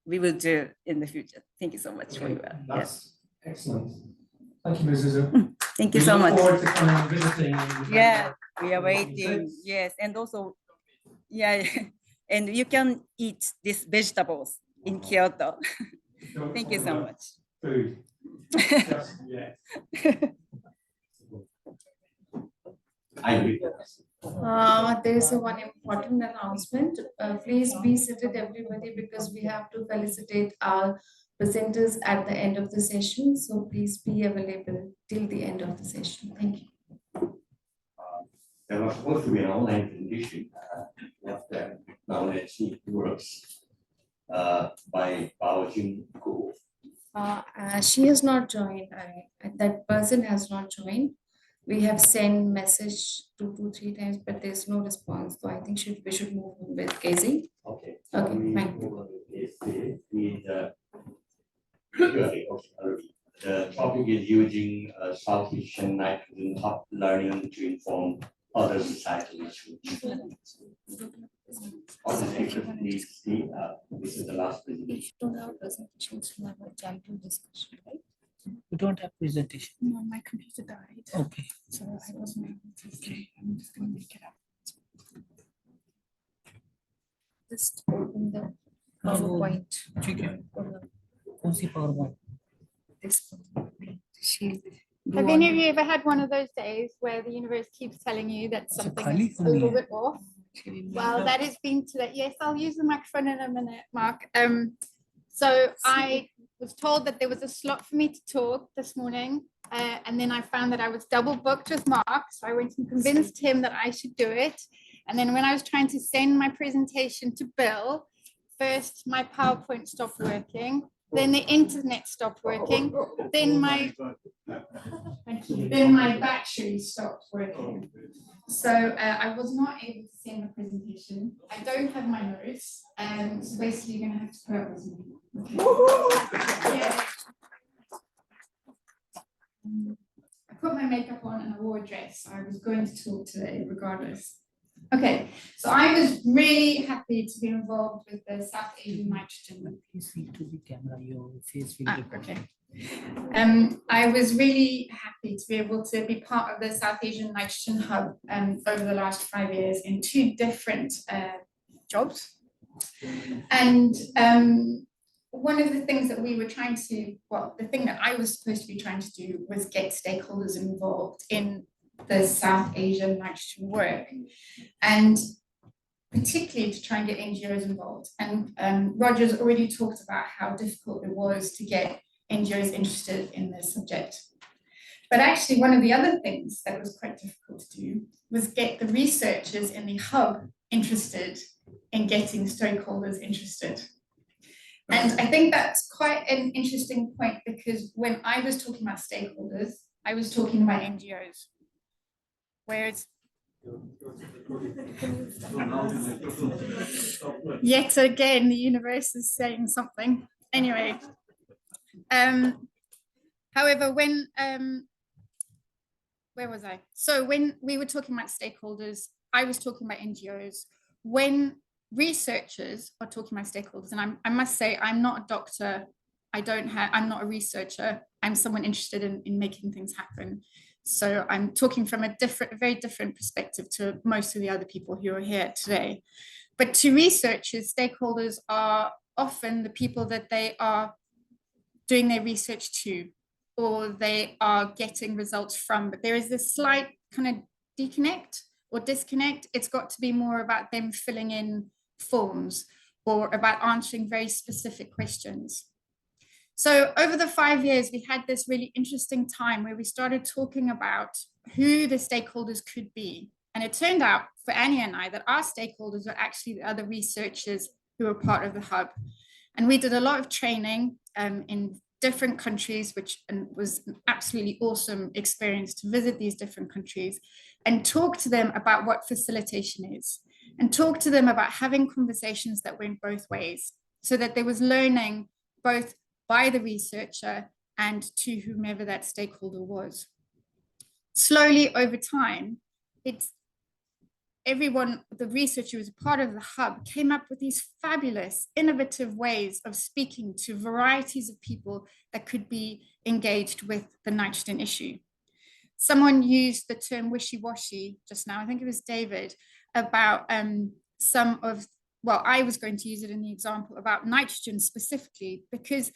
we will do in the future. Thank you so much for your That's excellent. Thank you, Mrs. Thank you so much. We look forward to coming and visiting. Yeah, we are waiting. Yes, and also, yeah, and you can eat these vegetables in Kyoto. Thank you so much. Food. Just, yeah. There is one important announcement. Please be seated, everybody, because we have to felicitate our presenters at the end of the session. So please be available till the end of the session. Thank you. There was supposed to be an online condition of the knowledge works by Bao Jing Gu. She has not joined. That person has not joined. We have sent message 2-3 times, but there's no response. So I think we should move on with Casey. Okay. Okay, fine. The topic is using South Asian nitrogen top learning to inform other societal issues. On the next, please see this is the last presentation. We don't have presentations, we have a general discussion, right? We don't have presentation. No, my computer died. Okay. So I wasn't able to say, I'm just gonna make it up. Just open the PowerPoint. ठीक है. कौन सी PowerPoint? This one. Shield. Have any of you ever had one of those days where the universe keeps telling you that something is a little bit off? Well, that has been today. Yes, I'll use the microphone in a minute, Mark. So I was told that there was a slot for me to talk this morning, and then I found that I was double booked with Mark. So I went and convinced him that I should do it. And then when I was trying to send my presentation to Bill, first my PowerPoint stopped working, then the internet stopped working, then my battery stopped working. So I was not able to send the presentation. I don't have my notes, so basically you're gonna have to put up with me. Okay. Yeah. I put my makeup on and I wore a dress. I was going to talk today regardless. Okay, so I was really happy to be involved with the South Asian nitrogen. Please speak to the camera. Your face will be Okay. I was really happy to be able to be part of the South Asian Nitrogen Hub over the last 5 years in 2 different jobs. And one of the things that we were trying to, well, the thing that I was supposed to be trying to do was get stakeholders involved in the South Asian nitrogen work, and particularly to try and get NGOs involved. And Roger's already talked about how difficult it was to get NGOs interested in this subject. But actually, one of the other things that was quite difficult to do was get the researchers in the hub interested in getting stakeholders interested. And I think that's quite an interesting point, because when I was talking about stakeholders, I was talking about NGOs. Whereas yet again, the universe is saying something. Anyway, however, when where was I? So when we were talking about stakeholders, I was talking about NGOs. When researchers are talking about stakeholders, and I must say, I'm not a doctor. I'm not a researcher. I'm someone interested in making things happen. So I'm talking from a very different perspective to most of the other people who are here today. But to researchers, stakeholders are often the people that they are doing their research to, or they are getting results from. But there is this slight kind of disconnect. It's got to be more about them filling in forms or about answering very specific questions. So over the 5 years, we had this really interesting time where we started talking about who the stakeholders could be. And it turned out for Annie and I that our stakeholders were actually the other researchers who were part of the hub. And we did a lot of training in different countries, which was an absolutely awesome experience to visit these different countries and talk to them about what facilitation is, and talk to them about having conversations that went both ways, so that there was learning both by the researcher and to whomever that stakeholder was. Slowly over time, everyone, the researcher who was a part of the hub, came up with these fabulous, innovative ways of speaking to varieties of people that could be engaged with the nitrogen issue. Someone used the term wishy-washy just now, I think it was David, about I was going to use it in the example about nitrogen specifically, because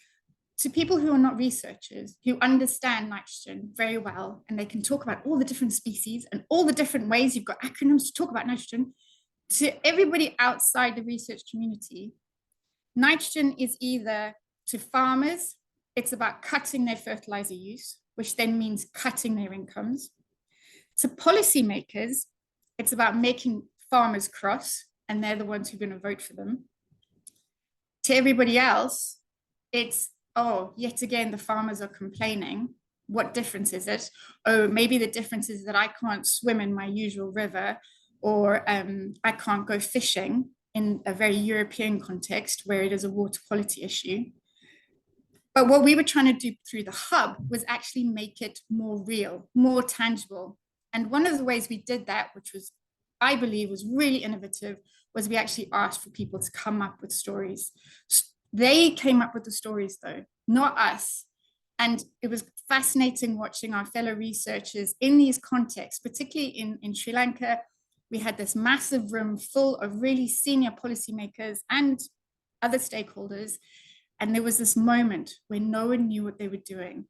to people who are not researchers, who understand nitrogen very well, and they can talk about all the different species and all the different ways, you've got acronyms to talk about nitrogen, to everybody outside the research community, nitrogen is either, to farmers, it's about cutting their fertilizer use, which then means cutting their incomes. To policymakers, it's about making farmers cross, and they're the ones who are going to vote for them. To everybody else, it's, oh, yet again, the farmers are complaining. What difference is it? Oh, maybe the difference is that I can't swim in my usual river, or I can't go fishing in a very European context where it is a water quality issue. But what we were trying to do through the hub was actually make it more real, more tangible. And one of the ways we did that, which was I believe was really innovative was we actually asked for people to come up with stories. They came up with the stories though, not us. And it was fascinating watching our fellow researchers in these contexts, particularly in Sri Lanka. We had this massive room full of really senior policymakers and other stakeholders. And there was this moment where no one knew what they were doing.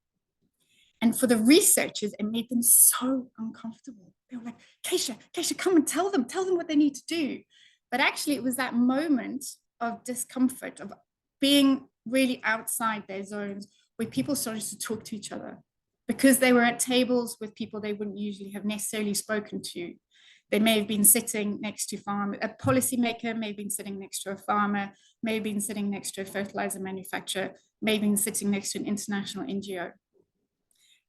And for the researchers, it made them so uncomfortable. They were like, Keisha, come and tell them what they need to do. But actually, it was that moment of discomfort, of being really outside their zones, where people started to talk to each other because they were at tables with people they wouldn't usually have necessarily spoken to. They may have been sitting next to a policymaker may have been sitting next to a farmer, may have been sitting next to a fertilizer manufacturer, may have been sitting next to an international NGO.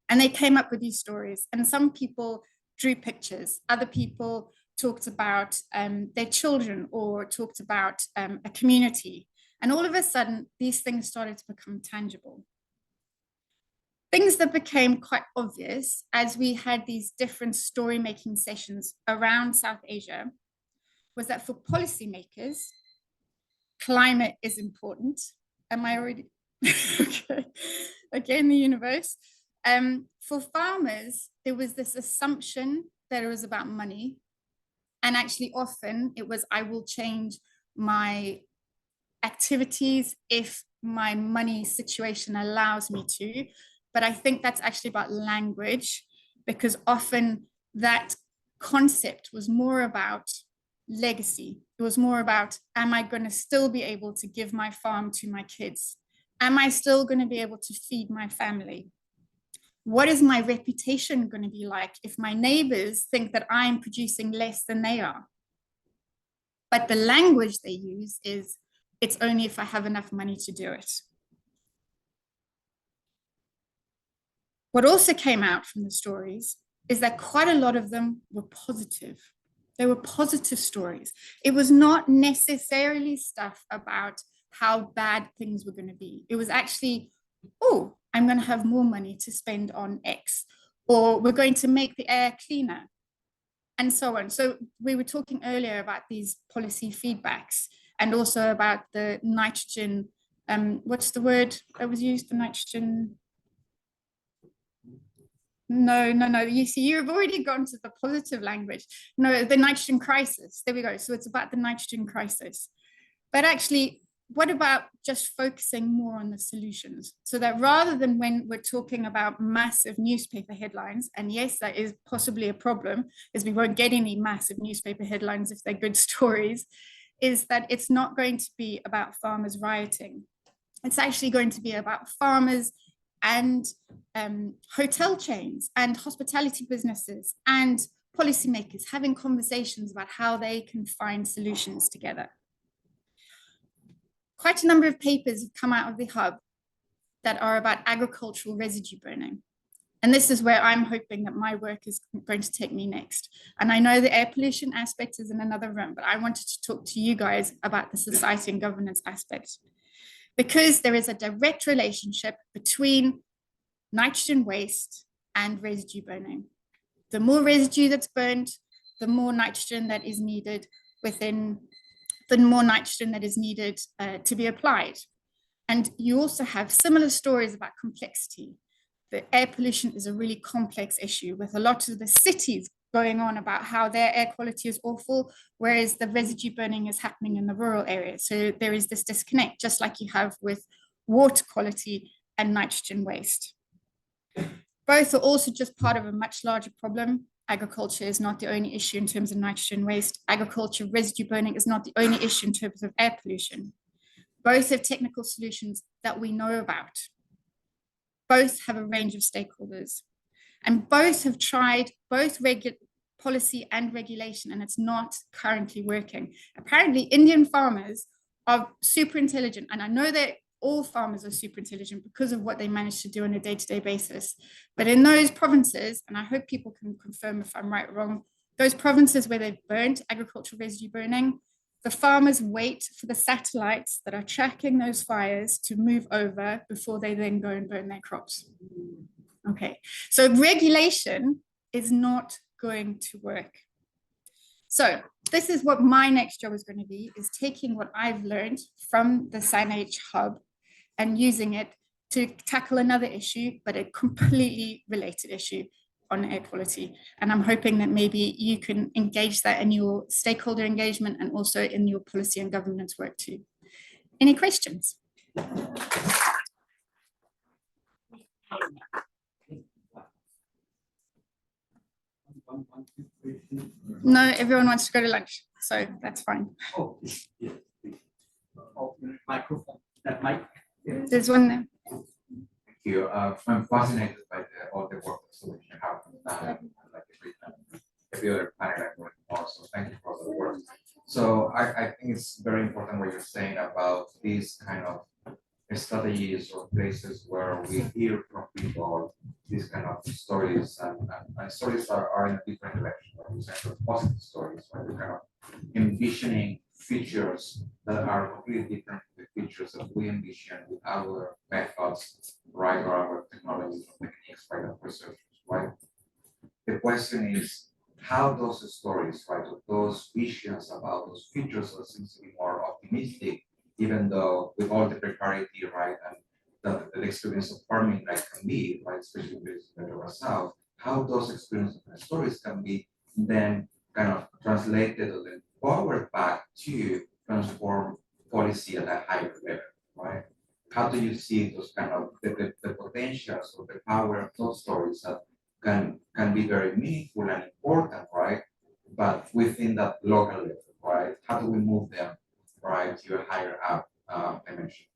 And they came up with these stories. And some people drew pictures. Other people talked about their children or talked about a community. And all of a sudden, these things started to become tangible. Things that became quite obvious as we had these different story-making sessions around South Asia was that for policymakers, climate is important. Am I already? Okay, in the universe. For farmers, there was this assumption that it was about money. And actually often it was, I will change my activities if my money situation allows me to. But I think that's actually about language, because often that concept was more about legacy. It was more about, am I going to still be able to give my farm to my kids? Am I still going to be able to feed my family? What is my reputation going to be like if my neighbors think that I'm producing less than they are? But the language they use is, it's only if I have enough money to do it. What also came out from the stories is that quite a lot of them were positive. They were positive stories. It was not necessarily stuff about how bad things were going to be. It was actually, oh, I'm going to have more money to spend on X, or we're going to make the air cleaner, and so on. So we were talking earlier about these policy feedbacks and also about the nitrogen, what's the word that was used, the nitrogen? No. You see, you've already gone to the positive language. No, the nitrogen crisis. There we go. So it's about the nitrogen crisis. But actually, what about just focusing more on the solutions? So that rather than when we're talking about massive newspaper headlines, and yes, that is possibly a problem, is we won't get any massive newspaper headlines if they're good stories, is that it's not going to be about farmers rioting. It's actually going to be about farmers and hotel chains and hospitality businesses and policymakers having conversations about how they can find solutions together. Quite a number of papers have come out of the hub that are about agricultural residue burning. And this is where I'm hoping that my work is going to take me next. And I know the air pollution aspect is in another room, but I wanted to talk to you guys about the society and governance aspect, because there is a direct relationship between nitrogen waste and residue burning. The more residue that's burned, the more nitrogen that is needed to be applied. And you also have similar stories about complexity. The air pollution is a really complex issue with a lot of the cities going on about how their air quality is awful, whereas the residue burning is happening in the rural areas. So there is this disconnect, just like you have with water quality and nitrogen waste. Both are also just part of a much larger problem. Agriculture is not the only issue in terms of nitrogen waste. Agriculture residue burning is not the only issue in terms of air pollution. Both have technical solutions that we know about. Both have a range of stakeholders. And both have tried both policy and regulation, and it's not currently working. Apparently, Indian farmers are super intelligent, and I know that all farmers are super intelligent because of what they manage to do on a day-to-day basis. But in those provinces, and I hope people can confirm if I'm right or wrong, those provinces where they've burnt agricultural residue burning, the farmers wait for the satellites that are tracking those fires to move over before they then go and burn their crops. Okay, so regulation is not going to work. So this is what my next job is going to be, is taking what I've learned from the SANH hub and using it to tackle another issue, but a completely related issue on air quality. And I'm hoping that maybe you can engage that in your stakeholder engagement and also in your policy and governance work too. Any questions? No, everyone wants to go to lunch, so that's fine. Oh, yes, please. Oh, microphone, that mic. There's one there. Thank you. I'm fascinated by all the work that you have done, like every other panel I'm working on. So thank you for the work. So I think it's very important what you're saying about these kind of strategies or places where we hear from people these kind of stories, and stories are in a different direction. For example, positive stories, where we're kind of envisioning features that are completely different from the features that we envision with our methods, right, or our technologies or techniques, right, of researchers, right? The question is how those stories, right, or those visions about those features that seems to be more optimistic, even though with all the precarity, right, and the experience of farming, right, can be, right, especially in the Lower South, how those experiences and stories can be then kind of translated or then forward back to transform policy at a higher level, right? How do you see those kind of the potentials or the power of those stories that can be very meaningful and important, right? But within that local level, right? How do we move them, right, to a higher up dimension?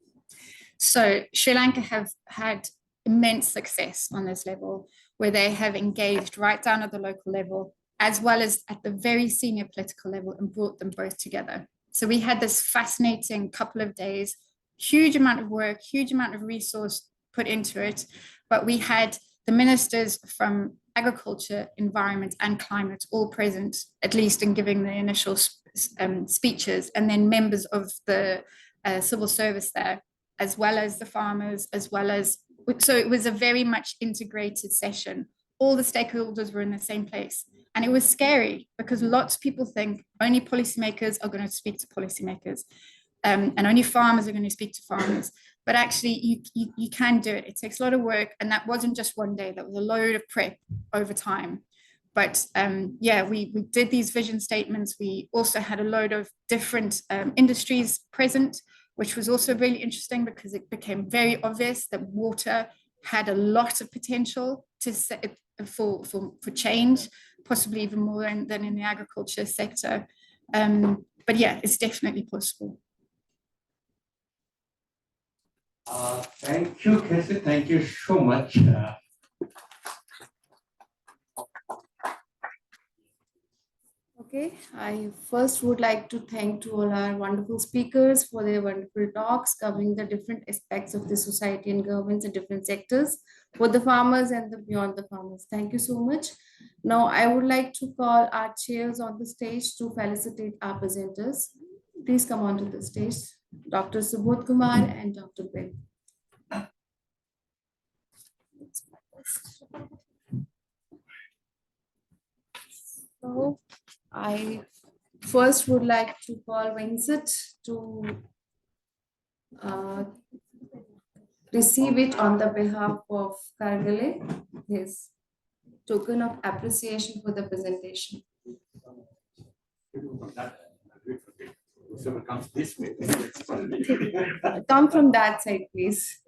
So Sri Lanka have had immense success on this level, where they have engaged right down at the local level, as well as at the very senior political level, and brought them both together. So we had this fascinating couple of days, huge amount of work, huge amount of resource put into it, but we had the ministers from agriculture, environment, and climate all present, at least in giving the initial speeches, and then members of the civil service there, as well as the farmers, as well as, so it was a very much integrated session. All the stakeholders were in the same place. And it was scary because lots of people think only policymakers are going to speak to policymakers, and only farmers are going to speak to farmers. But actually, you can do it. It takes a lot of work. And that wasn't just one day, that was a load of prep over time. But yeah, we did these vision statements. We also had a load of different industries present, which was also really interesting because it became very obvious that water had a lot of potential to for change, possibly even more than in the agriculture sector. But yeah, it's definitely possible. Thank you, Casey. Thank you so much. Okay, I first would like to thank to all our wonderful speakers for their wonderful talks covering the different aspects of the society and governments in different sectors, both the farmers and the beyond the farmers. Thank you so much. Now I would like to call our chairs on the stage to felicitate our presenters. Please come onto the stage, Dr. Subodh Kumar and Dr. Ben. So I first would like to call Vincent to receive it on the behalf of Kargale, his token of appreciation for the presentation. Come from that side, please.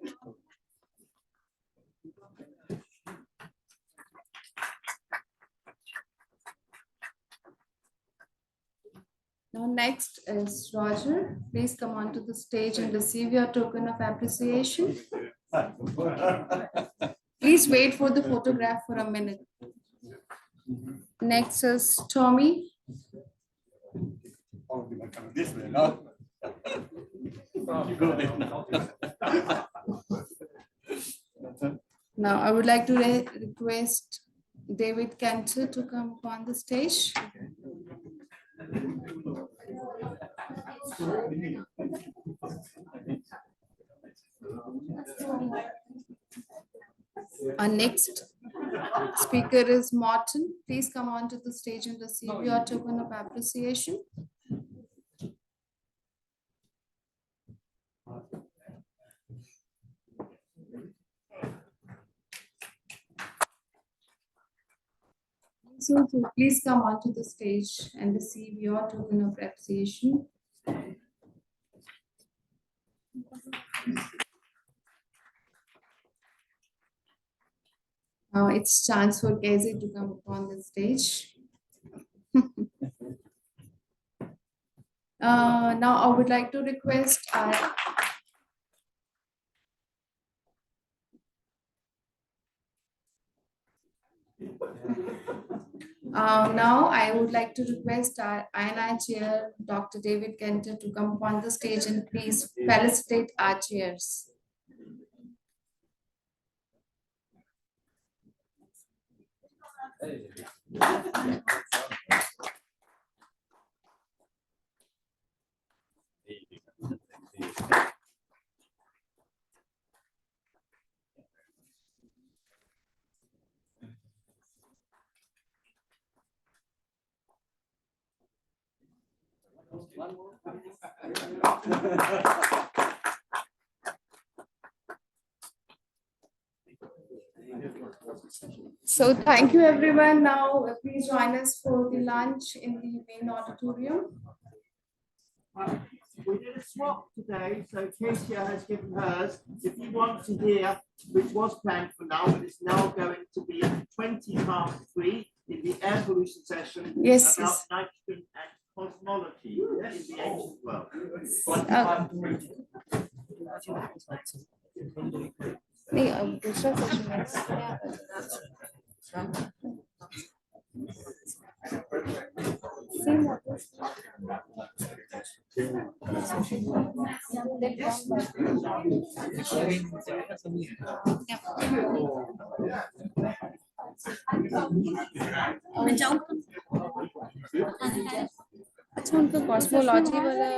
Now next is Roger. Please come onto the stage and receive your token of appreciation. Please wait for the photograph for a minute. Next is Tommy. Now I would like to request David Cantor to come on the stage. Our next speaker is Martin. please come onto the stage and receive your token of appreciation. So please come onto the stage and receive your token of appreciation. Now it's chance for Casey to come upon the stage. Now I would like to request now I would like to request our INI chair, Dr. David Kenter, to come upon the stage and please felicitate our chairs. So thank you everyone. Now please join us for the lunch in the main auditorium. We did a swap today, so Keisha has given hers. If you want to hear, which was planned for now, but it's now going to be at 3:20 in the air pollution session Yes, about yes. nitrogen and cosmology in the ancient world. नहीं अब दूसरा session अच्छा उनका cosmology वाला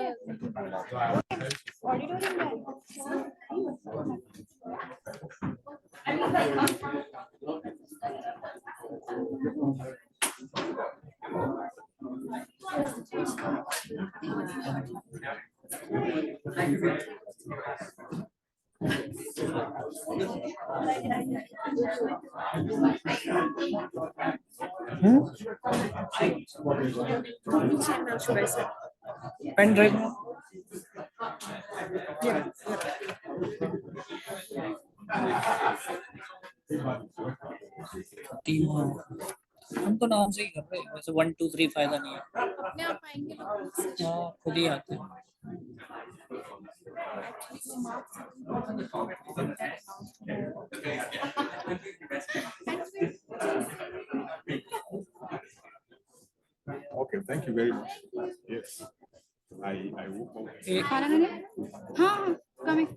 pen drive में team हम तो नाम से ही कर रहे हैं वैसे 1 2 3 फायदा नहीं है अपने आप आएंगे लोग हाँ खुद ही आते हैं Okay, thank you very much. Yes, I will. हाँ coming.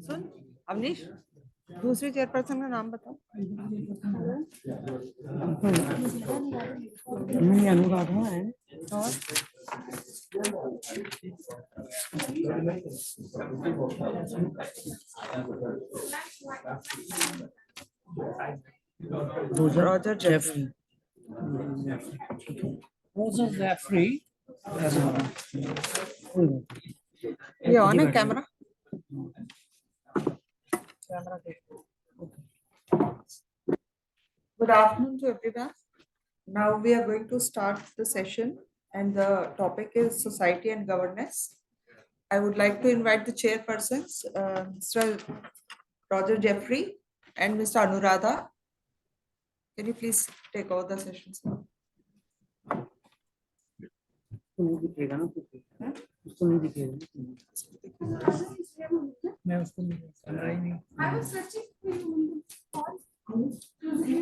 सुन अवनीश दूसरी चेयरपर्सन का नाम बताओ। नहीं अनुराधा है और Roger Jeffrey. Roger Jeffrey. ये ऑन है camera? Good afternoon to everyone. Now we are going to start the session and the topic is society and governance. I would like to invite the chairpersons, Mr. Roger Jeffrey and Mr. Anuradha. Can you please take over the session, sir? I was searching for you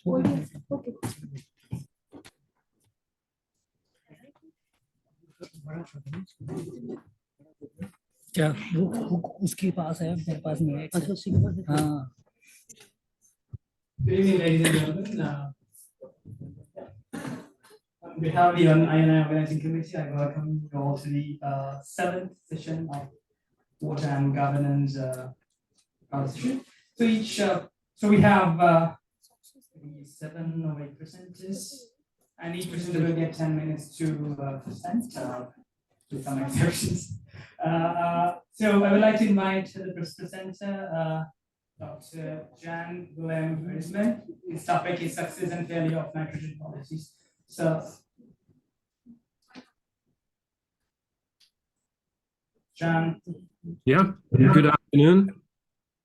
on the phone. Okay. क्या वो उसके पास है मेरे पास नहीं है। अच्छा उसके पास है। हाँ। Good evening, ladies and gentlemen. On behalf of the INI Organizing Committee, I welcome you all to the 7th session of Water and Governance session. So we have 7 or 8 presenters, and each presenter will get 10 minutes to present, with some exceptions. So I would like to invite the first presenter, Dr. Jan Willem-Huisman. His topic is success and failure of nitrogen policies. So, Jan. Yeah, good afternoon.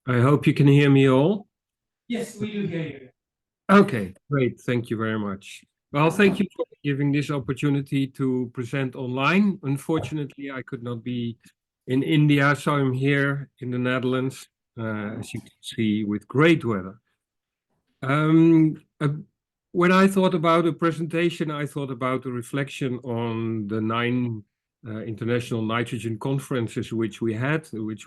I hope you can hear me all. Yes, we do hear you. Okay, great. Thank you very much. Well, thank you for giving this opportunity to present online. Unfortunately, I could not be in India, so I'm here in the Netherlands, as you can see, with great weather. When I thought about a presentation, I thought about a reflection on the 9 international nitrogen conferences which we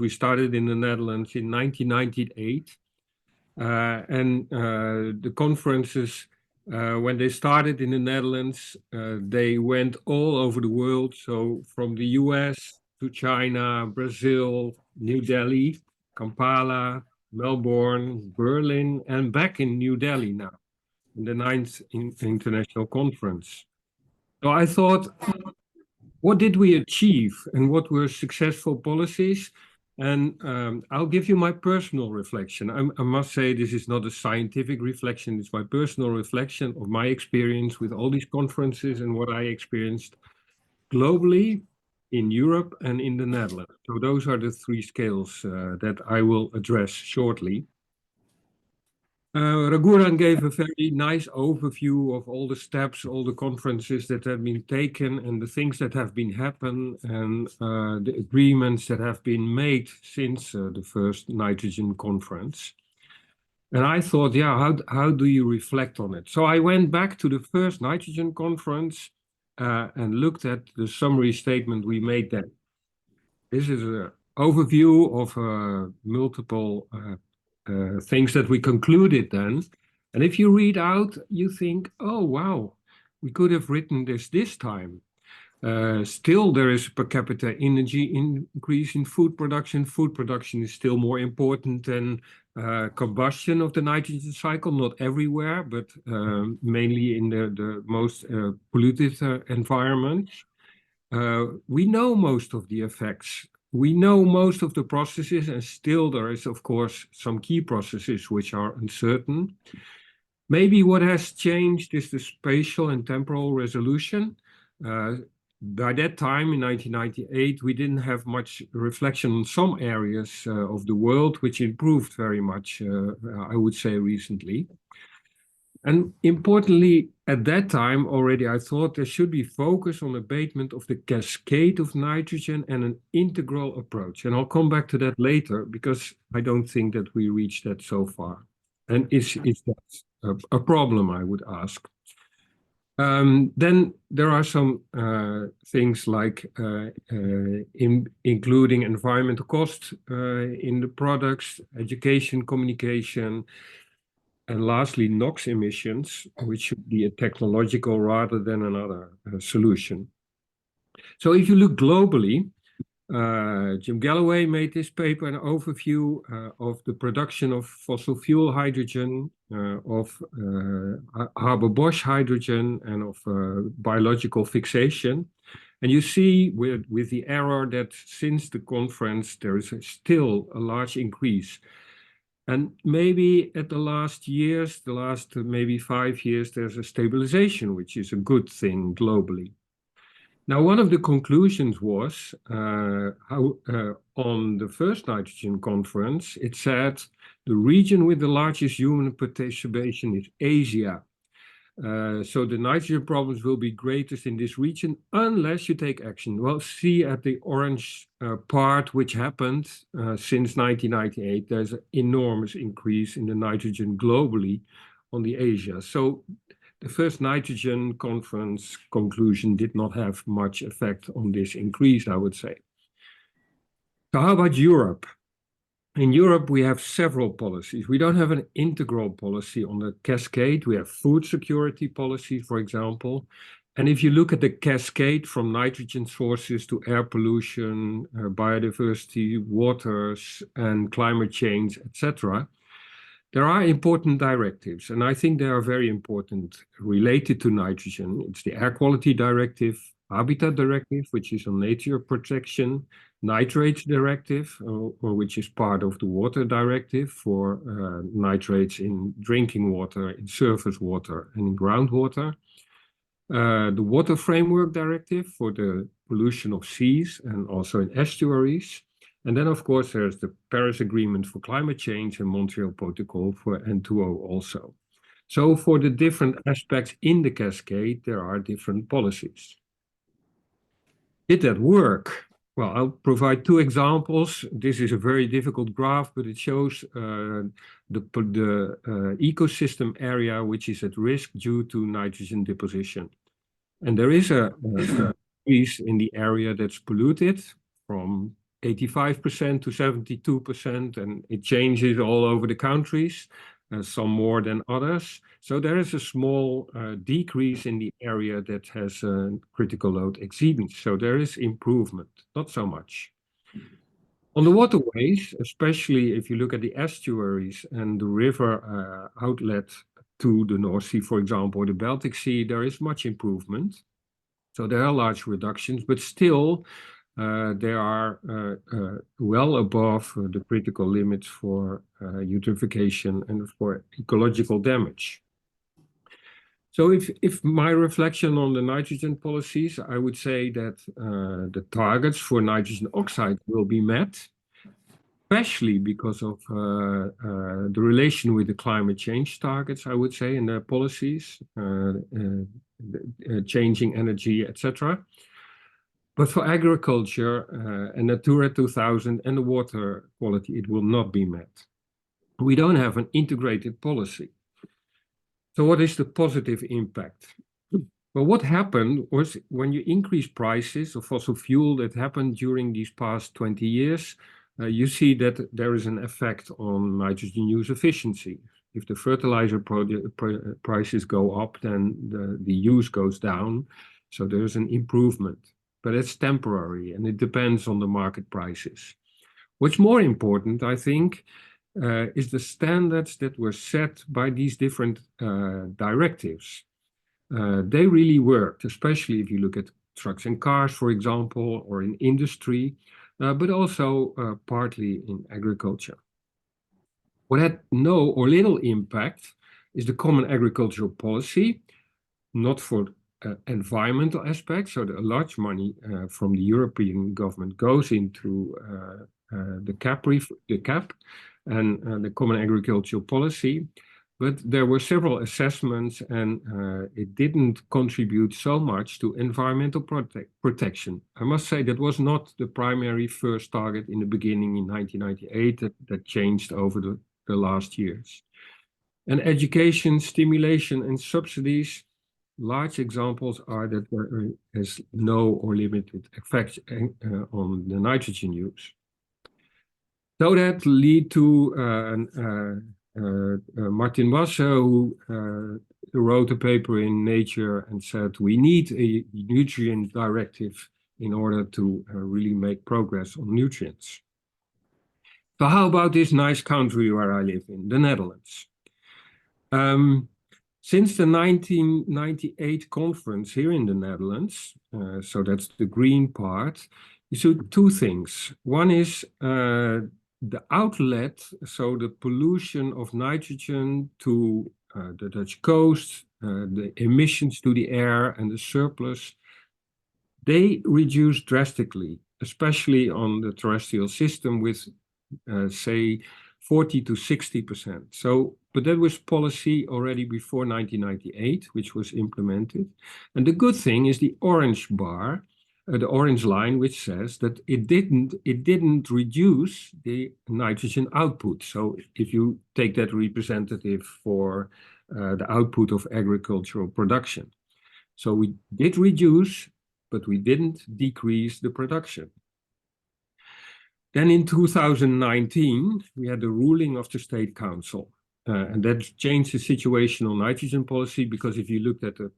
started in the Netherlands in 1998. The conferences, when they started in the Netherlands, they went all over the world. So from the US to China, Brazil, New Delhi, Kampala, Melbourne, Berlin, and back in New Delhi now, in the 9th International Conference. So I thought, what did we achieve and what were successful policies? And I'll give you my personal reflection. I must say this is not a scientific reflection. It's my personal reflection of my experience with all these conferences and what I experienced globally in Europe and in the Netherlands. So those are the 3 scales that I will address shortly. Raghuram gave a very nice overview of all the steps, all the conferences that have been taken and the things that have been happened and the agreements that have been made since the first nitrogen conference. And I thought, yeah, how do you reflect on it? So I went back to the first nitrogen conference and looked at the summary statement we made then. This is an overview of multiple things that we concluded then. And if you read out, you think, oh, wow, we could have written this time. Still, there is per capita energy increase in food production. Food production is still more important than combustion of the nitrogen cycle, not everywhere, but mainly in the most polluted environments. We know most of the effects. We know most of the processes, and still there is, of course, some key processes which are uncertain. Maybe what has changed is the spatial and temporal resolution. By that time, in 1998, we didn't have much reflection on some areas of the world, which improved very much, I would say, recently. And importantly, at that time already, I thought there should be focus on abatement of the cascade of nitrogen and an integral approach. And I'll come back to that later because I don't think that we reached that so far. And is that a problem, I would ask? Then there are some things like including environmental cost in the products, education, communication, and lastly, NOx emissions, which should be a technological rather than another solution. So if you look globally, Jim Galloway made this paper an overview of the production of fossil fuel hydrogen, of Haber-Bosch hydrogen, and of biological fixation. And you see with the error that since the conference, there is still a large increase. And maybe at the last maybe 5 years, there's a stabilization, which is a good thing globally. Now, one of the conclusions was on the first nitrogen conference, it said the region with the largest human participation is Asia. So the nitrogen problems will be greatest in this region unless you take action. Well, see at the orange part, which happened since 1998, there's an enormous increase in the nitrogen globally on the Asia. So the first nitrogen conference conclusion did not have much effect on this increase, I would say. So how about Europe? In Europe, we have several policies. We don't have an integral policy on the cascade. We have food security policy, for example. And if you look at the cascade from nitrogen sources to air pollution, biodiversity, waters, and climate change, etc., there are important directives, and I think they are very important related to nitrogen. It's the Air Quality Directive, Habitat Directive, which is on nature protection, Nitrates Directive, which is part of the Water Directive for nitrates in drinking water, in surface water, and in groundwater. The Water Framework Directive for the pollution of seas and also in estuaries. And then, of course, there's the Paris Agreement for Climate Change and Montreal Protocol for N20 also. So for the different aspects in the cascade, there are different policies. Did that work? Well, I'll provide two examples. This is a very difficult graph, but it shows the ecosystem area which is at risk due to nitrogen deposition. And there is a increase in the area that's polluted from 85% to 72%, and it changes all over the countries, some more than others. So there is a small decrease in the area that has critical load exceedance. So there is improvement, not so much. On the waterways, especially if you look at the estuaries and the river outlet to the North Sea, for example, or the Baltic Sea, there is much improvement. So there are large reductions, but still they are well above the critical limits for eutrophication and for ecological damage. So if my reflection on the nitrogen policies, I would say that the targets for nitrogen oxide will be met, especially because of the relation with the climate change targets, I would say, in their policies, changing energy, etc. But for agriculture and Natura 2000 and the water quality, it will not be met. We don't have an integrated policy. So what is the positive impact? Well, what happened was when you increase prices of fossil fuel, that happened during these past 20 years, you see that there is an effect on nitrogen use efficiency. If the fertilizer prices go up, then the use goes down. So there's an improvement. But it's temporary and it depends on the market prices. What's more important, I think, is the standards that were set by these different directives. They really worked, especially if you look at trucks and cars, for example, or in industry, but also partly in agriculture. What had no or little impact is the Common Agricultural Policy, not for environmental aspects. So a large money from the European government goes into the CAP and the Common Agricultural Policy, But there were several assessments, and it didn't contribute so much to environmental protection. I must say that was not the primary first target in the beginning in 1998. That changed over the last years. And education, stimulation, and subsidies, large examples are that there is no or limited effect on the nitrogen use. So that lead to Martin Wasse, who wrote a paper in Nature and said we need a nutrient directive in order to really make progress on nutrients. So how about this nice country where I live in, the Netherlands? Since the 1998 conference here in the Netherlands, so that's the green part, you see two things. One is the outlet, so the pollution of nitrogen to the Dutch coast, the emissions to the air and the surplus, they reduced drastically, especially on the terrestrial system with, say, 40 to 60%. So, but that was policy already before 1998, which was implemented. And the good thing is the orange bar, the orange line, which says that it didn't reduce the nitrogen output. So if you take that representative for the output of agricultural production. So we did reduce, but we didn't decrease the production. Then in 2019, we had the ruling of the State Council, and that changed the situation on nitrogen policy, because if you looked at the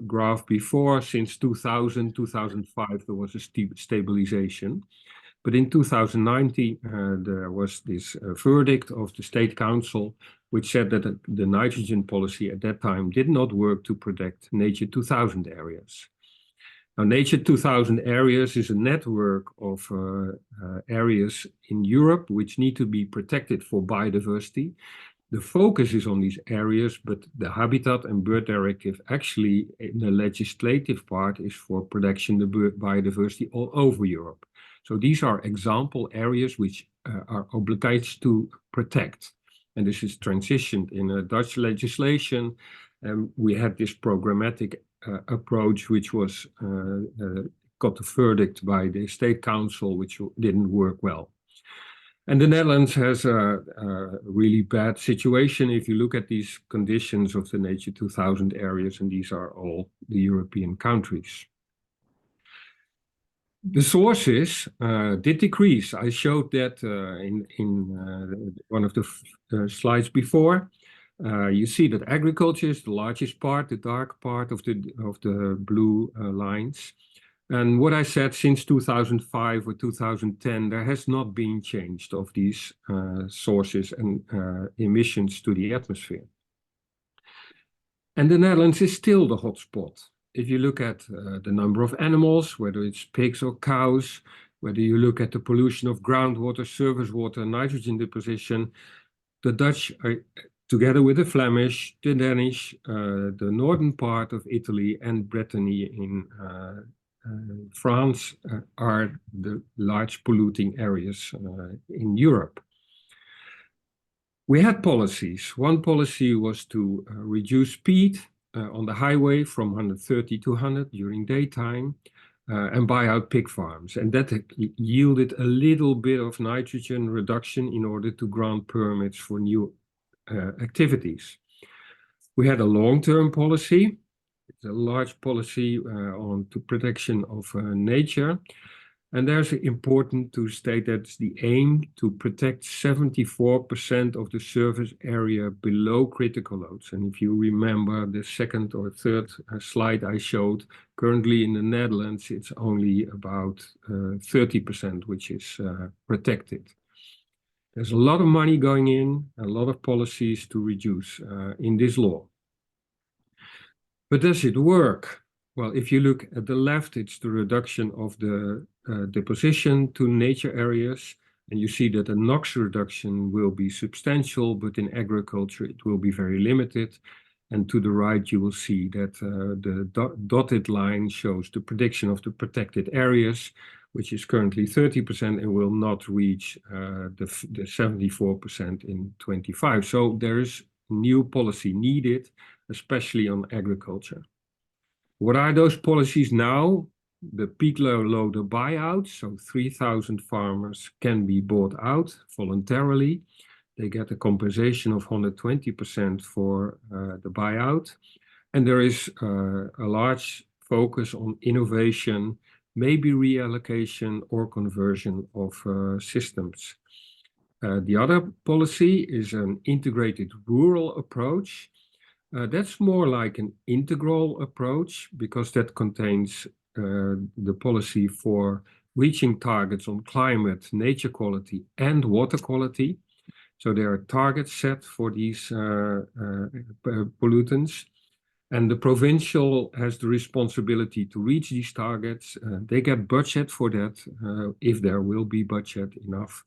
graph before, since 2000, 2005, there was a stabilization. But in 2019, there was this verdict of the State Council, which said that the nitrogen policy at that time did not work to protect Nature 2000 areas. Now, Nature 2000 areas is a network of areas in Europe which need to be protected for biodiversity. The focus is on these areas, but the Habitat and Bird Directive actually, in the legislative part, is for protection of biodiversity all over Europe. So these are example areas which are obliged to protect. And this is transitioned in a Dutch legislation. We had this programmatic approach, which was got a verdict by the State Council, which didn't work well. And the Netherlands has a really bad situation if you look at these conditions of the Nature 2000 areas, and these are all the European countries. The sources did decrease. I showed that in one of the slides before. You see that agriculture is the largest part, the dark part of the blue lines. And what I said, since 2005 or 2010, there has not been changed of these sources and emissions to the atmosphere. And the Netherlands is still the hotspot. If you look at the number of animals, whether it's pigs or cows, whether you look at the pollution of groundwater, surface water, nitrogen deposition, the Dutch are, together with the Flemish, the Danish, the northern part of Italy, and Brittany in France are the large polluting areas in Europe. We had policies. One policy was to reduce speed on the highway from 130 to 100 during daytime and buy out pig farms. And that yielded a little bit of nitrogen reduction in order to grant permits for new activities. We had a long-term policy. It's a large policy on to protection of nature. And there's important to state that it's the aim to protect 74% of the surface area below critical loads. And if you remember the second or third slide I showed, currently in the Netherlands, it's only about 30% which is protected. There's a lot of money going in, a lot of policies to reduce in this law. But does it work? Well, if you look at the left, it's the reduction of the deposition to nature areas. And you see that the NOx reduction will be substantial, but in agriculture, it will be very limited. And to the right, you will see that the dotted line shows the prediction of the protected areas, which is currently 30% and will not reach the 74% in 25. So there is new policy needed, especially on agriculture. What are those policies now? The peak loader buyout, so 3,000 farmers can be bought out voluntarily. They get a compensation of 120% for the buyout. And there is a large focus on innovation, maybe reallocation or conversion of systems. The other policy is an integrated rural approach. That's more like an integral approach because that contains the policy for reaching targets on climate, nature quality, and water quality. So there are targets set for these pollutants. And the provincial has the responsibility to reach these targets. They get budget for that, if there will be budget enough.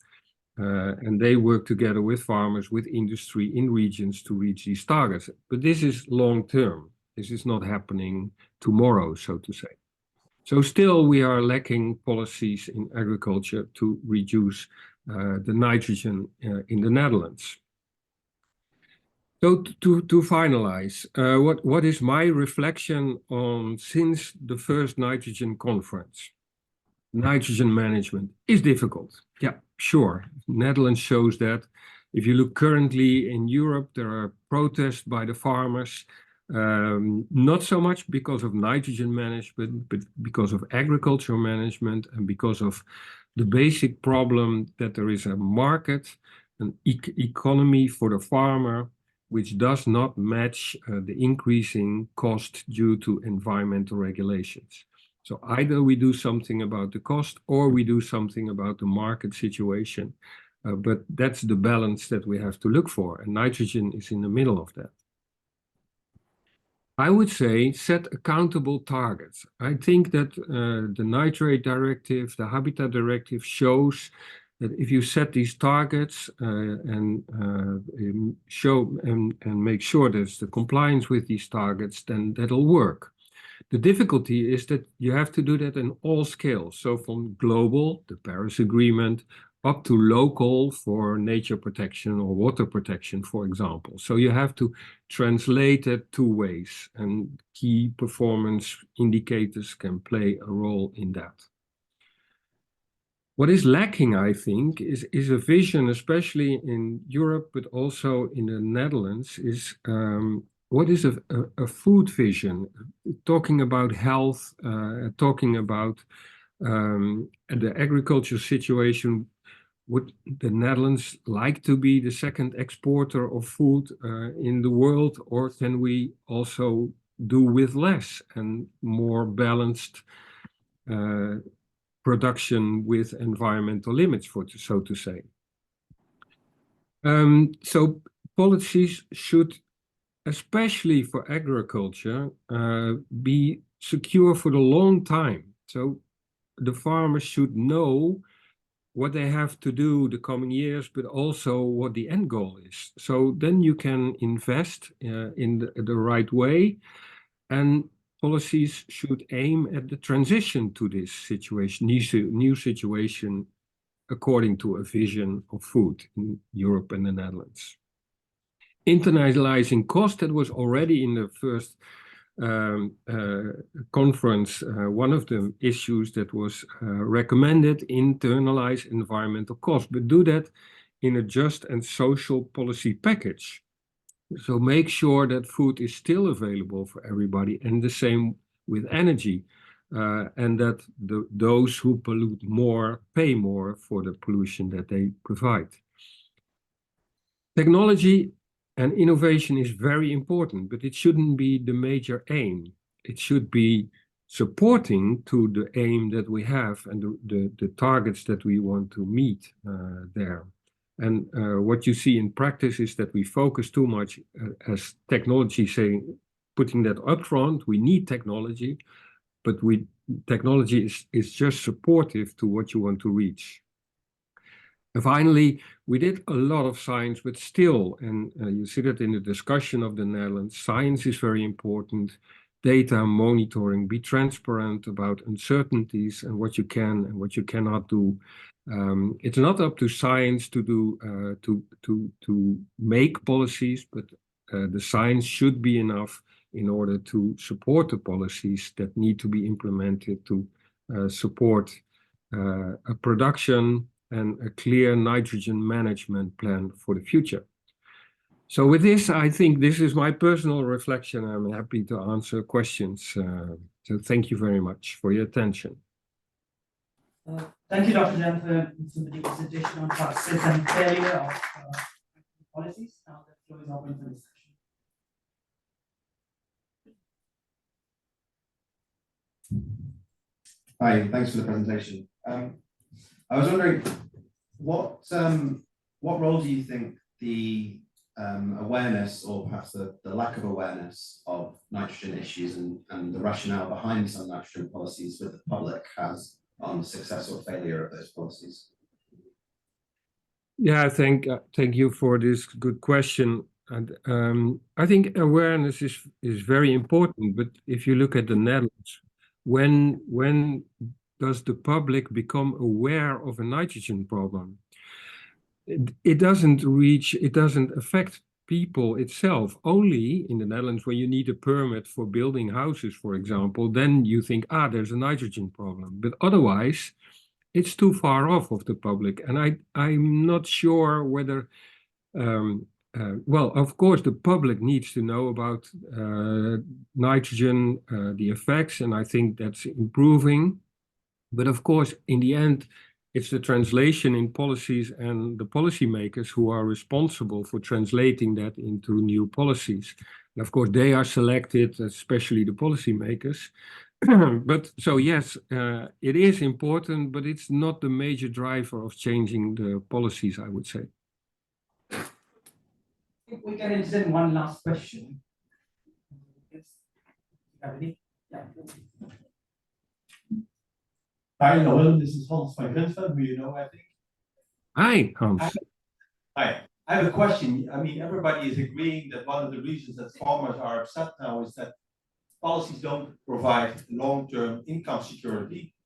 And they work together with farmers, with industry in regions to reach these targets. But this is long term. This is not happening tomorrow, so to say. So still we are lacking policies in agriculture to reduce the nitrogen in the Netherlands. So to finalize, what is my reflection on since the first nitrogen conference? Nitrogen management is difficult. Yeah, sure. Netherlands shows that. If you look currently in Europe, there are protests by the farmers, not so much because of nitrogen management, but because of agricultural management and because of the basic problem that there is a market, an economy for the farmer, which does not match the increasing cost due to environmental regulations. So either we do something about the cost or we do something about the market situation. But that's the balance that we have to look for. And nitrogen is in the middle of that. I would say set accountable targets. I think that the nitrate directive, the habitat directive shows that if you set these targets and show and make sure there's the compliance with these targets, then that'll work. The difficulty is that you have to do that in all scales. So from global, the Paris Agreement, up to local for nature protection or water protection, for example. So you have to translate it two ways, and key performance indicators can play a role in that. What is lacking, I think, is a vision, especially in Europe, but also in the Netherlands, is what is a food vision? Talking about health, talking about the agriculture situation. Would the Netherlands like to be the second exporter of food in the world, or can we also do with less and more balanced production with environmental limits, so to say? So policies should, especially for agriculture, be secure for the long time. So the farmers should know what they have to do the coming years, but also what the end goal is. So then you can invest in the right way, and policies should aim at the transition to this situation, new situation, according to a vision of food in Europe and the Netherlands. Internalizing cost, that was already in the first conference, one of the issues that was recommended, internalize environmental cost, but do that in a just and social policy package. So make sure that food is still available for everybody, and the same with energy, and that those who pollute more pay more for the pollution that they provide. Technology and innovation is very important, but it shouldn't be the major aim. It should be supporting to the aim that we have and the targets that we want to meet there. And what you see in practice is that we focus too much as technology, saying, putting that up front, we need technology, but technology is just supportive to what you want to reach. And finally, we did a lot of science, but still, and you see that in the discussion of the Netherlands, science is very important. Data monitoring, be transparent about uncertainties and what you can and what you cannot do. It's not up to science to do to make policies, but the science should be enough in order to support the policies that need to be implemented to support a production and a clear nitrogen management plan for the future. So with this, I think this is my personal reflection. I'm happy to answer questions. So thank you very much for your attention. Thank you, Dr. Jan, for the presentation on success and failure of policies. Now the floor is open for discussion. Hi, thanks for the presentation. I was wondering, what role do you think the awareness, or perhaps the lack of awareness of nitrogen issues and the rationale behind some nitrogen policies with the public has on the success or failure of those policies? Yeah, thank you for this good question. And I think awareness is very important. But if you look at the Netherlands, when does the public become aware of a nitrogen problem? It doesn't affect people itself. Only in the Netherlands, when you need a permit for building houses, for example, then you think, there's a nitrogen problem. But otherwise, it's too far off of the public. And I'm not sure whether, well, of course, the public needs to know about nitrogen, the effects, and I think that's improving. But of course, in the end, it's the translation in policies and the policymakers who are responsible for translating that into new policies. And of course, they are selected, especially the policymakers. But so yes, it is important, but it's not the major driver of changing the policies, I would say. I think we can entertain one last question. Yes. Yeah. Hi, hello, this is Hans van Grinsen, who you know, I think. Hi, Hans. Hi, I have a question. I mean, everybody is agreeing that one of the reasons that farmers are upset now is that policies don't provide long-term income security.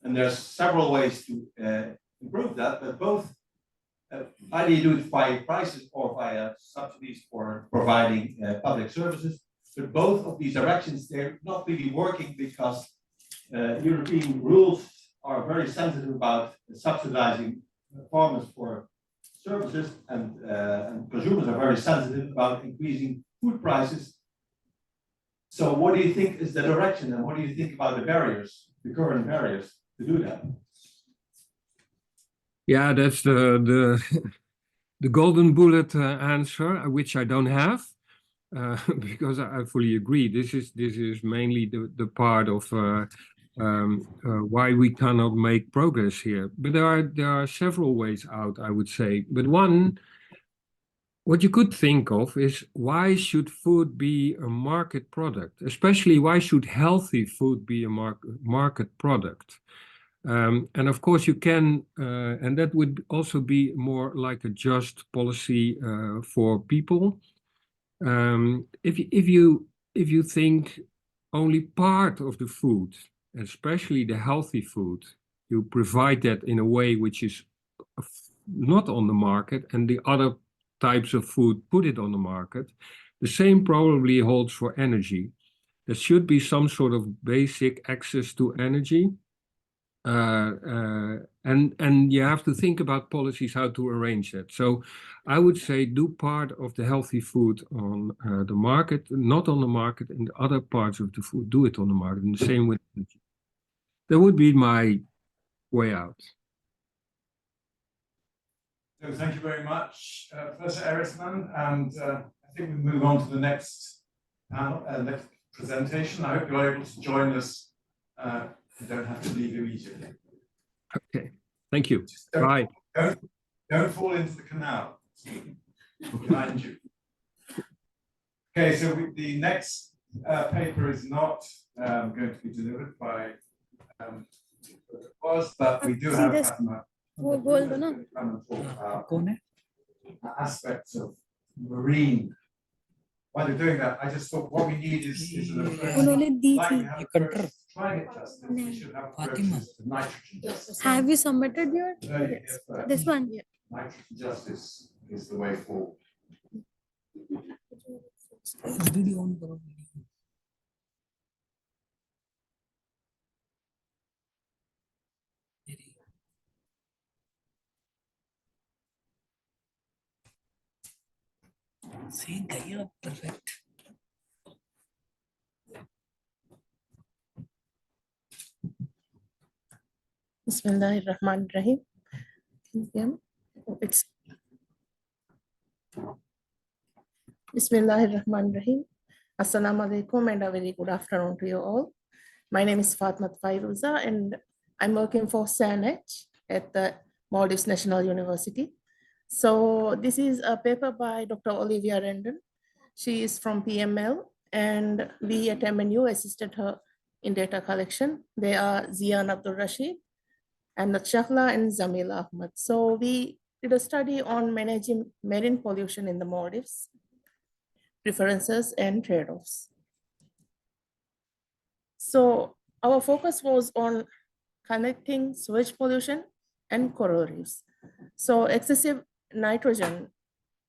And there's several ways to improve that, but both, either you do it via prices or via subsidies for providing public services. But both of these directions, they're not really working because European rules are very sensitive about subsidizing farmers for services, and consumers are very sensitive about increasing food prices. So what do you think is the direction, and what do you think about the barriers, the current barriers to do that? Yeah, that's the golden bullet answer, which I don't have, because I fully agree. This is mainly the part of why we cannot make progress here. But there are several ways out, I would say. But one, what you could think of is, why should food be a market product? Especially, why should healthy food be a market product? And of course you can, and that would also be more like a just policy for people. If you think only part of the food, especially the healthy food, you provide that in a way which is not on the market, and the other types of food put it on the market, the same probably holds for energy. There should be some sort of basic access to energy. And you have to think about policies, how to arrange that. So I would say do part of the healthy food on the market, not on the market, and the other parts of the food, do it on the market, and the same with energy. That would be my way out. So thank you very much, Professor Erisman, and I think we move on to the next panel, next presentation. I hope you're able to join us. You don't have to leave immediately. Okay, thank you. Bye. Don't fall into the canal behind you. Okay, so the next paper is not going to be delivered by but we do have aspects of marine. While they're doing that, I just thought what we need is an approach. Like we have approach climate justice, we should have approaches to nitrogen justice. Have you submitted your this one? Nitrogen justice is the way forward. Video on करो See, Gaya, perfect. Bismillahirrahmanirrahim. It's Bismillahirrahmanirrahim. Assalamu alaikum and a very good afternoon to you all. My name is Fatmat Fairuza and I'm working for SANH at the Maldives National University. So this is a paper by Dr. Olivia Rendon. She is from PML and we at MNU assisted her in data collection. They are Zian Abdul Rashid, Amnat Shahla and Zamila Ahmad. So we did a study on managing marine pollution in the Maldives, preferences and trade-offs. So our focus was on connecting sewage pollution and coral reefs. So excessive nitrogen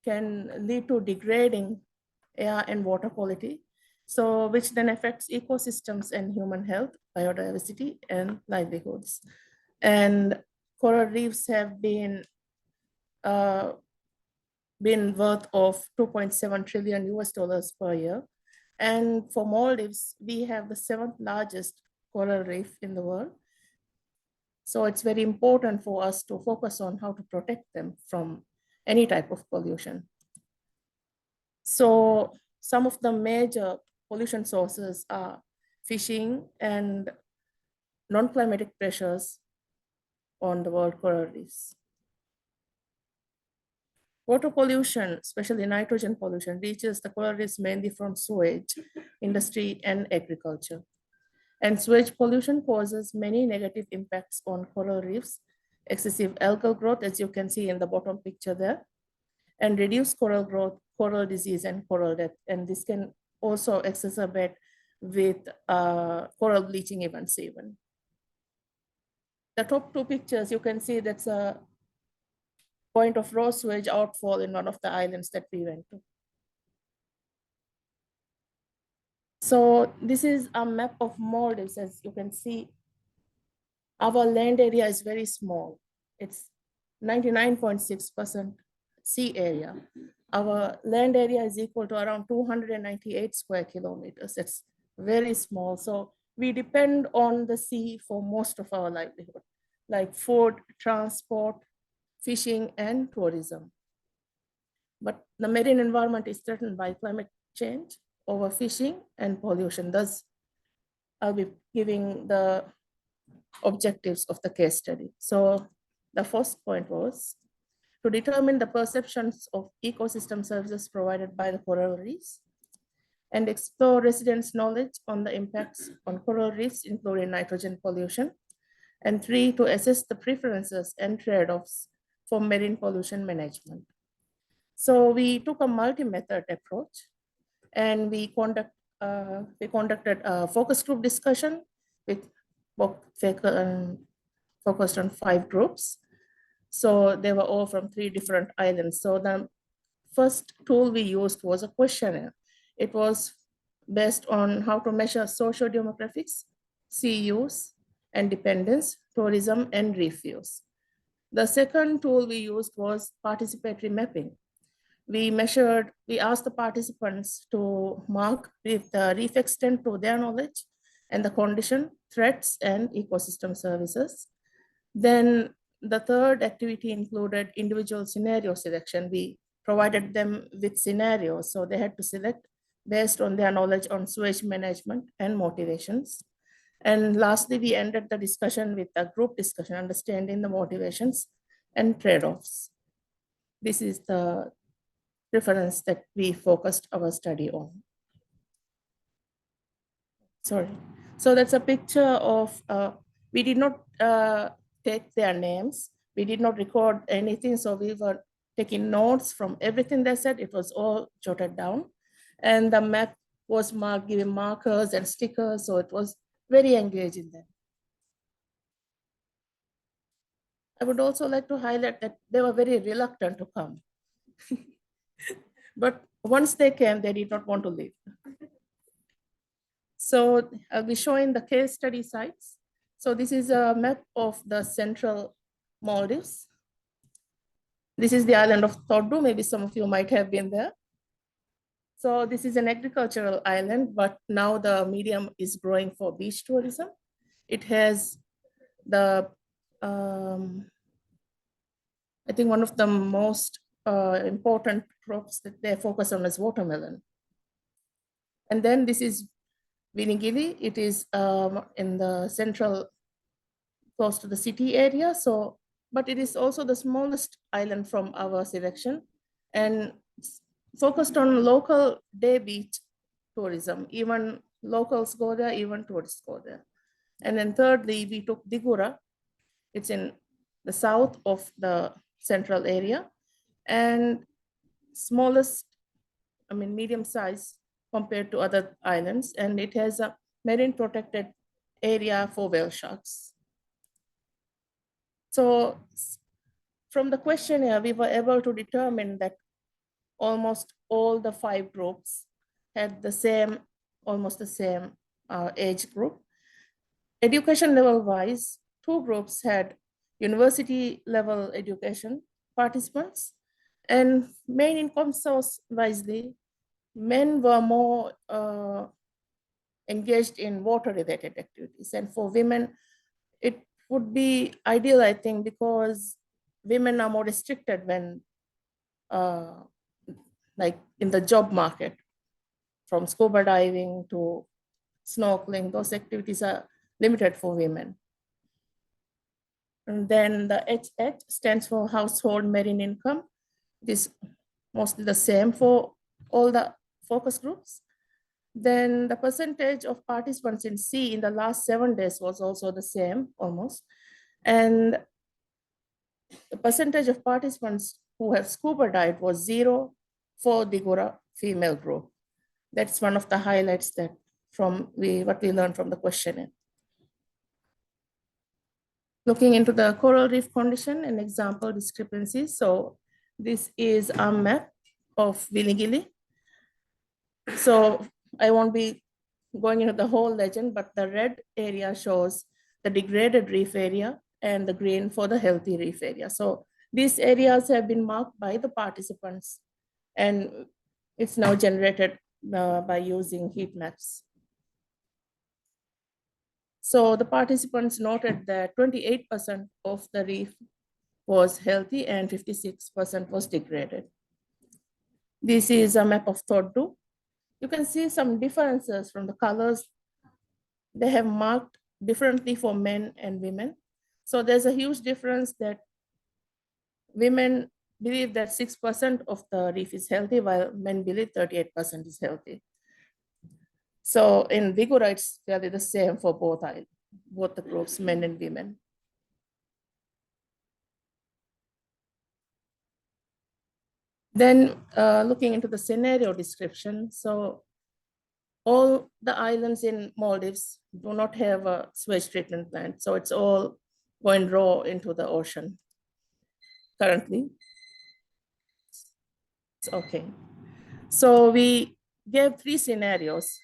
can lead to degrading air and water quality, so which then affects ecosystems and human health, biodiversity and livelihoods. And coral reefs have been worth of 2.7 trillion US dollars per year. And for Maldives, we have the 7th largest coral reef in the world. So it's very important for us to focus on how to protect them from any type of pollution. So some of the major pollution sources are fishing and non-climatic pressures on the world coral reefs. Water pollution, especially nitrogen pollution, reaches the coral reefs mainly from sewage, industry, and agriculture. And sewage pollution causes many negative impacts on coral reefs, excessive algal growth, as you can see in the bottom picture there, and reduced coral growth, coral disease, and coral death. And this can also exacerbate with coral bleaching events even. The top two pictures, you can see that's a point of raw sewage outfall in one of the islands that we went to. So this is a map of Maldives. As you can see, our land area is very small. It's 99.6% sea area. Our land area is equal to around 298 square kilometers. It's very small. So we depend on the sea for most of our livelihood, like food, transport, fishing, and tourism. But the marine environment is threatened by climate change, overfishing, and pollution. Thus, I'll be giving the objectives of the case study. So the first point was to determine the perceptions of ecosystem services provided by the coral reefs and explore residents' knowledge on the impacts on coral reefs, including nitrogen pollution. And 3, to assess the preferences and trade-offs for marine pollution management. So we took a multi-method approach and we conducted a focus group discussion with focused on 5 groups. So they were all from 3 different islands. So the first tool we used was a questionnaire. It was based on how to measure socio-demographics, sea use and dependence, tourism, and reef use. The second tool we used was participatory mapping. We asked the participants to mark the reef extent to their knowledge and the condition, threats, and ecosystem services. Then the third activity included individual scenario selection. We provided them with scenarios, so they had to select based on their knowledge on sewage management and motivations. And lastly, we ended the discussion with a group discussion, understanding the motivations and trade-offs. This is the reference that we focused our study on. Sorry. So that's a picture of, we did not take their names. We did not record anything. So we were taking notes from everything they said. It was all jotted down. And the map was marked, giving markers and stickers. So it was very engaging then. I would also like to highlight that they were very reluctant to come. But once they came, they did not want to leave. So I'll be showing the case study sites. So this is a map of the central Maldives. This is the island of Tordu. Maybe some of you might have been there. So this is an agricultural island, but now the medium is growing for beach tourism. It has the, I think one of the most important crops that they focus on is watermelon. And then this is Vinigili. It is in the central, close to the city area. So, but it is also the smallest island from our selection and focused on local day beach tourism. Even locals go there, even tourists go there. And then thirdly, we took Digura. It's in the south of the central area and smallest, I mean, medium size compared to other islands. And it has a marine protected area for whale sharks. So from the questionnaire, we were able to determine that almost all the 5 groups had the same, almost the same age group. Education level wise, 2 groups had university level education participants, and main income source wisely, men were more engaged in water related activities. And for women, it would be ideal, I think, because women are more restricted when like in the job market, from scuba diving to snorkeling, those activities are limited for women. And then the HH stands for household marine income. It is mostly the same for all the focus groups. Then the percentage of participants in C in the last 7 days was also the same almost. And the percentage of participants who have scuba dived was 0 for the Digura female group. That's one of the highlights that from what we learned from the questionnaire. Looking into the coral reef condition and example discrepancies. So this is a map of Viligili. So I won't be going into the whole legend, but the red area shows the degraded reef area and the green for the healthy reef area. So these areas have been marked by the participants and it's now generated by using heat maps. So the participants noted that 28% of the reef was healthy and 56% was degraded. This is a map of Tordu. You can see some differences from the colors. They have marked differently for men and women. So there's a huge difference that women believe that 6% of the reef is healthy, while men believe 38% is healthy. So in Vigora, it's really the same for both the groups, men and women. Then looking into the scenario description. So all the islands in Maldives do not have a sewage treatment plant. So it's all going raw into the ocean currently. Okay. So we gave 3 scenarios.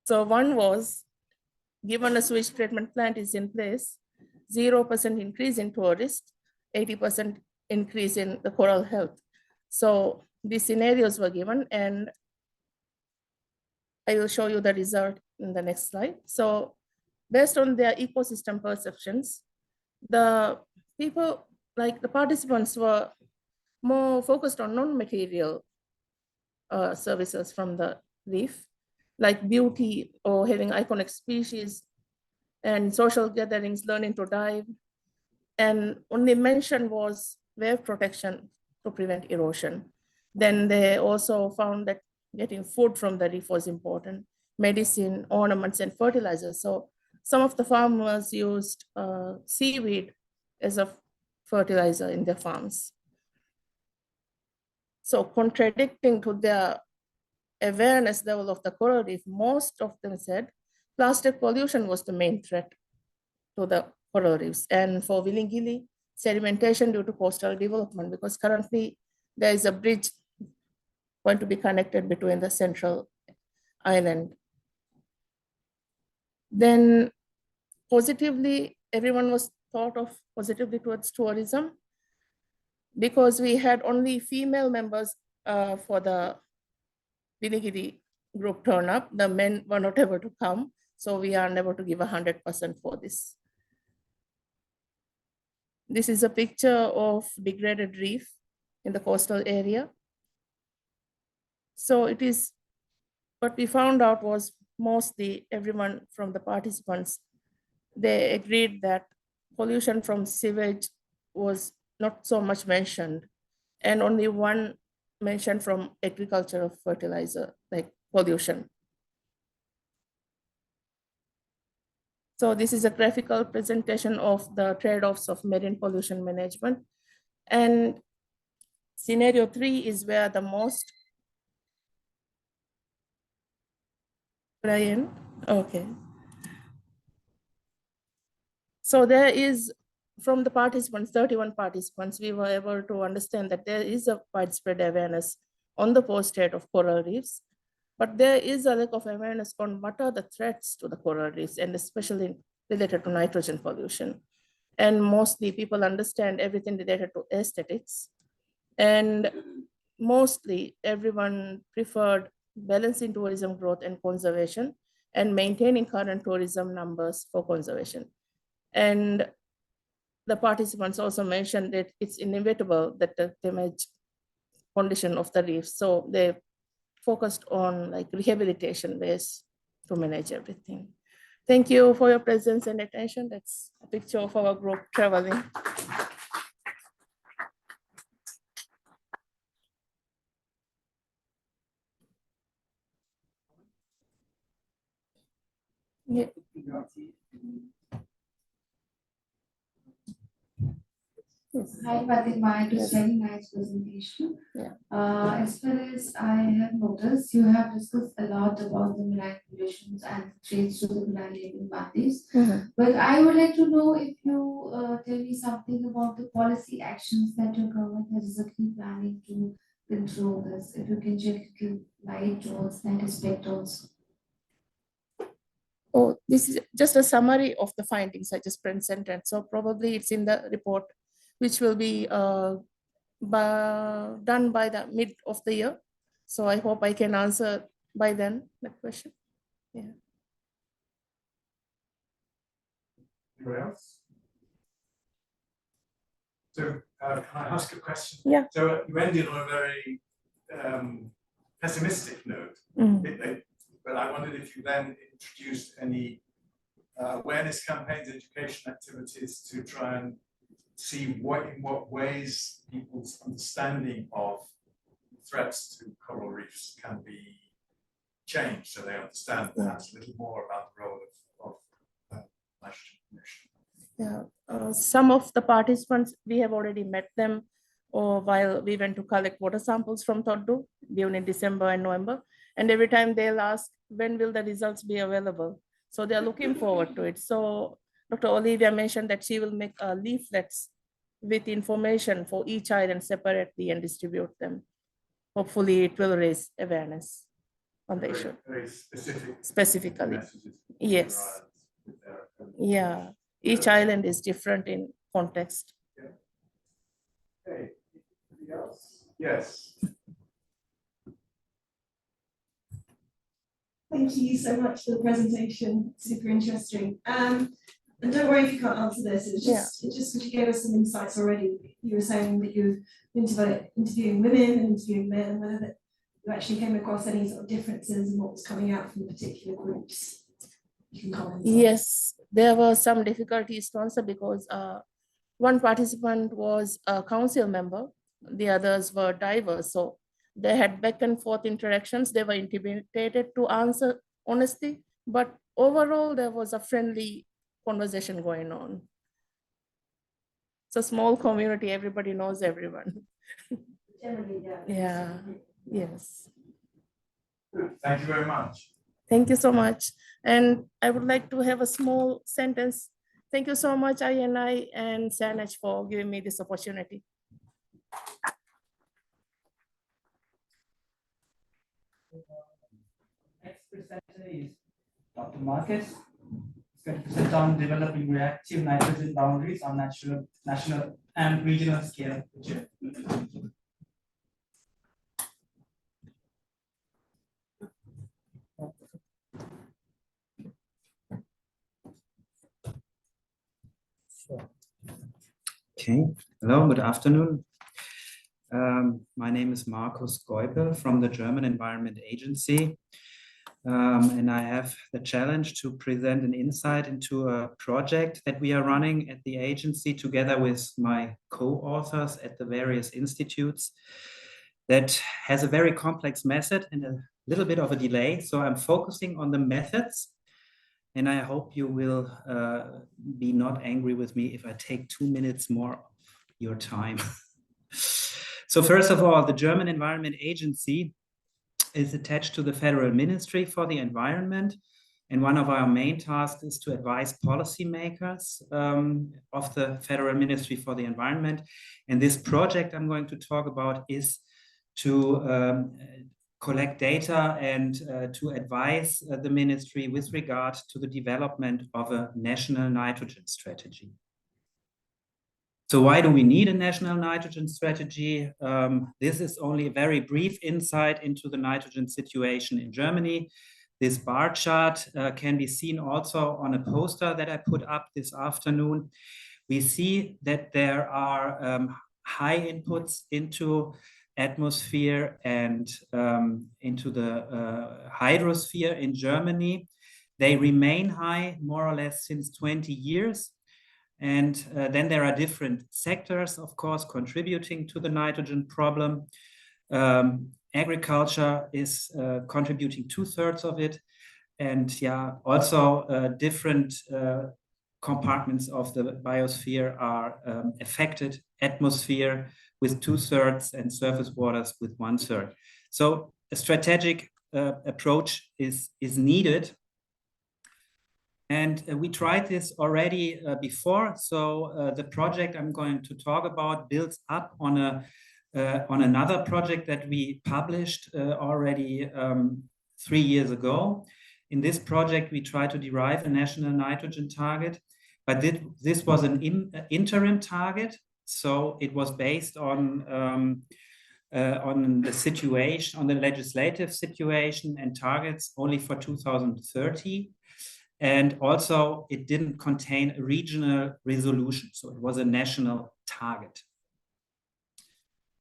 So one was, given a sewage treatment plant is in place, 0% increase in tourists, 80% increase in the coral health. So these scenarios were given and I will show you the result in the next slide. So based on their ecosystem perceptions, the people, like the participants, were more focused on non-material services from the reef, like beauty or having iconic species and social gatherings, learning to dive. And only mention was wave protection to prevent erosion. Then they also found that getting food from the reef was important, medicine, ornaments, and fertilizers. So some of the farmers used seaweed as a fertilizer in their farms. So contradicting to their awareness level of the coral reef, most of them said plastic pollution was the main threat to the coral reefs. And for Vilingili, sedimentation due to coastal development, because currently there is a bridge going to be connected between the central island. Then positively, everyone was thought of positively towards tourism because we had only female members for the Binigiri group turn up. The men were not able to come, so we are unable to give 100% for this. This is a picture of degraded reef in the coastal area. So it is, what we found out was mostly everyone from the participants, they agreed that pollution from sewage was not so much mentioned, and only one mentioned from agricultural fertilizer, like pollution. So this is a graphical presentation of the trade-offs of marine pollution management. And scenario 3 is where the most, Brian, okay. So there is, from the participants, 31 participants, we were able to understand that there is a widespread awareness on the post-state of coral reefs, but there is a lack of awareness on what are the threats to the coral reefs, and especially related to nitrogen pollution. And mostly people understand everything related to aesthetics. And mostly everyone preferred balancing tourism growth and conservation and maintaining current tourism numbers for conservation. And the participants also mentioned that it's inevitable that the damage condition of the reef. So they focused on like rehabilitation ways to manage everything. Thank you for your presence and attention. That's a picture of our group traveling. Yeah. Hi, Fatima. It was very nice presentation. Yeah. As far as I have noticed, you have discussed a lot about the marine pollutions and threats to the marine living bodies. But I would like to know if you tell me something about the policy actions that your government is exactly planning to control this. If you can just give light towards that aspect also. Oh, this is just a summary of the findings I just presented. So probably it's in the report, which will be done by the mid of the year. So I hope I can answer by then that question. Yeah. Anybody else? So can I ask a question? Yeah. So you ended on a very pessimistic note, but I wondered if you then introduced any awareness campaigns, education activities to try and see in what ways people's understanding of threats to coral reefs can be changed, so they understand perhaps a little more about the role of nitrogen pollution. Yeah, some of the participants, we have already met them while we went to collect water samples from Toddu during December and November. And every time they'll ask, when will the results be available? So they're looking forward to it. So Dr. Olivia mentioned that she will make leaflets with information for each island separately and distribute them. Hopefully it will raise awareness on the issue. Very specific. Specifically. Yes. Yeah. Each island is different in context. Yeah. Okay. Anybody else? Yes. Thank you so much for the presentation. Super interesting. And don't worry if you can't answer this. It's just because you gave us some insights already. You were saying that you've been interviewing women and interviewing men, and whether you actually came across any sort of differences in what was coming out from the particular groups. You can comment on. Yes, there were some difficulties to answer because one participant was a council member, the others were divers. So they had back and forth interactions. They were intimidated to answer honestly, but overall there was a friendly conversation going on. It's a small community, everybody knows everyone. Generally, yeah. Yeah, yes. Good. Thank you very much. Thank you so much. And I would like to have a small sentence. Thank you so much, INI and Sanaj, for giving me this opportunity. presenter is Dr. Marcus. He's going to present on developing reactive nitrogen boundaries on national and regional scale. Okay, hello, good afternoon. My name is Markus Geupel from the German Environment Agency. And I have the challenge to present an insight into a project that we are running at the agency together with my co-authors at the various institutes that has a very complex method and a little bit of a delay. So I'm focusing on the methods, and I hope you will be not angry with me if I take 2 minutes more of your time. So first of all, the German Environment Agency is attached to the Federal Ministry for the Environment. And one of our main tasks is to advise policymakers of the Federal Ministry for the Environment. And this project I'm going to talk about is to collect data and to advise the ministry with regard to the development of a national nitrogen strategy. So why do we need a national nitrogen strategy? This is only a very brief insight into the nitrogen situation in Germany. This bar chart can be seen also on a poster that I put up this afternoon. We see that there are high inputs into atmosphere and into the hydrosphere in Germany. They remain high more or less since 20 years. And then there are different sectors, of course, contributing to the nitrogen problem. Agriculture is contributing 2/3 of it. And yeah, also different compartments of the biosphere are affected. Atmosphere with 2/3 and surface waters with 1/3. So a strategic approach is needed. And we tried this already before. So the project I'm going to talk about builds up on another project that we published already 3 years ago. In this project, we tried to derive a national nitrogen target, but this was an interim target. So it was based on the situation, on the legislative situation and targets only for 2030. And also it didn't contain a regional resolution. So it was a national target.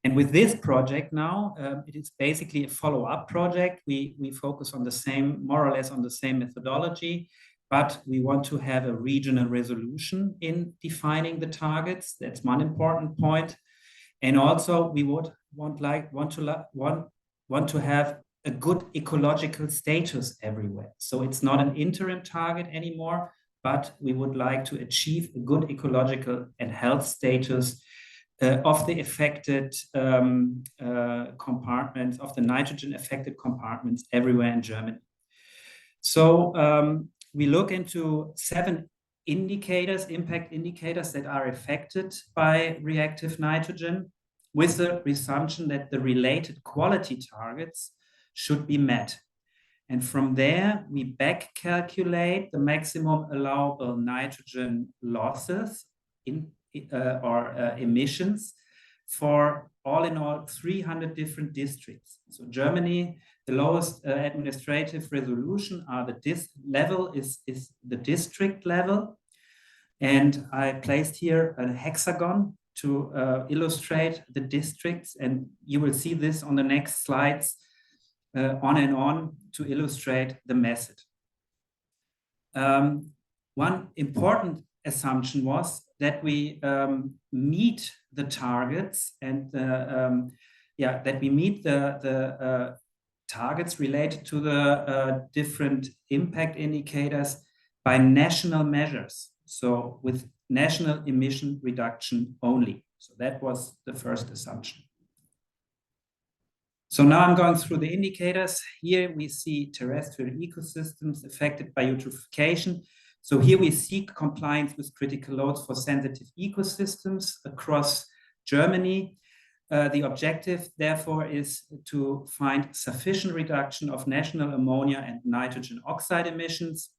And with this project now, it is basically a follow-up project. We focus on the same, more or less on the same methodology, but we want to have a regional resolution in defining the targets. That's one important point. And also we would want to have a good ecological status everywhere. So it's not an interim target anymore, but we would like to achieve a good ecological and health status of the affected compartments, of the nitrogen affected compartments everywhere in Germany. So we look into 7 indicators, impact indicators that are affected by reactive nitrogen, with the assumption that the related quality targets should be met. And from there, we back calculate the maximum allowable nitrogen losses or emissions for all in all 300 different districts. So Germany, the lowest administrative resolution are level is the district level. And I placed here a hexagon to illustrate the districts, and you will see this on the next slides on and on to illustrate the method. One important assumption was that we meet the targets and that we meet the targets related to the different impact indicators by national measures. So with national emission reduction only. So that was the first assumption. So now I'm going through the indicators. Here we see terrestrial ecosystems affected by eutrophication. So here we seek compliance with critical loads for sensitive ecosystems across Germany. The objective, therefore, is to find sufficient reduction of national ammonia and nitrogen oxide emissions.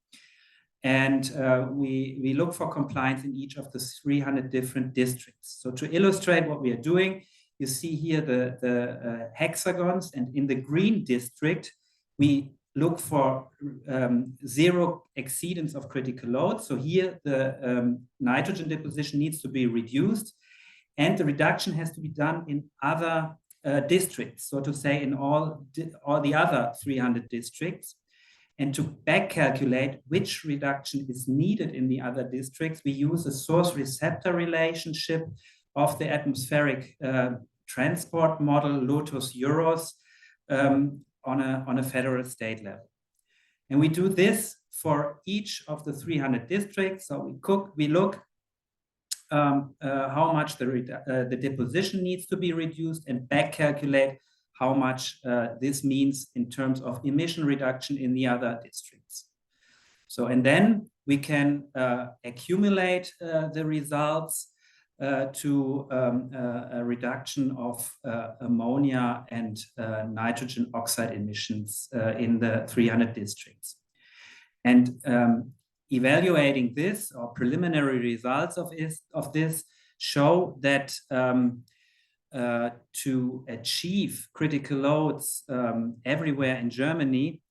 And we look for compliance in each of the 300 different districts. So to illustrate what we are doing, you see here the hexagons, and in the green district, we look for zero exceedance of critical load. So here the nitrogen deposition needs to be reduced, and the reduction has to be done in other districts, so to say in all the other 300 districts. And to back calculate which reduction is needed in the other districts, we use a source-receptor relationship of the atmospheric transport model, Lotus-Euros, on a federal state level. And we do this for each of the 300 districts. So we look how much the deposition needs to be reduced, and back calculate how much this means in terms of emission reduction in the other districts. So, and then we can accumulate the results to a reduction of ammonia and nitrogen oxide emissions in the 300 districts. And evaluating this, or preliminary results of this show that to achieve critical loads everywhere in Germany,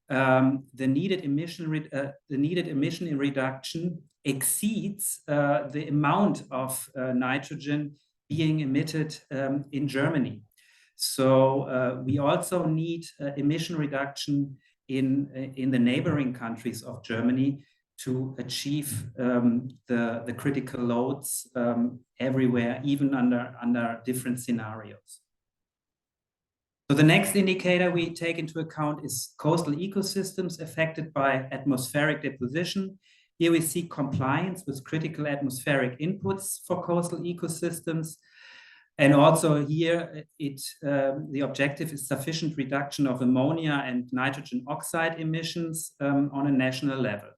the needed emission reduction exceeds the amount of nitrogen being emitted in Germany. So we also need emission reduction in the neighboring countries of Germany to achieve the critical loads everywhere, even under different scenarios. So the next indicator we take into account is coastal ecosystems affected by atmospheric deposition. Here we see compliance with critical atmospheric inputs for coastal ecosystems. And also here, the objective is sufficient reduction of ammonia and nitrogen oxide emissions on a national level.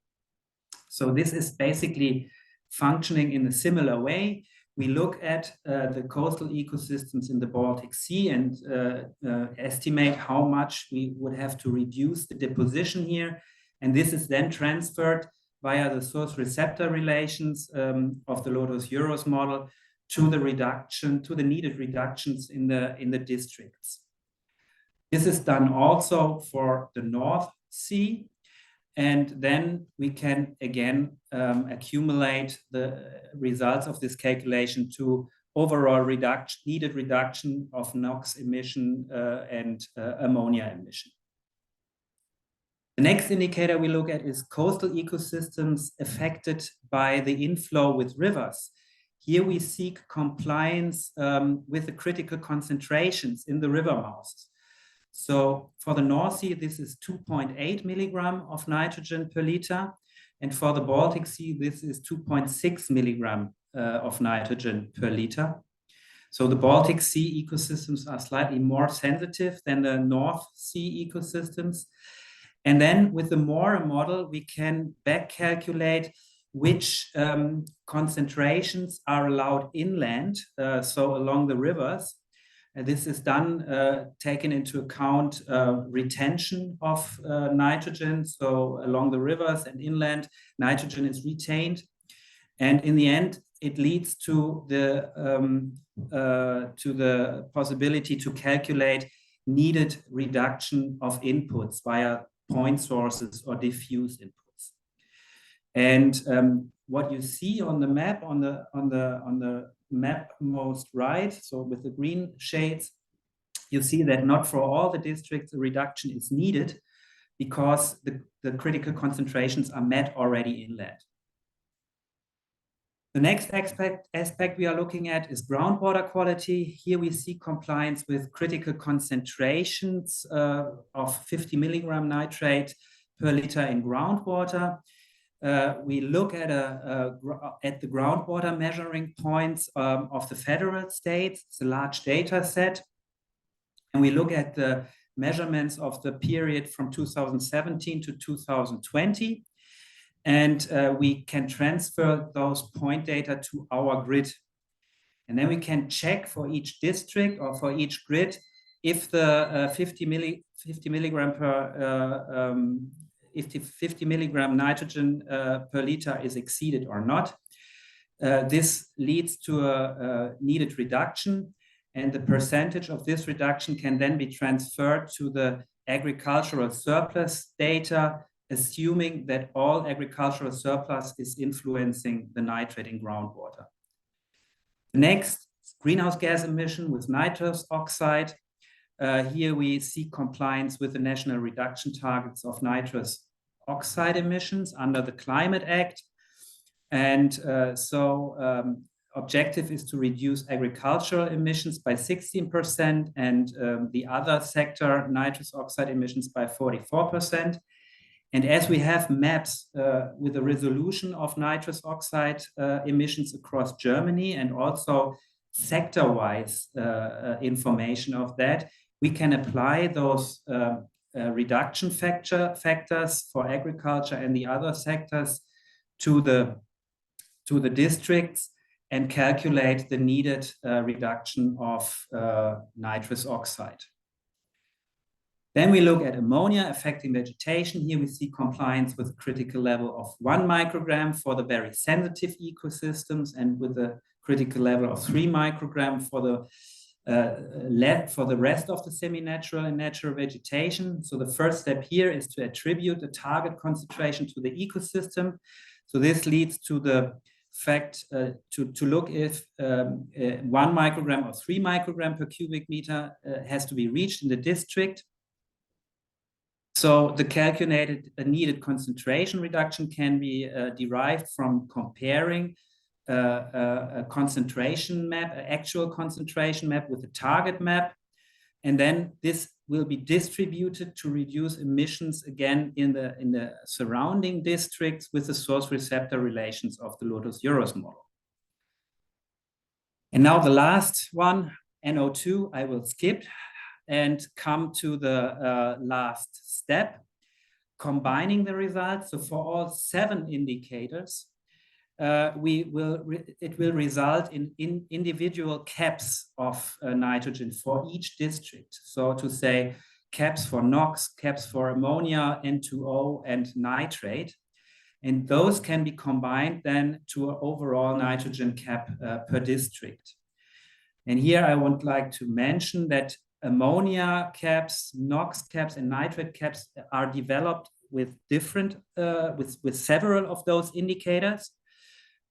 So this is basically functioning in a similar way. We look at the coastal ecosystems in the Baltic Sea and estimate how much we would have to reduce the deposition here. And this is then transferred via the source-receptor relations of the Lotus-Euros model to the needed reductions in the districts. This is done also for the North Sea. And then we can again accumulate the results of this calculation to overall needed reduction of NOx emission and ammonia emission. The next indicator we look at is coastal ecosystems affected by the inflow with rivers. Here we seek compliance with the critical concentrations in the river mouths. So for the North Sea, this is 2.8 milligram of nitrogen per liter. And for the Baltic Sea, this is 2.6 milligram of nitrogen per liter. So the Baltic Sea ecosystems are slightly more sensitive than the North Sea ecosystems. And then with the MORE model, we can back calculate which concentrations are allowed inland, so along the rivers. And this is done taking into account retention of nitrogen. So along the rivers and inland, nitrogen is retained. And in the end, it leads to the possibility to calculate needed reduction of inputs via point sources or diffuse inputs. And what you see on the map, on the map most right, so with the green shades, you see that not for all the districts a reduction is needed because the critical concentrations are met already inland. The next aspect we are looking at is groundwater quality. Here we see compliance with critical concentrations of 50 milligram nitrate per liter in groundwater. We look at the groundwater measuring points of the federal states. It's a large data set. And we look at the measurements of the period from 2017 to 2020. And we can transfer those point data to our grid. And then we can check for each district or for each grid if the 50 milligram nitrogen per liter is exceeded or not. This leads to a needed reduction, and the percentage of this reduction can then be transferred to the agricultural surplus data, assuming that all agricultural surplus is influencing the nitrate in groundwater. Next, greenhouse gas emission with nitrous oxide. Here we see compliance with the national reduction targets of nitrous oxide emissions under the Climate Act. And objective is to reduce agricultural emissions by 16% and the other sector nitrous oxide emissions by 44%. And as we have maps with the resolution of nitrous oxide emissions across Germany and also sector-wise information of that, we can apply those reduction factors for agriculture and the other sectors to the districts and calculate the needed reduction of nitrous oxide. Then we look at ammonia affecting vegetation. Here we see compliance with a critical level of 1 microgram for the very sensitive ecosystems and with a critical level of 3 microgram for the rest of the semi-natural and natural vegetation. So the first step here is to attribute the target concentration to the ecosystem. So this leads to the fact to look if 1 microgram or 3 microgram per cubic meter has to be reached in the district. So the calculated needed concentration reduction can be derived from comparing a concentration map, an actual concentration map with a target map. And then this will be distributed to reduce emissions again in the surrounding districts with the source receptor relations of the Lotus-Euros model. And now the last one, NO2, I will skip and come to the last step, combining the results. So for all 7 indicators, it will result in individual caps of nitrogen for each district. So to say caps for NOx, caps for ammonia, N2O, and nitrate. And those can be combined then to an overall nitrogen cap per district. And here I would like to mention that ammonia caps, NOx caps, and nitrate caps are developed with different, with several of those indicators.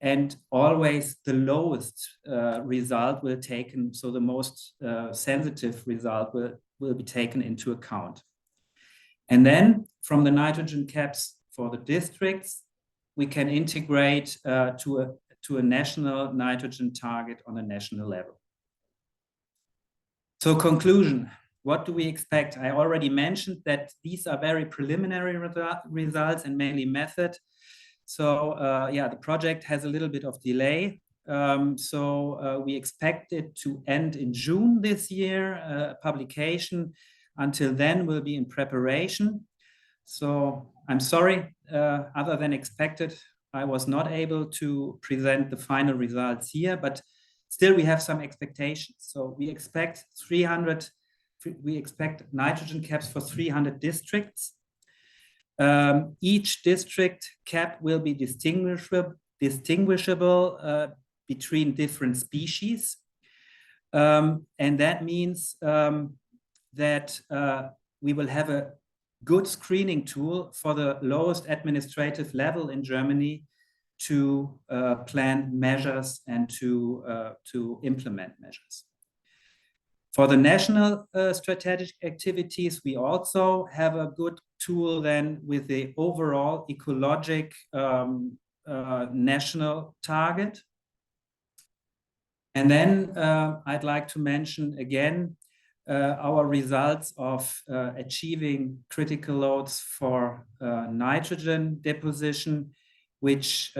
And always the lowest result will taken, so the most sensitive result will be taken into account. And then from the nitrogen caps for the districts, we can integrate to a national nitrogen target on a national level. So conclusion, what do we expect? I already mentioned that these are very preliminary results and mainly method. So yeah, the project has a little bit of delay. We expect it to end in June this year. Publication until then will be in preparation. So I'm sorry, other than expected, I was not able to present the final results here, but still we have some expectations. So we expect nitrogen caps for 300 districts. Each district cap will be distinguishable between different species. And that means that we will have a good screening tool for the lowest administrative level in Germany to plan measures and to implement measures. For the national strategic activities, we also have a good tool then with the overall ecologic national target. And then I'd like to mention again our results of achieving critical loads for nitrogen deposition, which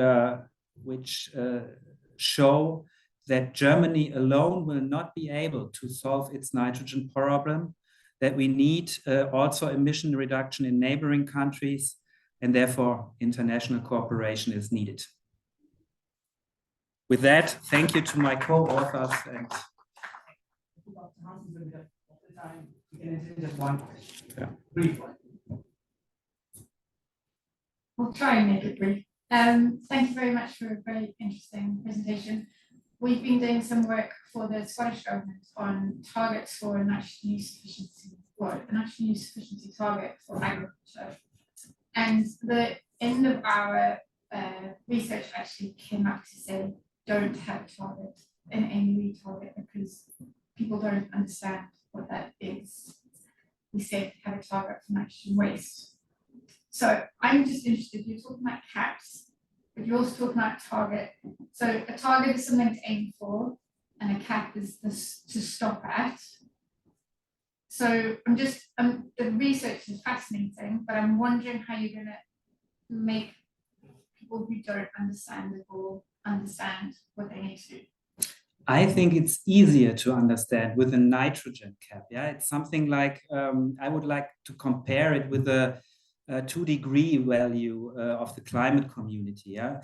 show that Germany alone will not be able to solve its nitrogen problem, that we need also emission reduction in neighboring countries, and therefore international cooperation is needed. with that, thank you to my co-authors and Just one question. Yeah. Brief one. We'll try and make it brief. Thank you very much for a very interesting presentation. We've been doing some work for the Scottish Government on targets for a national use sufficiency, or a national use sufficiency target for agriculture. And the end of our research actually came up to say, don't have a target, an NUE target, because people don't understand what that is. We said have a target for nitrogen waste. So I'm just interested, you're talking about caps, but you're also talking about target. So a target is something to aim for, and a cap is this to stop at. So the research is fascinating, but I'm wondering how you're gonna make people who don't understand it all understand what they need to do. I think it's easier to understand with a nitrogen cap. Yeah, it's something like I would like to compare it with a 2-degree value of the climate community. Yeah,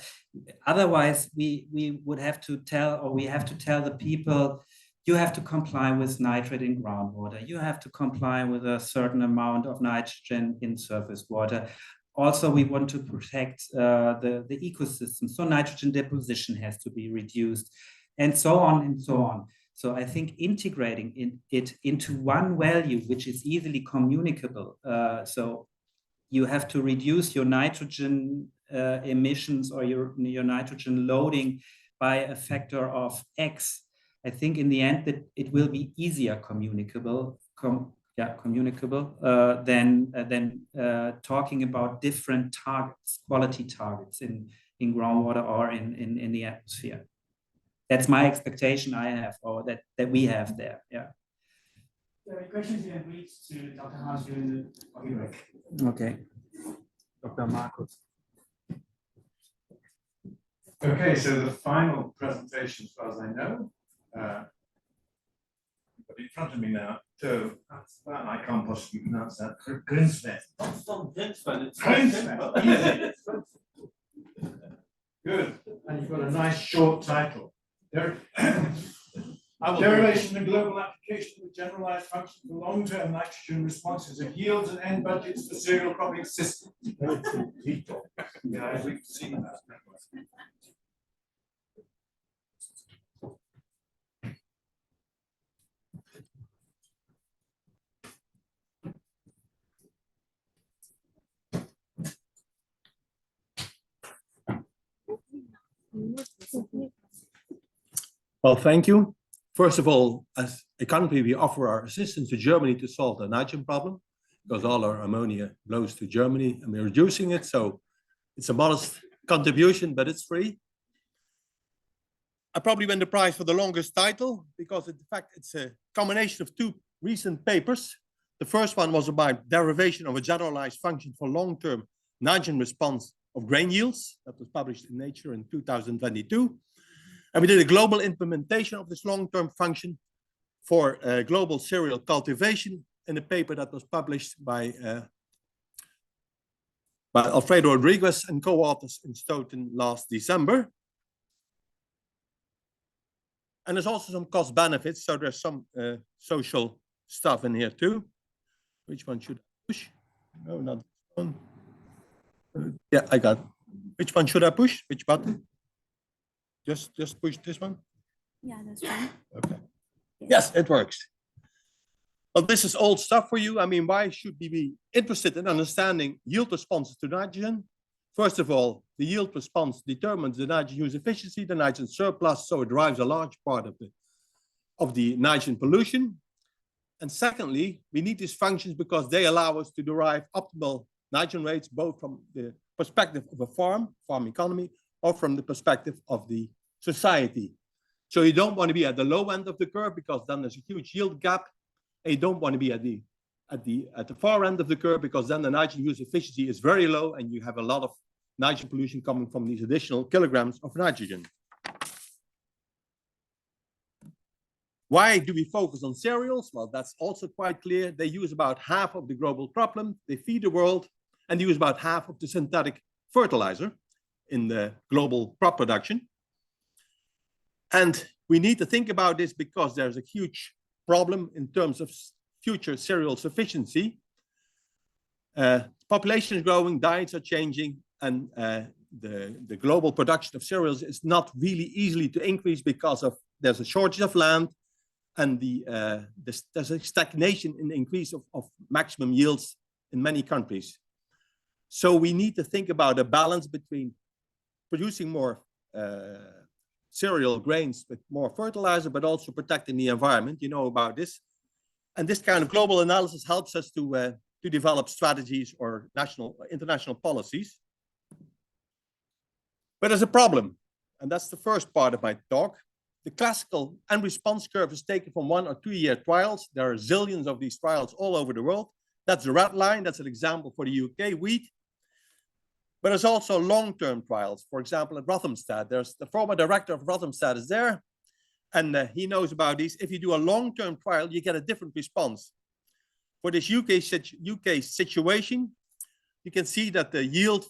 otherwise we would have to tell, or we have to tell the people, you have to comply with nitrate in groundwater. You have to comply with a certain amount of nitrogen in surface water. Also, we want to protect the ecosystem, so nitrogen deposition has to be reduced, and so on and so on. So I think integrating it into one value, which is easily communicable. So you have to reduce your nitrogen emissions or your nitrogen loading by a factor of X. I think in the end that it will be easier communicable than talking about different targets, quality targets in groundwater or in the atmosphere. That's my expectation I have, or that we have there. Yeah. So questions you can reach to Dr. Hans during the coffee break. Okay. Dr. Marcos. Okay, so the final presentation, as far as I know, but in front of me now, so that's that, I can't possibly pronounce that. Grinsven. Grinsven. Good. And you've got a nice short title. Derivation and global application of generalized function for long-term nitrogen responses of yields and end budgets for cereal cropping systems. Yeah, we've seen that. Well, thank you. First of all, as a country, we offer our assistance to Germany to solve the nitrogen problem, because all our ammonia blows to Germany and we're reducing it. So it's a modest contribution, but it's free. I probably win the prize for the longest title because in fact, it's a combination of two recent papers. The first one was about derivation of a generalized function for long-term nitrogen response of grain yields. That was published in Nature in 2022. And we did a global implementation of this long-term function for global cereal cultivation in a paper that was published by Alfredo Rodriguez and co-authors in Stoughton last December. And there's also some cost benefits. So there's some social stuff in here too. Which one should I push? No, not this one. Yeah, I got it. Which one should I push? Which button? Just push this one? Yeah, that's fine. Okay. Yes, it works. Well, this is old stuff for you. I mean, why should we be interested in understanding yield responses to nitrogen? First of all, the yield response determines the nitrogen use efficiency, the nitrogen surplus, so it drives a large part of the nitrogen pollution. And secondly, we need these functions because they allow us to derive optimal nitrogen rates, both from the perspective of a farm economy, or from the perspective of the society. So you don't want to be at the low end of the curve because then there's a huge yield gap. And you don't want to be at the far end of the curve because then the nitrogen use efficiency is very low and you have a lot of nitrogen pollution coming from these additional kilograms of nitrogen. Why do we focus on cereals? Well, that's also quite clear. They use about half of the global problem. They feed the world and they use about half of the synthetic fertilizer in the global crop production. And we need to think about this because there's a huge problem in terms of future cereal sufficiency. Population is growing, diets are changing, and the global production of cereals is not really easily to increase because of there's a shortage of land, and there's a stagnation in the increase of maximum yields in many countries. So we need to think about a balance between producing more cereal grains with more fertilizer, but also protecting the environment. You know about this. And this kind of global analysis helps us to develop strategies or international policies. But there's a problem, and that's the first part of my talk. The classical end response curve is taken from 1 or 2 year trials. There are zillions of these trials all over the world. That's the red line. That's an example for the UK wheat. But there's also long-term trials. For example, at Rothamsted, there's the former director of Rothamsted is there, and he knows about these. If you do a long-term trial, you get a different response. For this UK situation, you can see that the yield,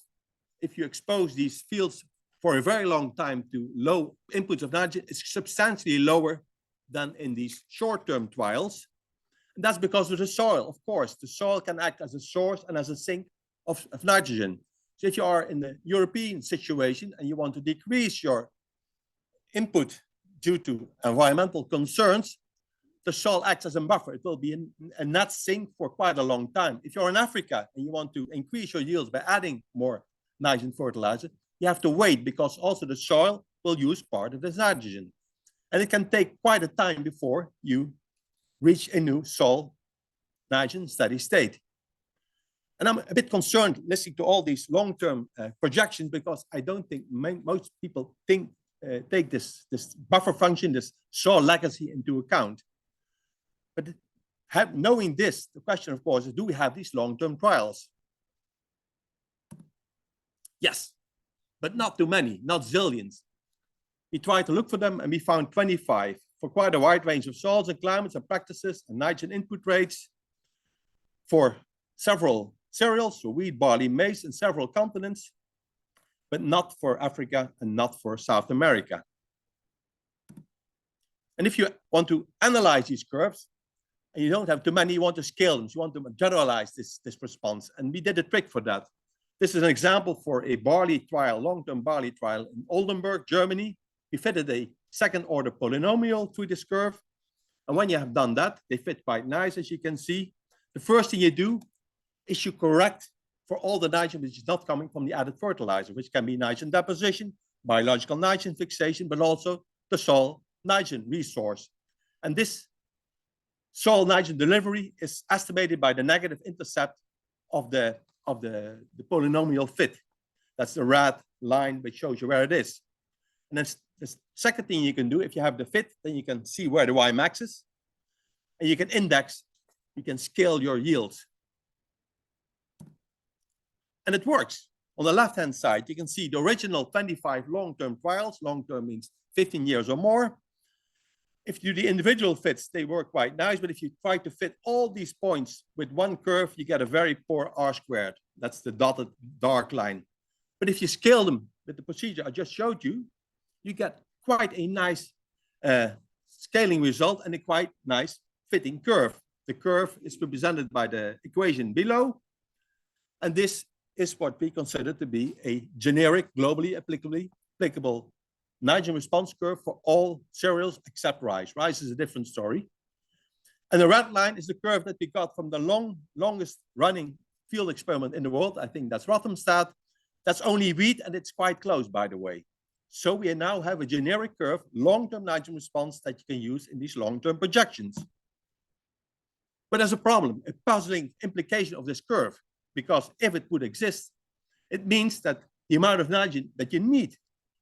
if you expose these fields for a very long time to low inputs of nitrogen, is substantially lower than in these short-term trials. And that's because of the soil, of course. The soil can act as a source and as a sink of nitrogen. So if you are in the European situation and you want to decrease your input due to environmental concerns, the soil acts as a buffer. It will be a net sink for quite a long time. If you're in Africa and you want to increase your yields by adding more nitrogen fertilizer, you have to wait because also the soil will use part of this nitrogen. And it can take quite a time before you reach a new soil nitrogen steady state. And I'm a bit concerned listening to all these long-term projections because I don't think most people take this buffer function, this soil legacy into account. But knowing this, the question, of course, is do we have these long-term trials? Yes, but not too many, not zillions. We tried to look for them and we found 25 for quite a wide range of soils and climates and practices and nitrogen input rates for several cereals, so wheat, barley, maize, in several continents, but not for Africa and not for South America. And if you want to analyze these curves, and you don't have too many, you want to scale them, so you want to generalize this response. And we did a trick for that. This is an example for a barley trial, long-term barley trial in Oldenburg, Germany. We fitted a second-order polynomial through this curve. And when you have done that, they fit quite nice, as you can see. The first thing you do is you correct for all the nitrogen which is not coming from the added fertilizer, which can be nitrogen deposition, biological nitrogen fixation, but also the soil nitrogen resource. And this soil nitrogen delivery is estimated by the negative intercept of the polynomial fit. That's the red line which shows you where it is. And then the second thing you can do, if you have the fit, then you can see where the Y max is, and you can index, you can scale your yields. And it works. On the left-hand side, you can see the original 25 long-term trials. Long-term means 15 years or more. If you do the individual fits, they work quite nice. But if you try to fit all these points with one curve, you get a very poor R squared. That's the dotted dark line. But if you scale them with the procedure I just showed you, you get quite a nice scaling result and a quite nice fitting curve. The curve is represented by the equation below. And this is what we consider to be a generic, globally applicable nitrogen response curve for all cereals except rice. Rice is a different story. And the red line is the curve that we got from the longest running field experiment in the world. I think that's Rothamsted. That's only wheat, and it's quite close, by the way. So we now have a generic curve, long-term nitrogen response that you can use in these long-term projections. But there's a problem, a puzzling implication of this curve, because if it would exist, it means that the amount of nitrogen that you need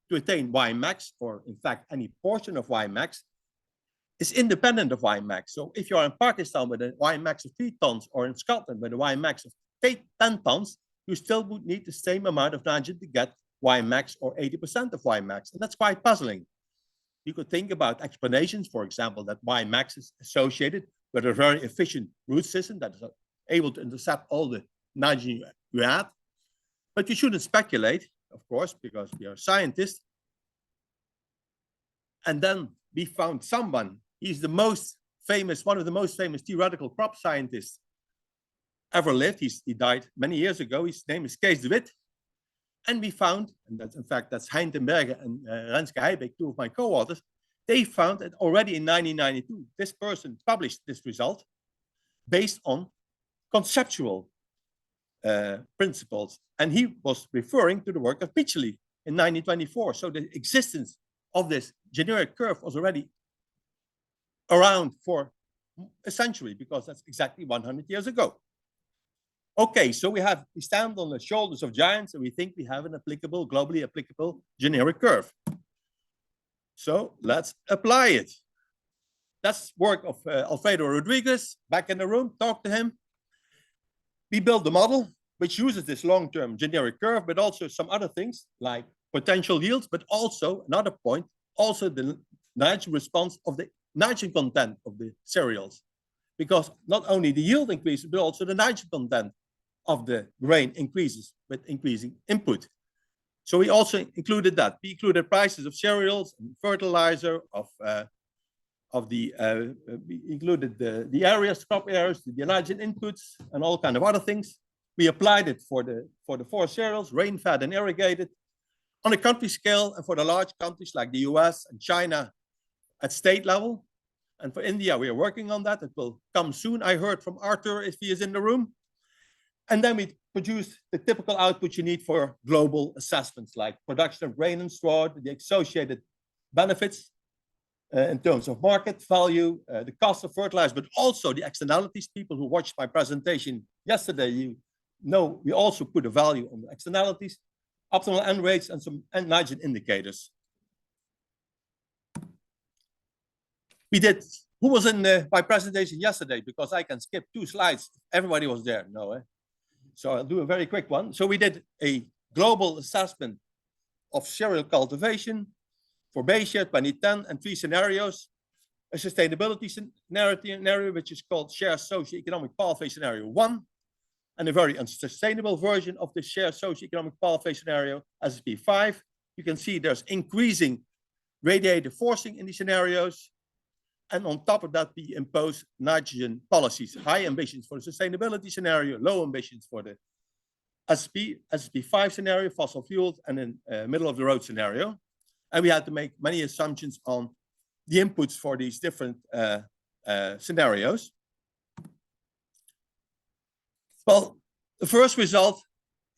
to attain Y max, or in fact, any portion of Y max, is independent of Y max. So if you're in Pakistan with a Y max of 3 tons, or in Scotland with a Y max of 10 tons, you still would need the same amount of nitrogen to get Y max or 80% of Y max. And that's quite puzzling. You could think about explanations, for example, that Y max is associated with a very efficient root system that is able to intercept all the nitrogen you add. But you shouldn't speculate, of course, because we are scientists. And then we found someone, he's the most famous, one of the most famous theoretical crop scientists ever lived. He died many years ago. His name is Kees de Wit. And we found, and that's, in fact, that's Hein ten Berge and Renske Heijbeek, two of my co-authors, they found that already in 1992, this person published this result based on conceptual principles. And he was referring to the work of Pychyly in 1924. So the existence of this generic curve was already around for a century, because that's exactly 100 years ago. Okay, so we stand on the shoulders of giants, and we think we have an applicable, globally applicable generic curve. So let's apply it. That's work of Alfredo Rodriguez, back in the room, talk to him. We built the model, which uses this long-term generic curve, but also some other things like potential yields, but also another point, also the nitrogen response of the nitrogen content of the cereals. Because not only the yield increases, but also the nitrogen content of the grain increases with increasing input. So we also included that. We included prices of cereals and fertilizer, we included the areas, crop areas, the nitrogen inputs, and all kind of other things. We applied it for the four cereals, rain-fed and irrigated, on a country scale, and for the large countries like the US and China at state level. And for India, we are working on that. It will come soon. I heard from Arthur, if he is in the room. And then we produced the typical output you need for global assessments, like production of grain and straw, the associated benefits in terms of market value, the cost of fertilizer, but also the externalities. People who watched my presentation yesterday, you know, we also put a value on the externalities, optimal N rates, and some nitrogen indicators. We did, who was in my presentation yesterday? Because I can skip 2 slides. Everybody was there, no, eh? So I'll do a very quick one. So we did a global assessment of cereal cultivation for Bayesian 2010 and 3 scenarios. A sustainability scenario, which is called shared socioeconomic pathway scenario 1, and a very unsustainable version of the shared socioeconomic pathway scenario, SSP 5. You can see there's increasing radiative forcing in these scenarios. And on top of that, we impose nitrogen policies, high ambitions for the sustainability scenario, low ambitions for the SSP 5 scenario, fossil fuels, and then middle of the road scenario. And we had to make many assumptions on the inputs for these different scenarios. Well, the first result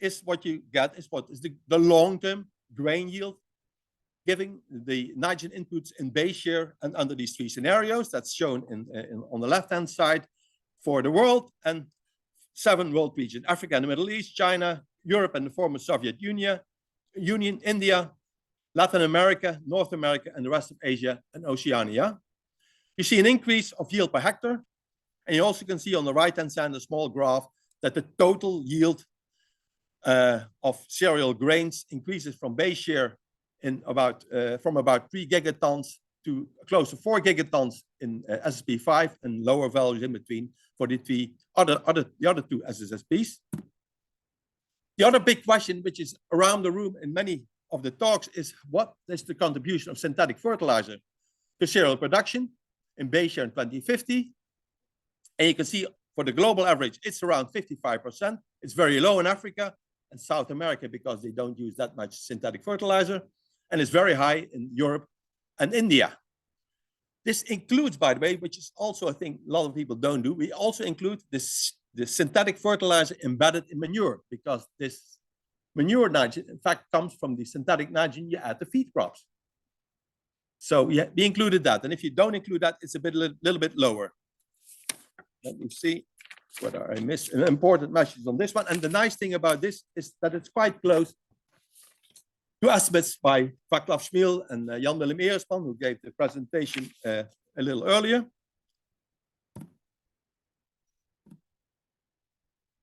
is what you get is what is the long-term grain yield, giving the nitrogen inputs in Bayesian and under these 3 scenarios. That's shown on the left-hand side for the world, and 7 world regions: Africa and the Middle East, China, Europe and the former Soviet Union, India, Latin America, North America, and the rest of Asia and Oceania. You see an increase of yield per hectare, and you also can see on the right-hand side a small graph that the total yield of cereal grains increases from Bayesian in from about 3 gigatons to close to 4 gigatons in SSP 5, and lower values in between for the other 2 SSSPs. The other big question, which is around the room in many of the talks, is what is the contribution of synthetic fertilizer to cereal production in Bayesian 2050? And you can see for the global average, it's around 55%. It's very low in Africa and South America because they don't use that much synthetic fertilizer. And it's very high in Europe and India. This includes, by the way, which is also a thing a lot of people don't do, we also include the synthetic fertilizer embedded in manure, because this manure nitrogen, in fact, comes from the synthetic nitrogen you add to feed crops. So we included that. And if you don't include that, it's a little bit lower. Let me see whether I missed an important message on this one. And the nice thing about this is that it's quite close to estimates by Vaclav Smil and Jan-Willem Eresman, who gave the presentation a little earlier.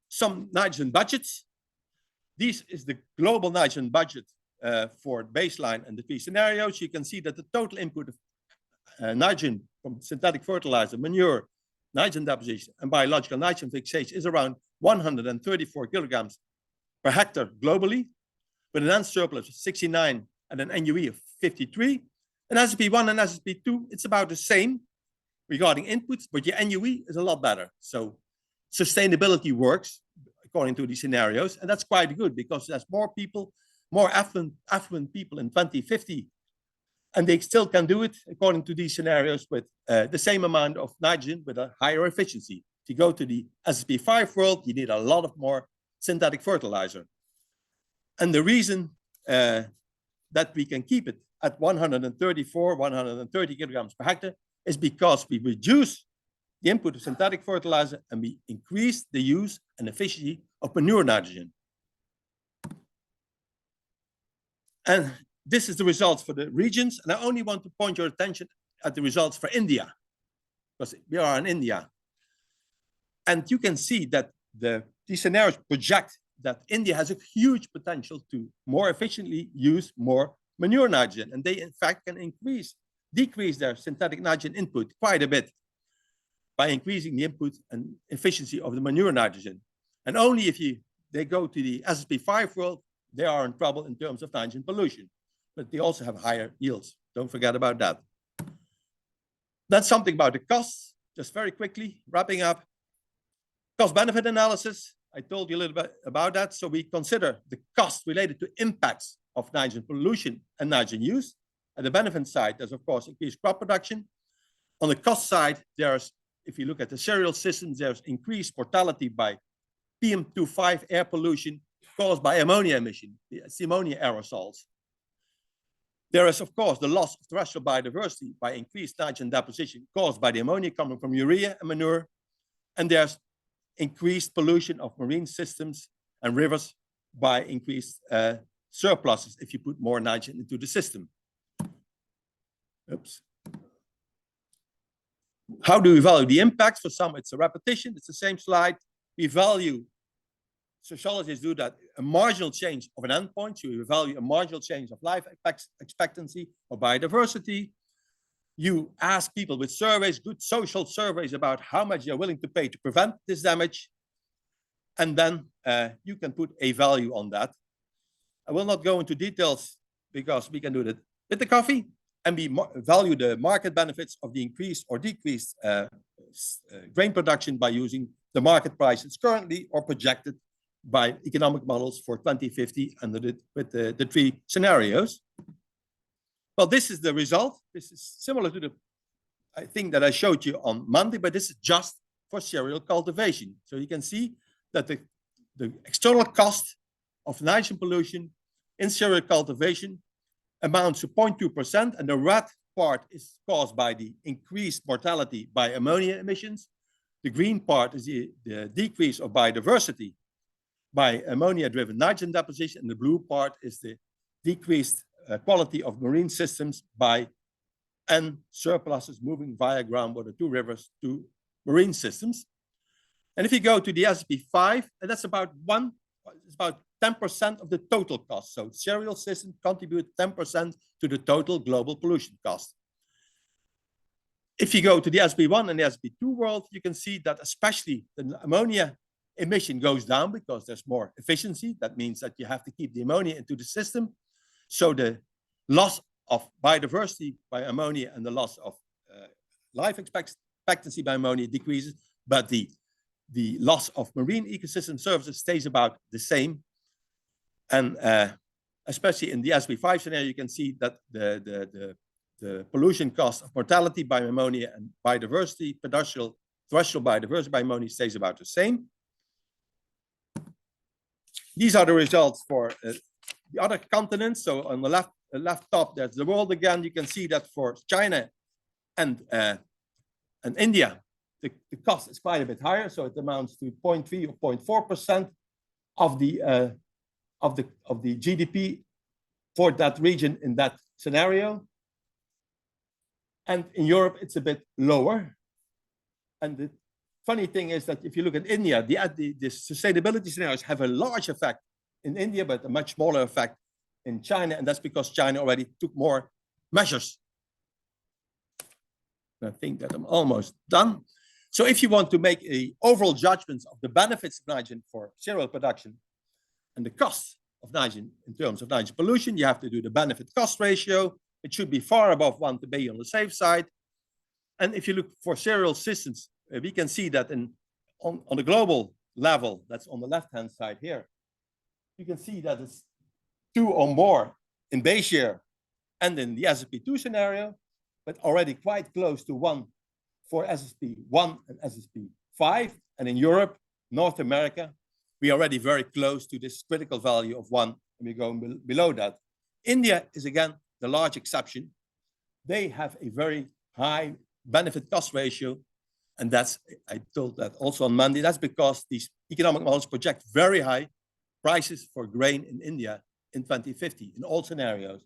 Some nitrogen budgets. This is the global nitrogen budget for baseline and the 3 scenarios. You can see that the total input of nitrogen from synthetic fertilizer, manure, nitrogen deposition, and biological nitrogen fixation is around 134 kilograms per hectare globally, with an N surplus of 69 and an NUE of 53. In SSP1 and SSP2, it's about the same regarding inputs, but your NUE is a lot better. So sustainability works according to these scenarios, and that's quite good because there's more people, more affluent people in 2050, and they still can do it according to these scenarios with the same amount of nitrogen with a higher efficiency. If you go to the SSP5 world, you need a lot of more synthetic fertilizer. And the reason that we can keep it at 134, 130 kilograms per hectare is because we reduce the input of synthetic fertilizer and we increase the use and efficiency of manure nitrogen. And this is the results for the regions. And I only want to point your attention at the results for India, because we are in India. And you can see that these scenarios project that India has a huge potential to more efficiently use more manure nitrogen. And they, in fact, can decrease their synthetic nitrogen input quite a bit by increasing the input and efficiency of the manure nitrogen. And only if they go to the SSP5 world, they are in trouble in terms of nitrogen pollution. But they also have higher yields. Don't forget about that. That's something about the costs. Just very quickly, wrapping up. Cost-benefit analysis. I told you a little bit about that. So we consider the cost related to impacts of nitrogen pollution and nitrogen use. At the benefit side, there's of course increased crop production. On the cost side, there's, if you look at the cereal systems, there's increased mortality by PM2.5 air pollution caused by ammonia emission, the ammonia aerosols. There is, of course, the loss of terrestrial biodiversity by increased nitrogen deposition caused by the ammonia coming from urea and manure. And there's increased pollution of marine systems and rivers by increased surpluses if you put more nitrogen into the system. Oops. How do we value the impacts? For some, it's a repetition. It's the same slide. We value, sociologists do that, a marginal change of an endpoint. So you value a marginal change of life expectancy or biodiversity. You ask people with surveys, good social surveys, about how much they're willing to pay to prevent this damage. And then you can put a value on that. I will not go into details because we can do that with the coffee. And we value the market benefits of the increased or decreased grain production by using the market prices currently or projected by economic models for 2050 and with the three scenarios. Well, this is the result. This is similar to the thing that I showed you on Monday, but this is just for cereal cultivation. So you can see that the external cost of nitrogen pollution in cereal cultivation amounts to 0.2%, and the red part is caused by the increased mortality by ammonia emissions. The green part is the decrease of biodiversity by ammonia-driven nitrogen deposition, and the blue part is the decreased quality of marine systems by N surpluses moving via groundwater to rivers to marine systems. And if you go to the SSP5, and that's about 10% of the total cost. So cereal systems contribute 10% to the total global pollution cost. If you go to the SSP1 and the SSP2 world, you can see that especially the ammonia emission goes down because there's more efficiency. That means that you have to keep the ammonia into the system. So the loss of biodiversity by ammonia and the loss of life expectancy by ammonia decreases, but the loss of marine ecosystem services stays about the same. And especially in the SSP5 scenario, you can see that the pollution cost of mortality by ammonia and biodiversity, terrestrial biodiversity by ammonia stays about the same. These are the results for the other continents. So on the left top, there's the world again. You can see that for China and India, the cost is quite a bit higher. So it amounts to 0.3 or 0.4% of the GDP for that region in that scenario. And in Europe, it's a bit lower. And the funny thing is that if you look at India, the sustainability scenarios have a large effect in India, but a much smaller effect in China. And that's because China already took more measures. I think that I'm almost done. So if you want to make an overall judgment of the benefits of nitrogen for cereal production and the cost of nitrogen in terms of nitrogen pollution, you have to do the benefit cost ratio. It should be far above 1 to be on the safe side. And if you look for cereal systems, we can see that on the global level, that's on the left-hand side here, you can see that it's 2 or more in base year and in the SSP2 scenario, but already quite close to 1 for SSP1 and SSP5. And in Europe, North America, we are already very close to this critical value of 1, and we're going below that. India is again the large exception. They have a very high benefit cost ratio. And that's, I told that also on Monday, that's because these economic models project very high prices for grain in India in 2050 in all scenarios.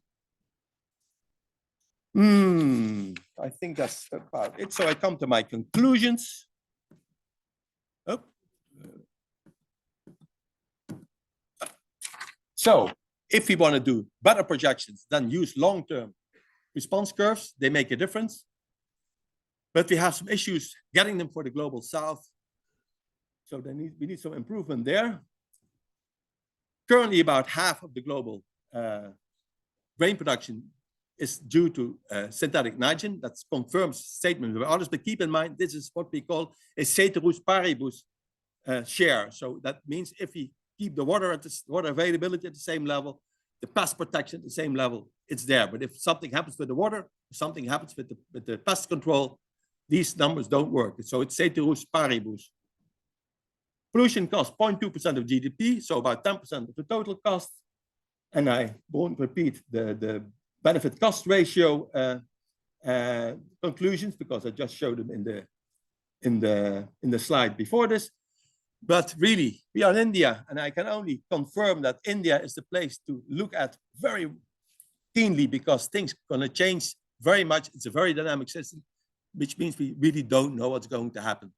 I think that's about it. So I come to my conclusions. Oh. So if we want to do better projections, then use long-term response curves. They make a difference. But we have some issues getting them for the global south. So we need some improvement there. Currently, about half of the global grain production is due to synthetic nitrogen. That confirms statements by others. But keep in mind, this is what we call a ceteris paribus share. So that means if we keep the water availability at the same level, the pest protection at the same level, it's there. But if something happens with the water, something happens with the pest control, these numbers don't work. So it's ceteris paribus. Pollution costs 0.2% of GDP, so about 10% of the total cost. And I won't repeat the benefit cost ratio conclusions because I just showed them in the slide before this. But really, we are in India, and I can only confirm that India is the place to look at very keenly because things are going to change very much. It's a very dynamic system, which means we really don't know what's going to happen.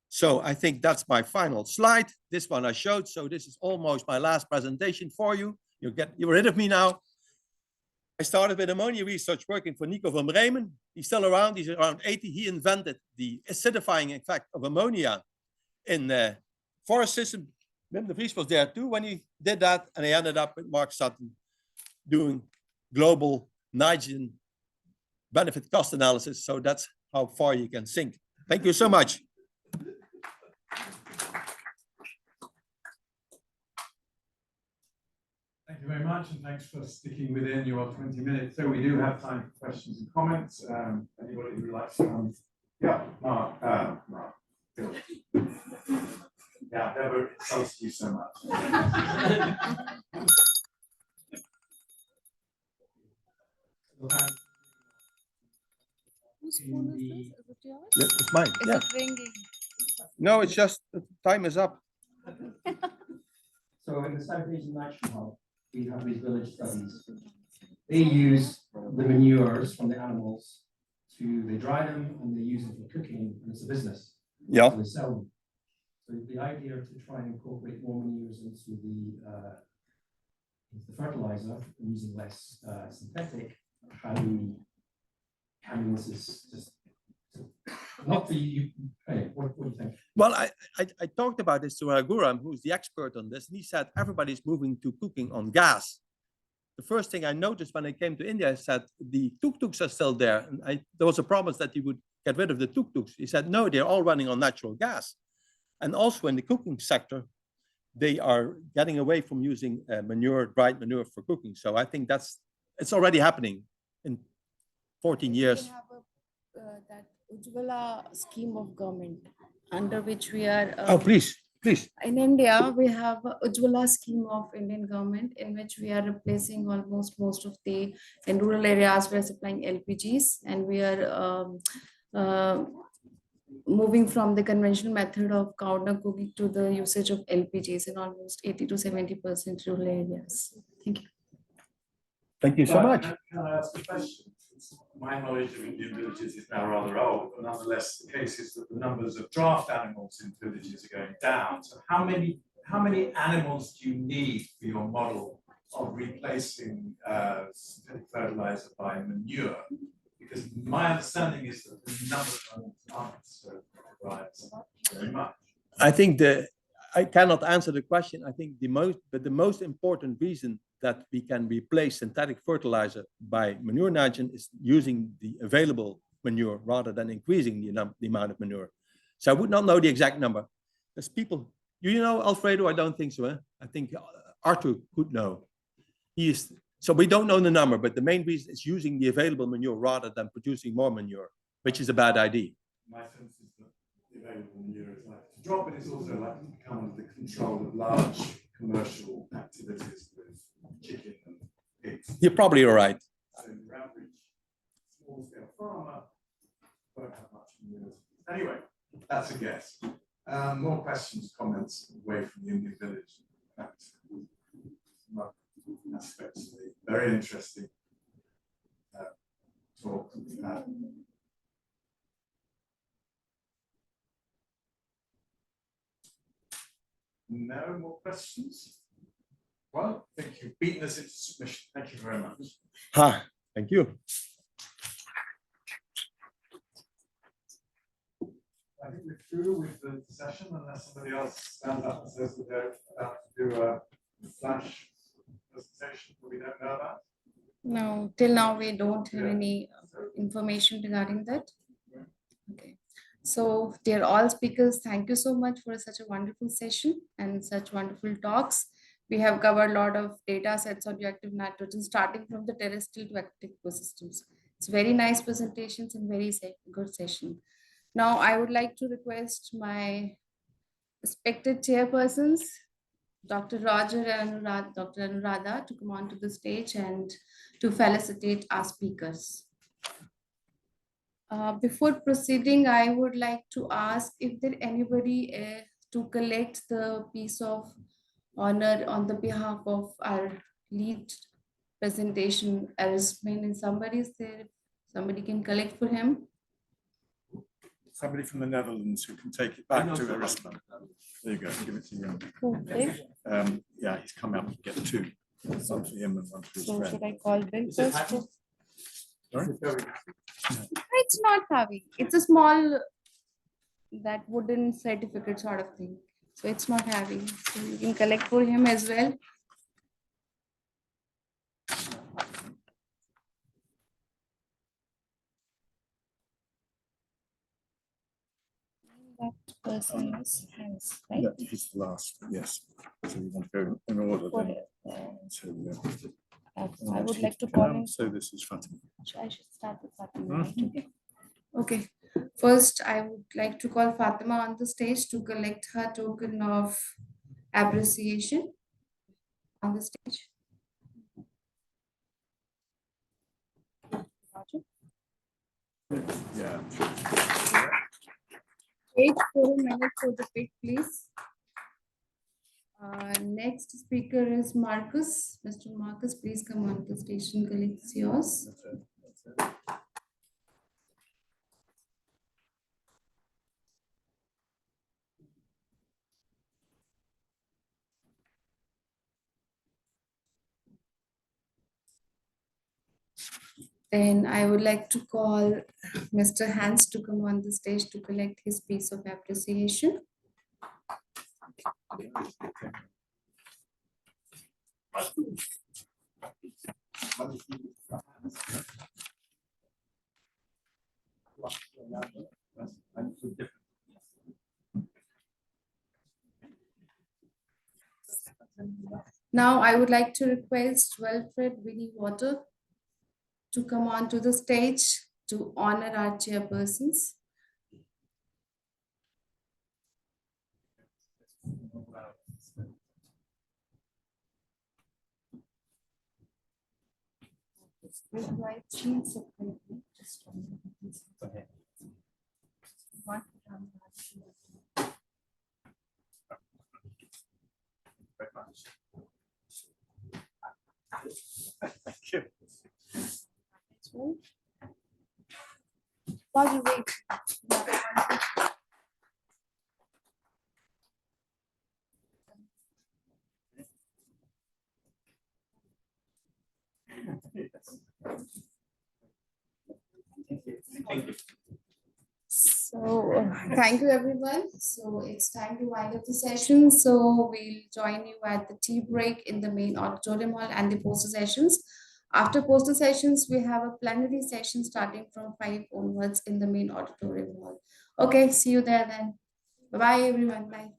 So I think that's my final slide. This one I showed. So this is almost my last presentation for you. You're rid of me now. I started with ammonia research working for Nico van Bremen. He's still around. He's around 80. He invented the acidifying effect of ammonia in the forest system. Wim de Vries was there too when he did that. And he ended up with Mark Sutton doing global nitrogen benefit cost analysis. So that's how far you can sink. Thank you so much. Thank you very much, and thanks for sticking within your 20 minutes. So we do have time for questions and comments. Anybody who would like to come? Yeah, Mark. Mark. Yeah, I've never insulted you so much. Whose phone is this? Is it yours? Yeah, it's mine. Is Yeah. it ringing? No, it's just the time is up. So in the sanitation action hub, we have these village studies. They use the manures from the animals they dry them and they use them for cooking, and it's a business. Yeah. So they sell them. So the idea to try and incorporate more manures into the fertilizer using less synthetic, how do this is just not for you. Hey, what do you think? Well, I talked about this to Raghuram, who's the expert on this, and he said everybody's moving to cooking on gas. The first thing I noticed when I came to India, I said the tuk-tuks are still there. And there was a promise that he would get rid of the tuk-tuks. He said, no, they're all running on natural gas. And also in the cooking sector, they are getting away from using dried manure for cooking. So I think it's already happening in 14 years. We have that Ujjwala scheme of government under which we are. Oh, please. In India, we have Ujjwala scheme of Indian government in which we are replacing almost most of in rural areas, we are supplying LPGs, and we are moving from the conventional method of cow-dung cooking to the usage of LPGs in almost 80 to 70% rural areas. Thank you. Thank you so much. Can I ask a question? My knowledge of Indian villages is now rather old, but nonetheless, the case is that the numbers of draft animals in villages are going down. So how many animals do you need for your model of replacing synthetic fertilizer by manure? Because my understanding is that the number of animals aren't so very much. I think I cannot answer the question. I think the most important reason that we can replace synthetic fertilizer by manure nitrogen is using the available manure rather than increasing the amount of manure. So I would not know the exact number. There's people, you know, Alfredo, I don't think so. Eh? I think Arthur could know. So we don't know the number, but the main reason is using the available manure rather than producing more manure, which is a bad idea. My sense is that the available manure is likely to drop, but it's also likely to come under the control of large commercial activities with chicken and pigs. You're probably right. So your average small-scale farmer won't have much manure. Anyway, that's a guess. More questions, comments away from the Indian village. Aspects of the very interesting talk that we've had. No more questions? Well, I think you've beaten us into submission. Thank you very much. Ha, thank you. I think we're through with the session unless somebody else stands up and says that they're about to do a flash presentation that we don't know about. No, till now we don't have any information regarding that. Okay. So dear all speakers, thank you so much for such a wonderful session and such wonderful talks. We have covered a lot of data sets on reactive nitrogen, starting from the terrestrial to aquatic ecosystems. It's very nice presentations and very good session. Now I would like to request my respected chairpersons, Dr. Roger and Dr. Anuradha, to come onto the stage and to felicitate our speakers. Before proceeding, I would like to ask if there anybody to collect the piece of honor on the behalf of our lead presentation, Arisman, and somebody is there, somebody can collect for him. Somebody from the Netherlands who can take it back to Arisman. There you go, give it to him. Okay. Yeah, he's coming up to get two. One for him and one for his So friend. should I call Bill first? Sorry? It's not heavy. It's a small, that wooden certificate sort of thing. So it's not heavy. So you can collect for him as well. That person is Hans, right? Yeah, he's the last, yes. So you want to go in order then. So, I would like to call him. So this is Fatima. I should start with Fatima, right? Okay. Okay. First, I would like to call Fatima on the stage to collect her token of appreciation on the stage. Yeah. Wait for a minute for the pic, please. Next speaker is Marcus. Mr. Marcus, please come on the stage and collect yours. Then I would like to call Mr. Hans to come on the stage to collect his piece of appreciation. Now I would like to request Wilfred Winnie Water to come on to the stage to honor our chairpersons. Thank you. While you wait. So Thank you, everyone. So it's time to wind up the session. So we'll join you at the tea break in the main auditorium hall and the poster sessions. After poster sessions, we have a plenary session starting from 5 onwards in the main auditorium hall. Okay, see you there then. Bye-bye, everyone. Bye.